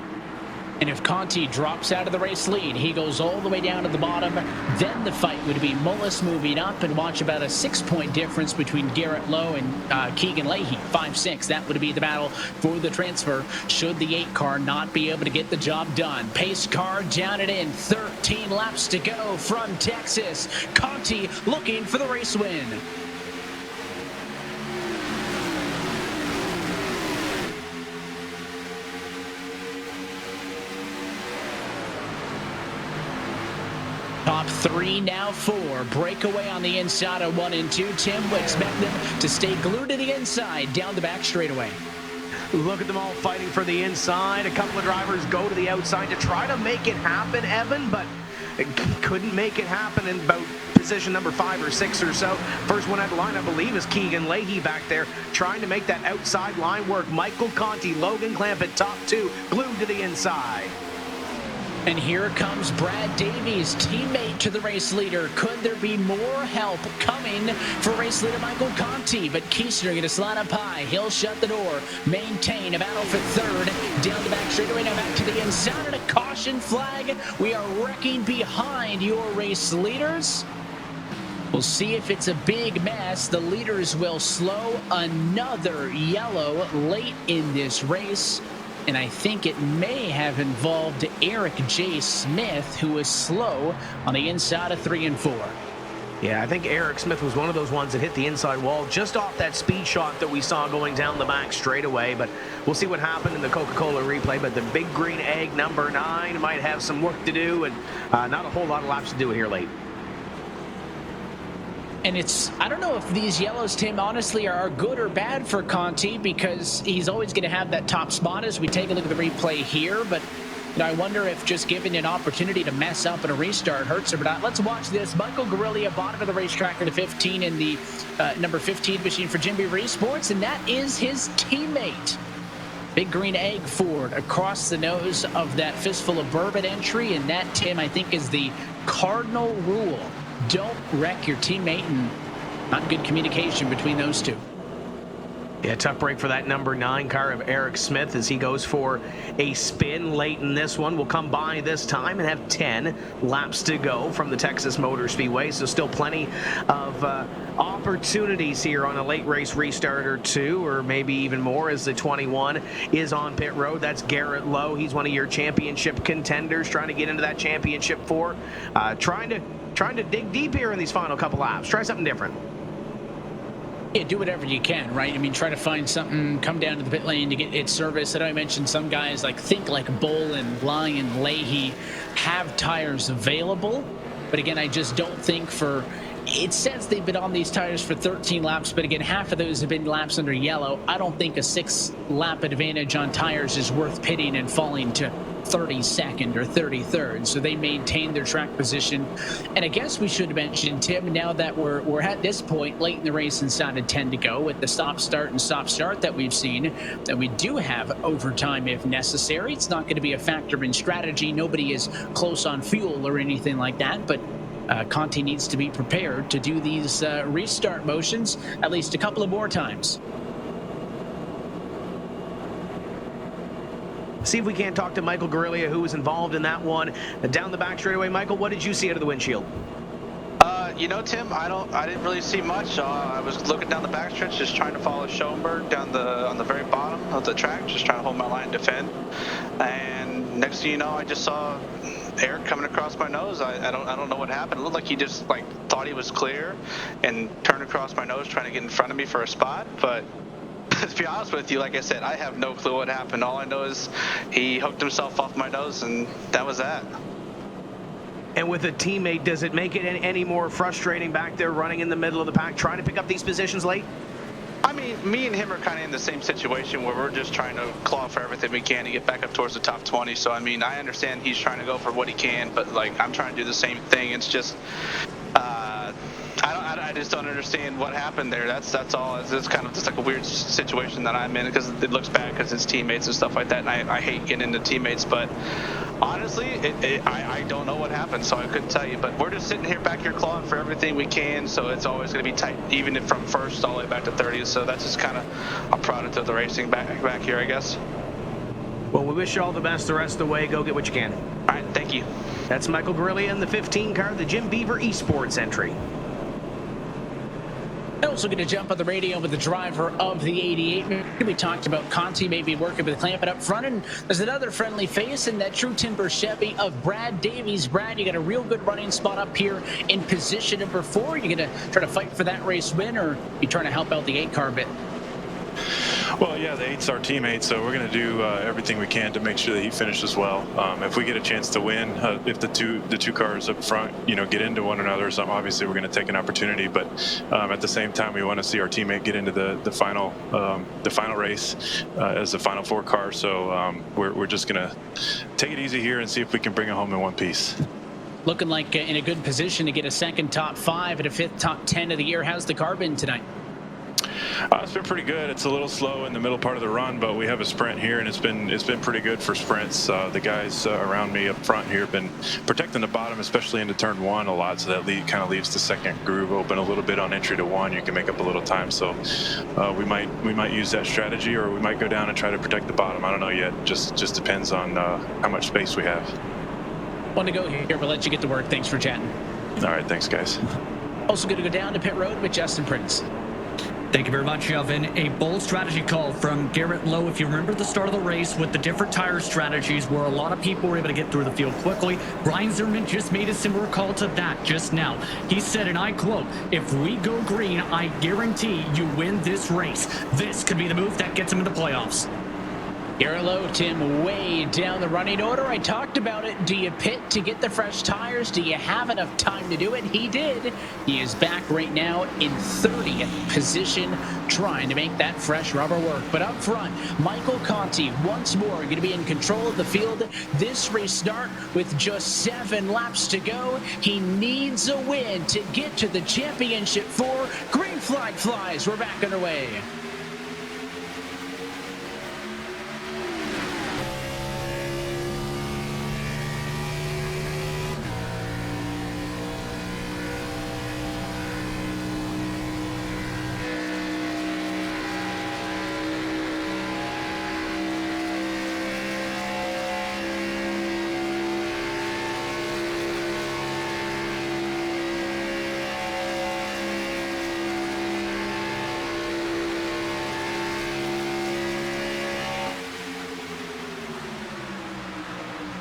And if Conti drops out of the race lead, he goes all the way down to the bottom. Then the fight would be Mullis moving up, and watch about a 6-point difference between Garrett Lowe and Keegan Leahy, 5-6. That would be the battle for the transfer should the 8 car not be able to get the job done. Pace car down and in, 13 laps to go from Texas. Conti looking for the race win. Top 3, now 4. Breakaway on the inside of 1 and 2. Tim, we expect them to stay glued to the inside down the back straightaway. Look at them all fighting for the inside. A couple of drivers go to the outside to try to make it happen, Evan, but couldn't make it happen in about position number 5 or 6 or so. First one out of the line, I believe, is Keegan Leahy back there trying to make that outside line work. Michael Conti, Logan Clampett, top 2, glued to the inside. And here comes Brad Davies, teammate to the race leader. Could there be more help coming for race leader Michael Conti? But Kiesener going to slide up high. He'll shut the door, maintain a battle for 3rd. Down the back straightaway, now back to the inside, and a caution flag. We are wrecking behind your race leaders. We'll see if it's a big mess. The leaders will slow. Another yellow late in this race. And I think it may have involved Eric J. Smith, who was slow on the inside of 3 and 4. Yeah, I think Eric Smith was one of those ones that hit the inside wall just off that speed shot that we saw going down the back straightaway. But we'll see what happened in the Coca-Cola replay. But the big green egg, number 9, might have some work to do, and not a whole lot of laps to do here late. And I don't know if these yellows, Tim, honestly are good or bad for Conti, because he's always going to have that top spot as we take a look at the replay here. But I wonder if just giving an opportunity to mess up in a restart hurts him or not. Let's watch this. Michael Guerrilla, bottom of the racetrack at the 15 in the number 15 machine for Jimmy Resports, and that is his teammate. Big green egg Ford across the nose of that fistful of bourbon entry, and that, Tim, I think is the cardinal rule. Don't wreck your teammate, and not good communication between those two. Yeah, tough break for that number 9 car of Eric Smith as he goes for a spin late in this one. We'll come by this time and have 10 laps to go from the Texas Motor Speedway, so still plenty of opportunities here on a late race restart or 2, or maybe even more, as the 21 is on pit road. That's Garrett Lowe. He's one of your championship contenders, trying to get into that championship 4. Trying to dig deep here in these final couple laps. Try something different. Yeah, do whatever you can, right? I mean, try to find something, come down to the pit lane to get its service. I know I mentioned some guys like Boland, Lyon, Leahy have tires available. But again, I just don't think it says they've been on these tires for 13 laps, but again, half of those have been laps under yellow. I don't think a 6-lap advantage on tires is worth pitting and falling to 32nd or 33rd. So they maintain their track position. And I guess we should mention, Tim, now that we're at this point late in the race inside of 10 to go with the stop start that we've seen, that we do have overtime if necessary. It's not going to be a factor in strategy. Nobody is close on fuel or anything like that, but Conti needs to be prepared to do these restart motions at least a couple of more times. See if we can't talk to Michael Guerrilla, who was involved in that one. Down the back straightaway, Michael, what did you see out of the windshield? Tim, I didn't really see much. I was looking down the backstretch, just trying to follow Schoenberg down on the very bottom of the track, just trying to hold my line and defend. And next thing you know, I just saw Eric coming across my nose. I don't know what happened. It looked like he just thought he was clear and turned across my nose, trying to get in front of me for a spot. But to be honest with you, like I said, I have no clue what happened. All I know is he hooked himself off my nose, and that was that. And with a teammate, does it make it any more frustrating back there running in the middle of the pack, trying to pick up these positions late? I mean, me and him are kind of in the same situation where we're just trying to claw for everything we can to get back up towards the top 20. So, I mean, I understand he's trying to go for what he can, but, like, I'm trying to do the same thing. It's just, I just don't understand what happened there. That's all. It's kind of just like a weird situation that I'm in because it looks bad because it's teammates and stuff like that, and I hate getting into teammates, but honestly, I don't know what happened, so I couldn't tell you. But we're just sitting here back here clawing for everything we can, so it's always going to be tight, even if from first all the way back to 30th. So that's just kind of a product of the racing back here, I guess. Well, we wish you all the best the rest of the way. Go get what you can. All right, thank you. That's Michael Guerrilla in the 15 car, the Jim Beaver Esports entry. Also going to jump on the radio with the driver of the 88. We talked about Conti maybe working with clamping up front, and there's another friendly face in that True Timber Chevy of Brad Davies. Brad, you got a real good running spot up here in position number 4. You going to try to fight for that race win, or you trying to help out the 8 car a bit? Well, yeah, the 8's our teammate, so we're going to do everything we can to make sure that he finishes well. If we get a chance to win, if the two cars up front, get into one another, so obviously we're going to take an opportunity. But at the same time, we want to see our teammate get into the final race as the final 4 car. So we're just going to take it easy here and see if we can bring it home in one piece. Looking like in a good position to get a second top 5 and a 5th top 10 of the year. How's the car been tonight? It's been pretty good. It's a little slow in the middle part of the run, but we have a sprint here, and it's been pretty good for sprints. The guys around me up front here have been protecting the bottom, especially into turn 1 a lot, so that kind of leaves the second groove open a little bit on entry to 1. You can make up a little time, so we might use that strategy, or we might go down and try to protect the bottom. I don't know yet. Just depends on how much space we have. Want to go here, but let you get to work. Thanks for chatting. All right, thanks, guys. Also going to go down to pit road with Justin Prince. Thank you very much, Alvin. A bold strategy call from Garrett Lowe. If you remember the start of the race with the different tire strategies where a lot of people were able to get through the field quickly, Brian Zimmerman just made a similar call to that just now. He said, and I quote, "If we go green, I guarantee you win this race. This could be the move that gets him in the playoffs." Garrett Lowe, Tim, way down the running order. I talked about it. Do you pit to get the fresh tires? Do you have enough time to do it? He did. He is back right now in 30th position, trying to make that fresh rubber work. But up front, Michael Conti, once more, going to be in control of the field. This restart with just 7 laps to go. He needs a win to get to the championship 4. Green flag flies. We're back underway.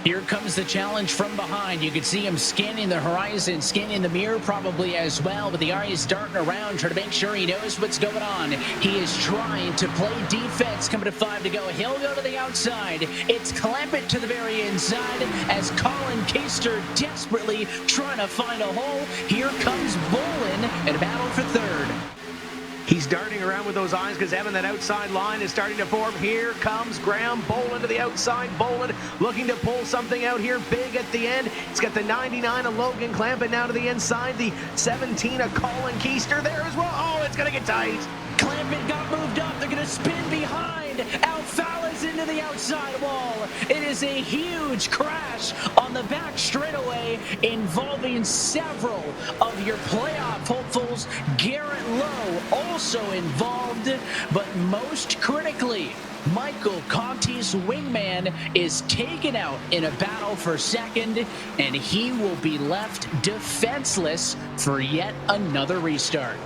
Here comes the challenge from behind. You can see him scanning the horizon, scanning the mirror probably as well, with the eyes darting around, trying to make sure he knows what's going on. He is trying to play defense. Coming to 5 to go. He'll go to the outside. It's clamp it to the very inside as Colin Keister desperately trying to find a hole. Here comes Bolin in a battle for 3rd. He's darting around with those eyes because Evan, that outside line is starting to form. Here comes Graham Boland to the outside. Boland looking to pull something out here big at the end. He's got the 99 of Logan clamping now to the inside. The 17 of Colin Keister there as well. Oh, it's going to get tight. Clampett got moved up. They're going to spin behind. Alfala's into the outside wall. It is a huge crash on the back straightaway involving several of your playoff hopefuls. Garrett Lowe also involved, but most critically, Michael Conti's wingman is taken out in a battle for 2nd, and he will be left defenseless for yet another restart.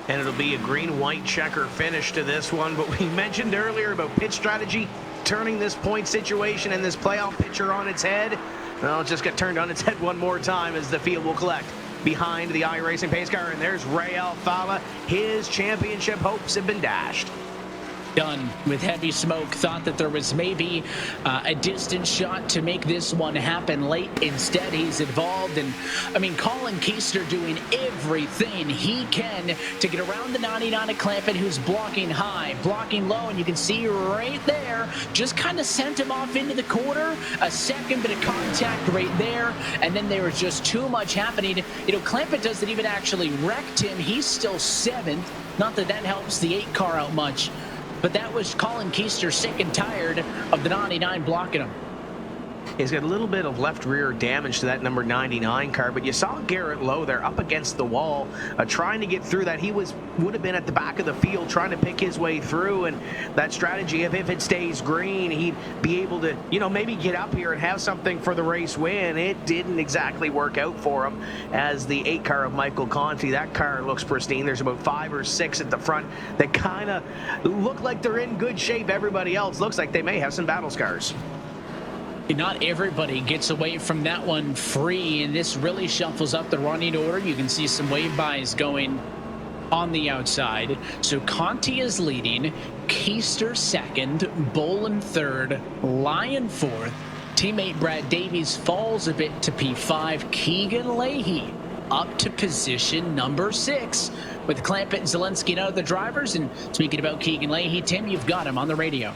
And it'll be a green-white checker finish to this one. But we mentioned earlier about pit strategy, turning this point situation and this playoff picture on its head. Well, it just got turned on its head one more time as the field will collect behind the iRacing pace car. And there's Ray Alfala. His championship hopes have been dashed. done with heavy smoke. Thought that there was maybe a distant shot to make this one happen late. Instead, he's involved. And I mean, Colin Keister doing everything he can to get around the 99 at Clampett, who's blocking high, blocking low. And you can see right there, just kind of sent him off into the corner. A second bit of contact right there. And then there was just too much happening. You know, Clampett doesn't even actually wrecked him. He's still 7th. Not that that helps the 8 car out much. But that was Colin Keister sick and tired of the 99 blocking him. He's got a little bit of left rear damage to that number 99 car, but you saw Garrett Lowe there up against the wall trying to get through that. He would have been at the back of the field trying to pick his way through, and that strategy of if it stays green, he'd be able to, you know, maybe get up here and have something for the race win. It didn't exactly work out for him as the 8 car of Michael Conti. That car looks pristine. There's about 5 or 6 at the front that kind of look like they're in good shape. Everybody else looks like they may have some battle scars. Not everybody gets away from that one free, and this really shuffles up the running order. You can see some wave bys going on the outside. So Conti is leading, Keister 2nd, Bolin 3rd, Lyon 4th. Teammate Brad Davies falls a bit to P5. Keegan Leahy up to position number 6 with Clampett and Zelensky and other drivers. And speaking about Keegan Leahy, Tim, you've got him on the radio.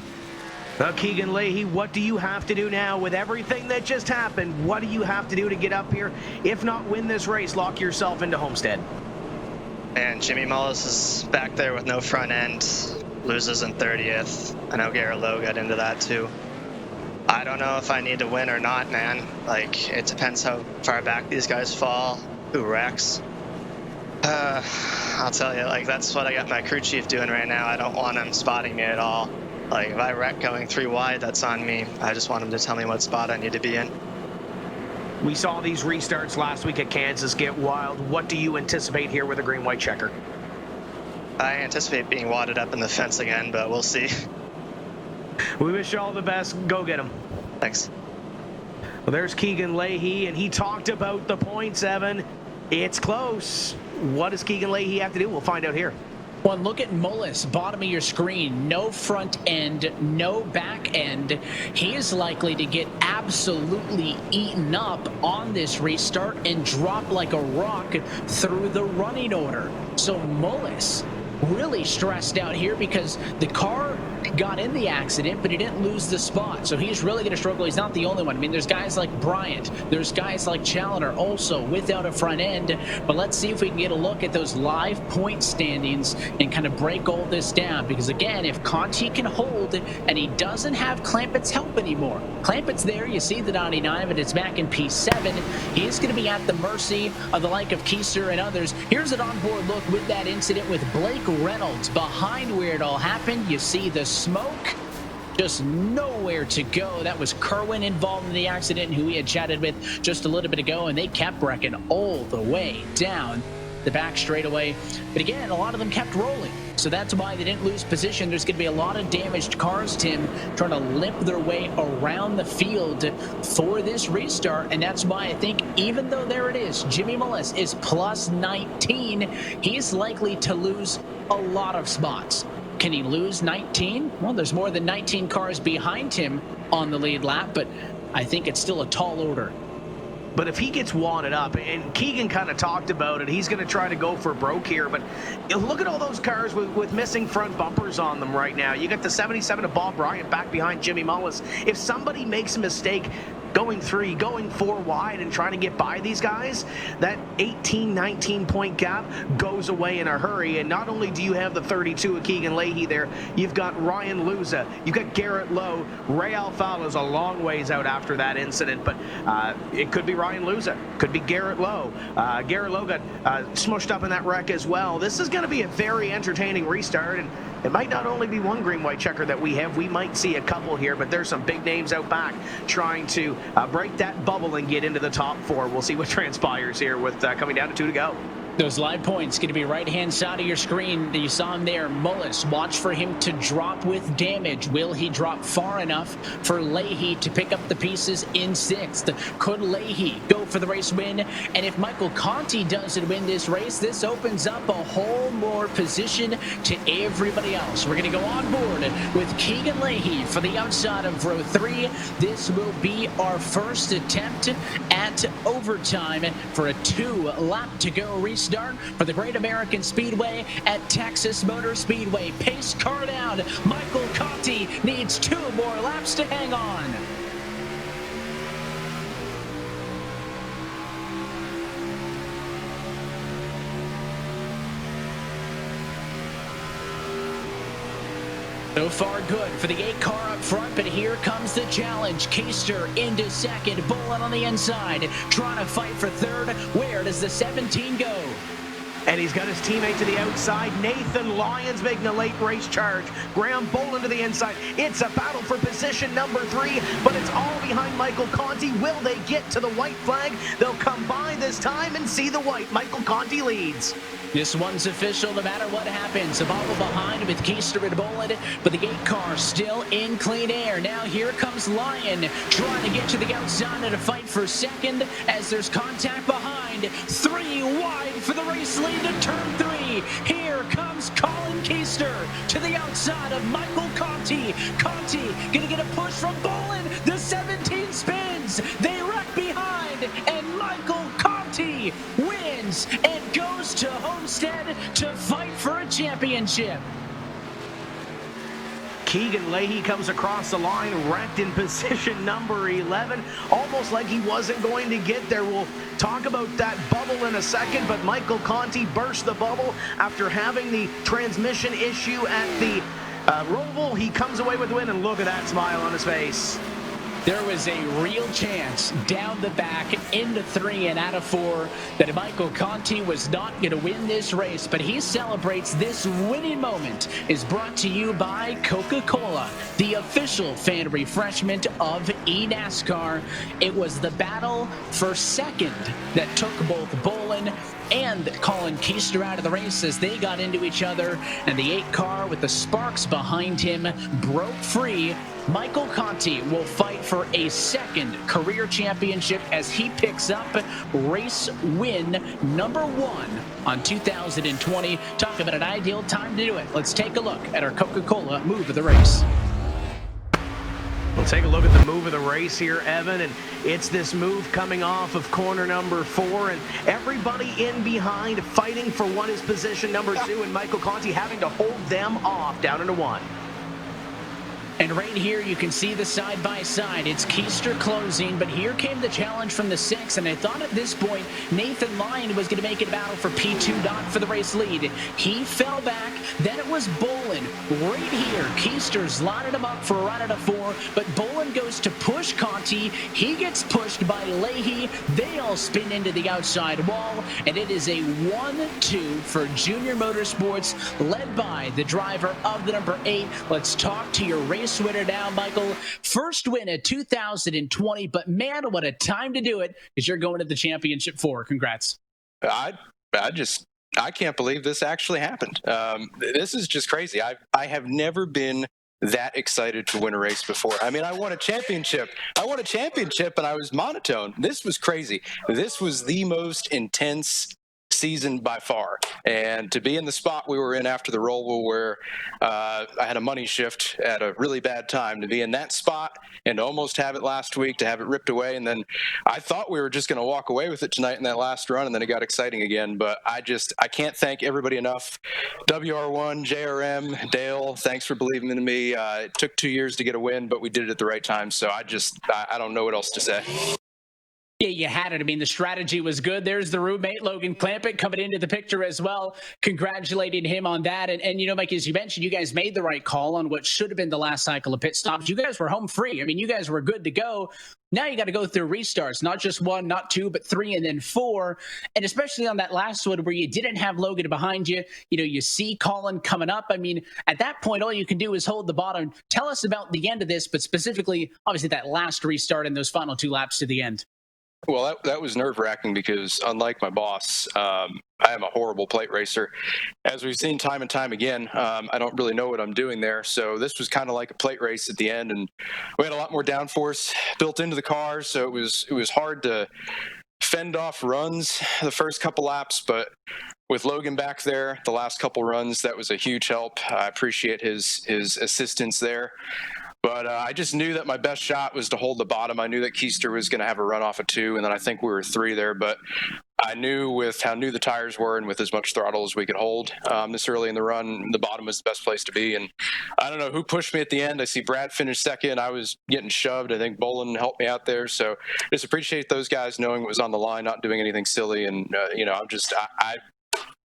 Keegan Leahy, what do you have to do now with everything that just happened? What do you have to do to get up here? If not win this race, lock yourself into Homestead. And Jimmy Mullis is back there with no front end, loses in 30th. I know Garrett Lowe got into that too. I don't know if I need to win or not, man. Like, it depends how far back these guys fall, who wrecks. I'll tell you, like, that's what I got my crew chief doing right now. I don't want him spotting me at all. Like, if I wreck going 3 wide, that's on me. I just want him to tell me what spot I need to be in. We saw these restarts last week at Kansas get wild. What do you anticipate here with a green-white checker? I anticipate being wadded up in the fence again, but we'll see. We wish you all the best. Go get him. Thanks. Well, there's Keegan Leahy, and he talked about the points, Evan. It's close. What does Keegan Leahy have to do? We'll find out here. Well, look at Mullis, bottom of your screen. No front end, no back end. He is likely to get absolutely eaten up on this restart and drop like a rock through the running order. So Mullis really stressed out here because the car got in the accident, but he didn't lose the spot. So he's really going to struggle. He's not the only one. I mean, there's guys like Bryant. There's guys like Challoner also without a front end. But let's see if we can get a look at those live point standings and kind of break all this down. Because again, if Conti can hold and he doesn't have Clampett's help anymore. Clampett's there. You see the 99, but it's back in P7. He is going to be at the mercy of the like of Keister and others. Here's an onboard look with that incident with Blake Reynolds behind where it all happened. You see the smoke, just nowhere to go. That was Kerwin involved in the accident, who we had chatted with just a little bit ago, and they kept wrecking all the way down the back straightaway. But again, a lot of them kept rolling, so that's why they didn't lose position. There's going to be a lot of damaged cars, Tim, trying to limp their way around the field for this restart, and that's why I think, even though there it is, Jimmy Mullis is plus 19, he's likely to lose a lot of spots. Can he lose 19? Well, there's more than 19 cars behind him on the lead lap, but I think it's still a tall order. But if he gets wadded up, and Keegan kind of talked about it, he's going to try to go for broke here. But look at all those cars with missing front bumpers on them right now. You got the 77 of Bob Bryant back behind Jimmy Mullis. If somebody makes a mistake going 3, going 4 wide and trying to get by these guys, that 18, 19 point gap goes away in a hurry. And not only do you have the 32 of Keegan Leahy there, you've got Ryan Luza, you've got Garrett Lowe. Ray Alfala's a long ways out after that incident, but it could be Ryan Luza, could be Garrett Lowe. Garrett Lowe got smushed up in that wreck as well. This is going to be a very entertaining restart, and it might not only be one green-white checker that we have. We might see a couple here, but there's some big names out back trying to break that bubble and get into the top 4. We'll see what transpires here with coming down to 2 to go. Those live points going to be right-hand side of your screen. You saw him there. Mullis, watch for him to drop with damage. Will he drop far enough for Leahy to pick up the pieces in sixth? Could Leahy go for the race win? And if Michael Conti doesn't win this race, this opens up a whole more position to everybody else. We're going to go on board with Keegan Leahy for the outside of row 3. This will be our first attempt at overtime for a 2-lap-to-go restart for the Great American Speedway at Texas Motor Speedway. Pace car down. Michael Conti needs 2 more laps to hang on. So far good for the 8 car up front, but here comes the challenge. Keister into second, Bullen on the inside, trying to fight for third. Where does the 17 go? And he's got his teammate to the outside. Nathan Lyons making a late race charge. Graham Boland to the inside. It's a battle for position number 3, but it's all behind Michael Conti. Will they get to the white flag? They'll come by this time and see the white. Michael Conti leads. This one's official no matter what happens. A bobble behind with Keister and Boland, but the 8 car still in clean air. Now here comes Lyon trying to get to the outside and to fight for second as there's contact behind. 3 wide for the race lead to turn 3. Here comes Colin Keister to the outside of Michael Conti. Conti gonna get a push from Boland. The 17 spins. They wreck behind, and Michael Conti wins and goes to Homestead to fight for a championship. Keegan Leahy comes across the line, wrecked in position number 11, almost like he wasn't going to get there. We'll talk about that bubble in a second, but Michael Conti burst the bubble after having the transmission issue at the Roval. He comes away with the win, and look at that smile on his face. There was a real chance down the back into 3 and out of 4 that Michael Conti was not going to win this race, but he celebrates this winning moment. Is brought to you by Coca-Cola, the official fan refreshment of eNASCAR. It was the battle for second that took both Boland and Colin Keister out of the race as they got into each other, and the 8 car with the sparks behind him broke free. Michael Conti will fight for a second career championship as he picks up race win number 1 on 2020. Talk about an ideal time to do it. Let's take a look at our Coca-Cola move of the race. We'll take a look at the move of the race here, Evan, and it's this move coming off of corner number 4, and everybody in behind fighting for what is position number 2, and Michael Conti having to hold them off down into 1. And right here, you can see the side-by-side. It's Keister closing, but here came the challenge from the 6, and I thought at this point, Nathan Lyon was going to make it a battle for P2 dot for the race lead. He fell back. Then it was Boland. Right here, Keister's lining him up for a run out of 4, but Boland goes to push Conti. He gets pushed by Leahy. They all spin into the outside wall, and it is a 1-2 for Junior Motorsports, led by the driver of the number 8. Let's talk to your race winner now, Michael. First win of 2020, but man, what a time to do it, because you're going to the championship 4. Congrats. I can't believe this actually happened. This is just crazy. I have never been that excited to win a race before. I mean, I won a championship, and I was monotone. This was crazy. This was the most intense season by far, and to be in the spot we were in after the Roval where I had a money shift at a really bad time, to be in that spot and to almost have it last week, to have it ripped away, and then I thought we were just going to walk away with it tonight in that last run, and then it got exciting again. But I can't thank everybody enough. WR1, JRM, Dale, thanks for believing in me. It took 2 years to get a win, but we did it at the right time, so I don't know what else to say. Yeah, you had it. I mean, the strategy was good. There's the roommate, Logan Clampett, coming into the picture as well, congratulating him on that. And you know, Mike, as you mentioned, you guys made the right call on what should have been the last cycle of pit stops. You guys were home free. I mean, you guys were good to go. Now you got to go through restarts, not just 1, not 2, but 3, and then 4. And especially on that last one where you didn't have Logan behind you, you know, you see Colin coming up. I mean, at that point, all you can do is hold the bottom. Tell us about the end of this, but specifically, obviously, that last restart and those final 2 laps to the end. Well, that was nerve-wracking because, unlike my boss, I am a horrible plate racer. As we've seen time and time again, I don't really know what I'm doing there. So this was kind of like a plate race at the end, and we had a lot more downforce built into the car, so it was hard to fend off runs the first couple laps. But with Logan back there, the last couple runs, that was a huge help. I appreciate his assistance there. But I just knew that my best shot was to hold the bottom. I knew that Keister was going to have a run off of 2, and then I think we were 3 there. But I knew with how new the tires were and with as much throttle as we could hold this early in the run, the bottom was the best place to be. And I don't know who pushed me at the end. I see Brad finish second. I was getting shoved. I think Bolin helped me out there. So just appreciate those guys knowing what was on the line, not doing anything silly. And,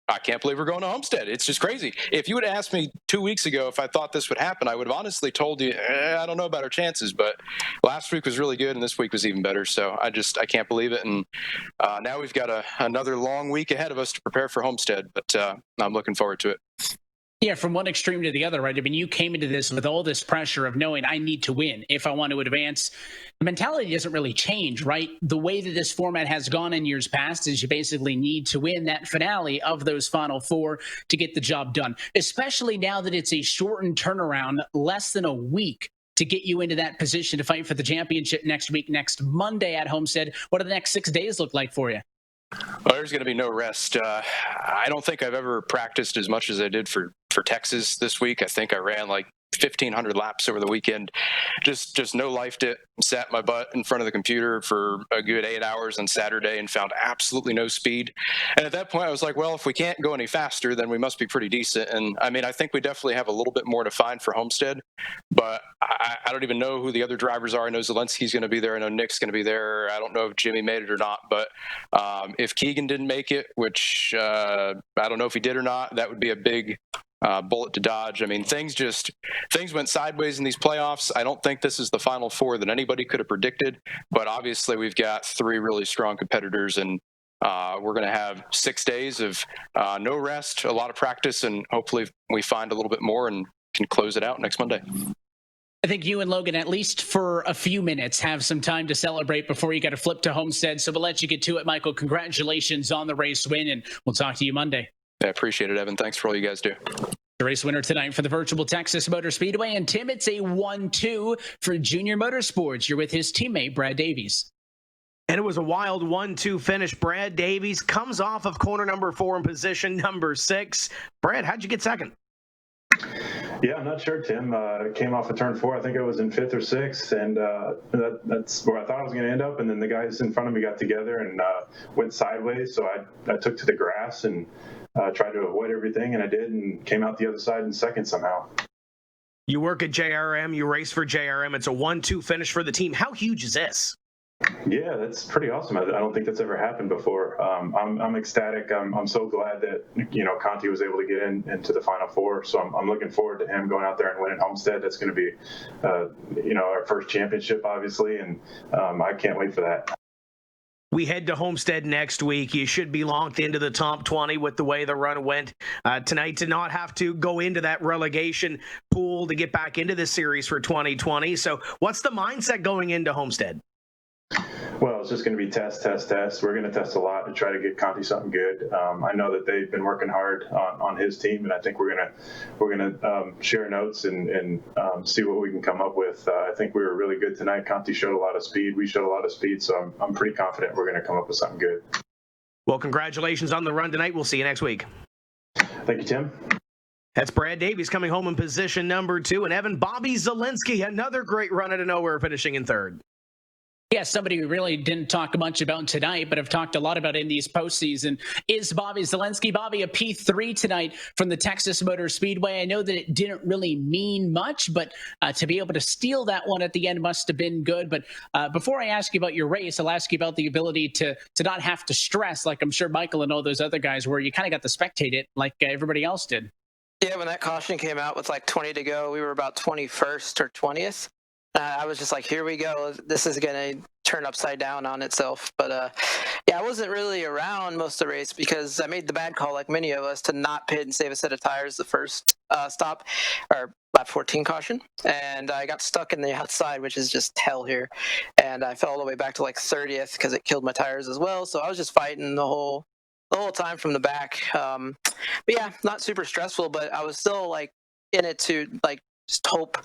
I can't believe we're going to Homestead. It's just crazy. If you would have asked me 2 weeks ago if I thought this would happen, I would have honestly told you, I don't know about our chances. But last week was really good, and this week was even better. So I can't believe it. And now we've got another long week ahead of us to prepare for Homestead. But I'm looking forward to it. Yeah, from one extreme to the other, right? I mean, you came into this with all this pressure of knowing I need to win if I want to advance. The mentality doesn't really change, right? The way that this format has gone in years past is you basically need to win that finale of those final 4 to get the job done, especially now that it's a shortened turnaround, less than a week to get you into that position to fight for the championship next week, next Monday at Homestead. What do the next 6 days look like for you? Well, there's going to be no rest. I don't think I've ever practiced as much as I did for Texas this week. I think I ran like 1,500 laps over the weekend. Just no lifed it. Sat my butt in front of the computer for a good 8 hours on Saturday and found absolutely no speed. And at that point, I was like, well, if we can't go any faster, then we must be pretty decent. And I mean, I think we definitely have a little bit more to find for Homestead, but I don't even know who the other drivers are. I know Zelensky's going to be there. I know Nick's going to be there. I don't know if Jimmy made it or not, but if Keegan didn't make it, which I don't know if he did or not, that would be a big bullet to dodge. I mean, things went sideways in these playoffs. I don't think this is the Final Four that anybody could have predicted, but obviously we've got 3 really strong competitors, and we're going to have 6 days of no rest, a lot of practice, and hopefully we find a little bit more and can close it out next Monday. I think you and Logan, at least for a few minutes, have some time to celebrate before you got to flip to Homestead. So we'll let you get to it, Michael. Congratulations on the race win, and we'll talk to you Monday. I appreciate it, Evan. Thanks for all you guys do. The race winner tonight for the virtual Texas Motor Speedway. And Tim, it's a 1-2 for Junior Motorsports. You're with his teammate, Brad Davies. And it was a wild 1-2 finish. Brad Davies comes off of corner number 4 in position number 6. Brad, how'd you get second? Yeah, I'm not sure, Tim. Came off of turn 4. I think I was in 5th or 6th, and that's where I thought I was going to end up. And then the guys in front of me got together and went sideways. So I took to the grass and tried to avoid everything, and I did, and came out the other side in second somehow. You work at JRM. You race for JRM. It's a 1-2 finish for the team. How huge is this? Yeah, that's pretty awesome. I don't think that's ever happened before. I'm ecstatic. I'm so glad that Conti was able to get into the Final Four. So I'm looking forward to him going out there and winning Homestead. That's going to be our first championship, obviously, and I can't wait for that. We head to Homestead next week. You should be locked into the top 20 with the way the run went tonight, to not have to go into that relegation pool to get back into this series for 2020. So what's the mindset going into Homestead? Well, it's just going to be test. We're going to test a lot to try to get Conti something good. I know that they've been working hard on his team, and I think we're going to share notes and see what we can come up with. I think we were really good tonight. Conti showed a lot of speed. We showed a lot of speed, so I'm pretty confident we're going to come up with something good. Well, congratulations on the run tonight. We'll see you next week. Thank you, Tim. That's Brad Davies coming home in position number 2, and Evan Bobby Zelensky, another great run out of nowhere, finishing in 3rd. Yeah, somebody we really didn't talk much about tonight, but have talked a lot about in these postseason, is Bobby Zelensky. Bobby, a P3 tonight from the Texas Motor Speedway. I know that it didn't really mean much, but to be able to steal that one at the end must have been good. But before I ask you about your race, I'll ask you about the ability to not have to stress, like I'm sure Michael and all those other guys were. You kind of got to spectate it like everybody else did. Yeah, when that caution came out with like 20 to go, we were about 21st or 20th. I was just like, here we go. This is going to turn upside down on itself. But, Yeah, I wasn't really around most of the race because I made the bad call, like many of us, to not pit and save a set of tires the first stop, or lap 14 caution. And I got stuck in the outside, which is just hell here. And I fell all the way back to like 30th because it killed my tires as well. So I was just fighting the whole time from the back. But yeah, not super stressful, but I was still like in it to like just hope.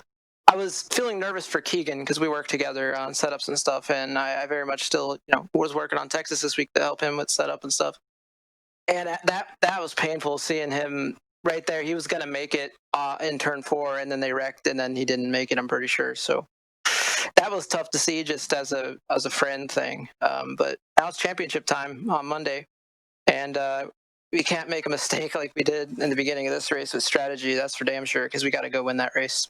I was feeling nervous for Keegan because we work together on setups and stuff, and I very much still, was working on Texas this week to help him with setup and stuff. And that was painful seeing him right there. He was going to make it in turn 4, and then they wrecked, and then he didn't make it, I'm pretty sure. So that was tough to see just as a friend thing. But now it's championship time on Monday, and we can't make a mistake like we did in the beginning of this race with strategy. That's for damn sure, because we got to go win that race.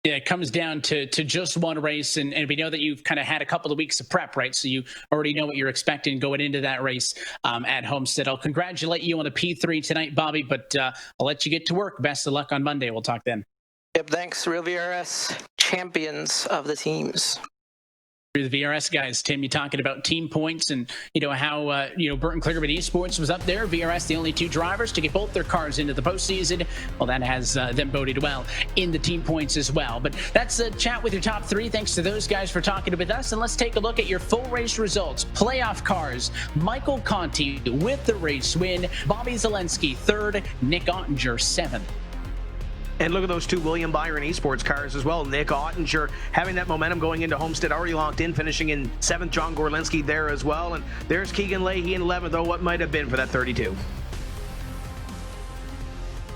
Yeah, it comes down to just one race, and we know that you've kind of had a couple of weeks of prep, right? So you already know what you're expecting going into that race at Homestead. I'll congratulate you on a P3 tonight, Bobby, but I'll let you get to work. Best of luck on Monday. We'll talk then. Yep, thanks. Real VRS champions of the teams. The VRS guys, Tim, you talking about team points and how Burton Clearwood Esports was up there. VRS, the only 2 drivers to get both their cars into the postseason. Well, that has them voted well in the team points as well. But that's a chat with your top 3. Thanks to those guys for talking with us. And let's take a look at your full race results. Playoff cars: Michael Conti with the race win, Bobby Zelensky 3rd, Nick Ottinger 7th. And look at those 2 William Byron Esports cars as well. Nick Ottinger having that momentum going into Homestead, already locked in, finishing in 7th. John Gorlinski there as well. And there's Keegan Leahy in 11th, though what might have been for that 32.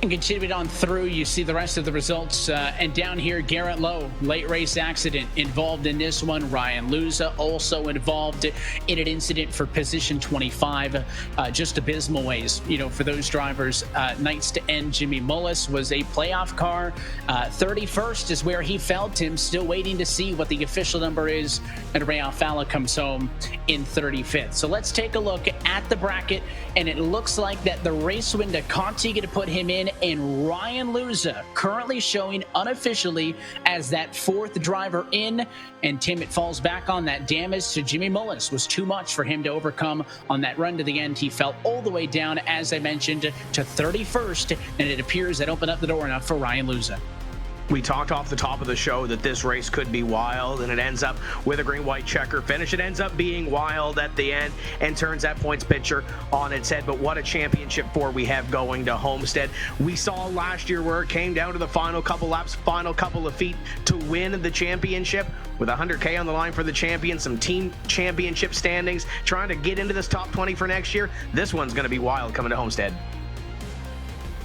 And continuing on through, you see the rest of the results. And down here, Garrett Lowe, late race accident involved in this one. Ryan Luza also involved in an incident for position 25. Just abysmal ways, for those drivers. Nights to end. Jimmy Mullis was a playoff car. 31st is where he fell. Tim still waiting to see what the official number is. And Ray Alfala comes home in 35th. So let's take a look at the bracket. And it looks like that the race win to Conti going to put him in. And Ryan Luza currently showing unofficially as that 4th driver in. And Tim, it falls back on that damage to Jimmy Mullis was too much for him to overcome on that run to the end. He fell all the way down, as I mentioned, to 31st, and it appears that opened up the door enough for Ryan Luza. We talked off the top of the show that this race could be wild, and it ends up with a green-white checker finish. It ends up being wild at the end and turns that points picture on its head. But what a championship 4 we have going to Homestead. We saw last year where it came down to the final couple laps, final couple of feet to win the championship. With $100K on the line for the champion, some team championship standings, trying to get into this top 20 for next year. This one's going to be wild coming to Homestead.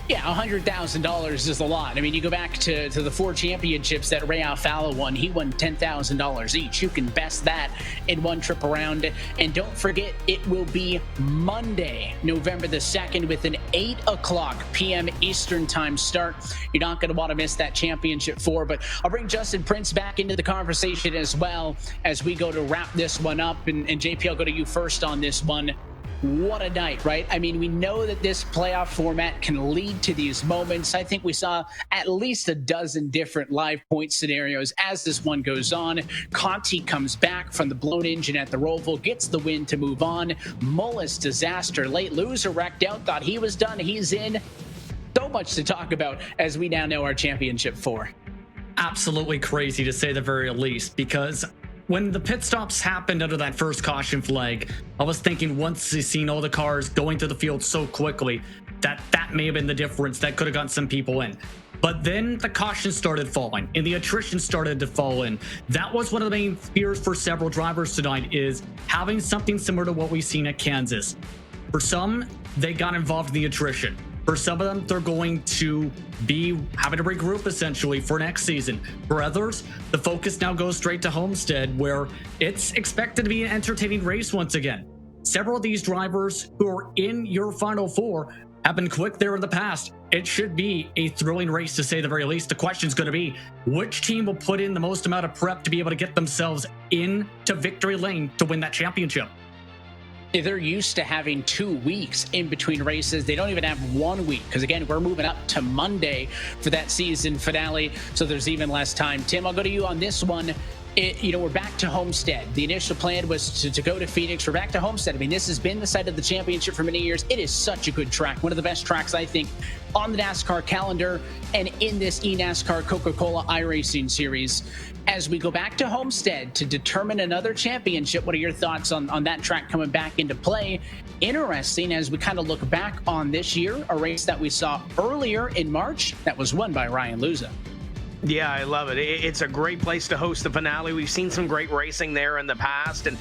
Yeah, $100,000 is a lot. I mean, you go back to the 4 championships that Ray Alfala won. He won $10,000 each. You can best that in one trip around. And don't forget, it will be Monday, November the 2nd, with an 8 o'clock p.m. Eastern time start. You're not going to want to miss that championship 4. But I'll bring Justin Prince back into the conversation as well as we go to wrap this one up. And JP, I'll go to you first on this one. What a night, right? I mean, we know that this playoff format can lead to these moments. I think we saw at least a dozen different live point scenarios as this one goes on. Conti comes back from the blown engine at the Roval, gets the win to move on. Mullis disaster, late loser, wrecked out, thought he was done. He's in. So much to talk about as we now know our championship 4. Absolutely crazy to say the very least, because when the pit stops happened under that first caution flag, I was thinking once you've seen all the cars going through the field so quickly, that may have been the difference that could have gotten some people in. But then the caution started falling and the attrition started to fall in. That was one of the main fears for several drivers tonight, is having something similar to what we've seen at Kansas. For some, they got involved in the attrition. For some of them, they're going to be having to regroup essentially for next season. For others, the focus now goes straight to Homestead, where it's expected to be an entertaining race once again. Several of these drivers who are in your Final 4 have been quick there in the past. It should be a thrilling race to say the very least. The question is going to be, which team will put in the most amount of prep to be able to get themselves into victory lane to win that championship? They're used to having 2 weeks in between races. They don't even have 1 week, because again, we're moving up to Monday for that season finale, so there's even less time. Tim, I'll go to you on this one. we're back to Homestead. The initial plan was to go to Phoenix. We're back to Homestead. I mean, this has been the site of the championship for many years. It is such a good track. One of the best tracks, I think, on the NASCAR calendar and in this eNASCAR Coca-Cola iRacing series. As we go back to Homestead to determine another championship, what are your thoughts on that track coming back into play? Interesting as we kind of look back on this year, a race that we saw earlier in March that was won by Ryan Luza. Yeah, I love it. It's a great place to host the finale. We've seen some great racing there in the past, and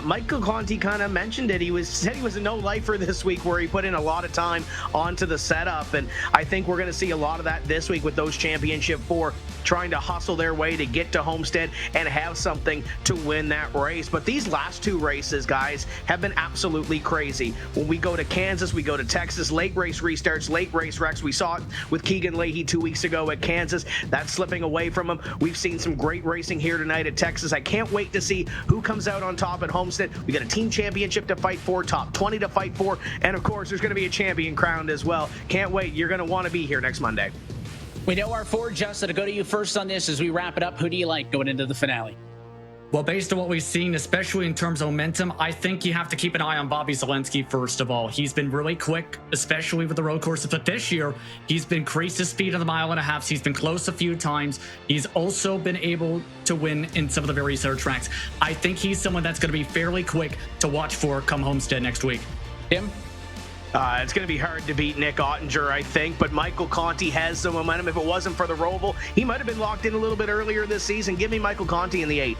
Michael Conti kind of mentioned it. Said he was a no-lifer this week, where he put in a lot of time onto the setup, and I think we're going to see a lot of that this week with those Championship 4 trying to hustle their way to get to Homestead and have something to win that race. But these last 2 races, guys, have been absolutely crazy. When we go to Kansas, we go to Texas, late race restarts, late race wrecks. We saw it with Keegan Leahy 2 weeks ago at Kansas. That's slipping away from him. We've seen some great racing here tonight at Texas. I can't wait to see who comes out on top at Homestead. We got a team championship to fight for, top 20 to fight for, and of course there's going to be a champion crowned as well. Can't wait. You're going to want to be here next Monday. We know our four, Justin. To go to you first on this as we wrap it up. Who do you like going into the finale? Well, based on what we've seen, especially in terms of momentum, I think you have to keep an eye on Bobby Zalenski first of all. He's been really quick, especially with the road courses. But this year, he's been increased his speed on the 1.5 miles. He's been close a few times. He's also been able to win in some of the various other tracks. I think he's someone that's going to be fairly quick to watch for come Homestead next week. Tim? It's going to be hard to beat Nick Ottinger, I think, but Michael Conti has some momentum. If it wasn't for the Roval, he might have been locked in a little bit earlier this season. Give me Michael Conti in the 8.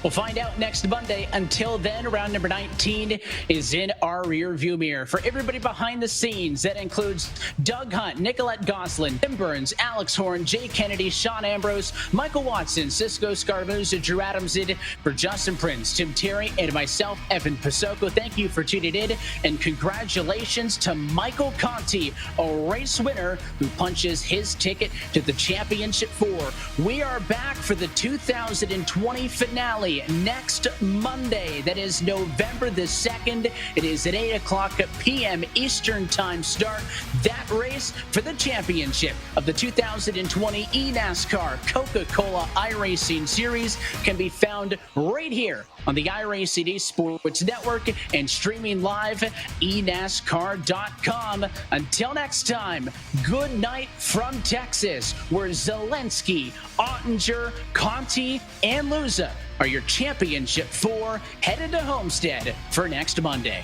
We'll find out next Monday. Until then, round number 19 is in our rearview mirror. For everybody behind the scenes, that includes Doug Hunt, Nicolette Goslin, Tim Burns, Alex Horn, Jay Kennedy, Sean Ambrose, Michael Watson, Cisco Scarboza, Drew Adamson. For Justin Prince, Tim Terry, and myself, Evan Pasoko, thank you for tuning in, and congratulations to Michael Conti, a race winner who punches his ticket to the Championship 4. We are back for the 2020 finale next Monday. That is November the 2nd. It is at 8 o'clock p.m. Eastern Time start. That race for the championship of the 2020 eNASCAR Coca-Cola iRacing Series can be found right here on the iRacing Sports Network and streaming live eNASCAR.com. Until next time, good night from Texas, where Zalenski, Ottinger, Conti, and Luza are your Championship 4 headed to Homestead for next Monday.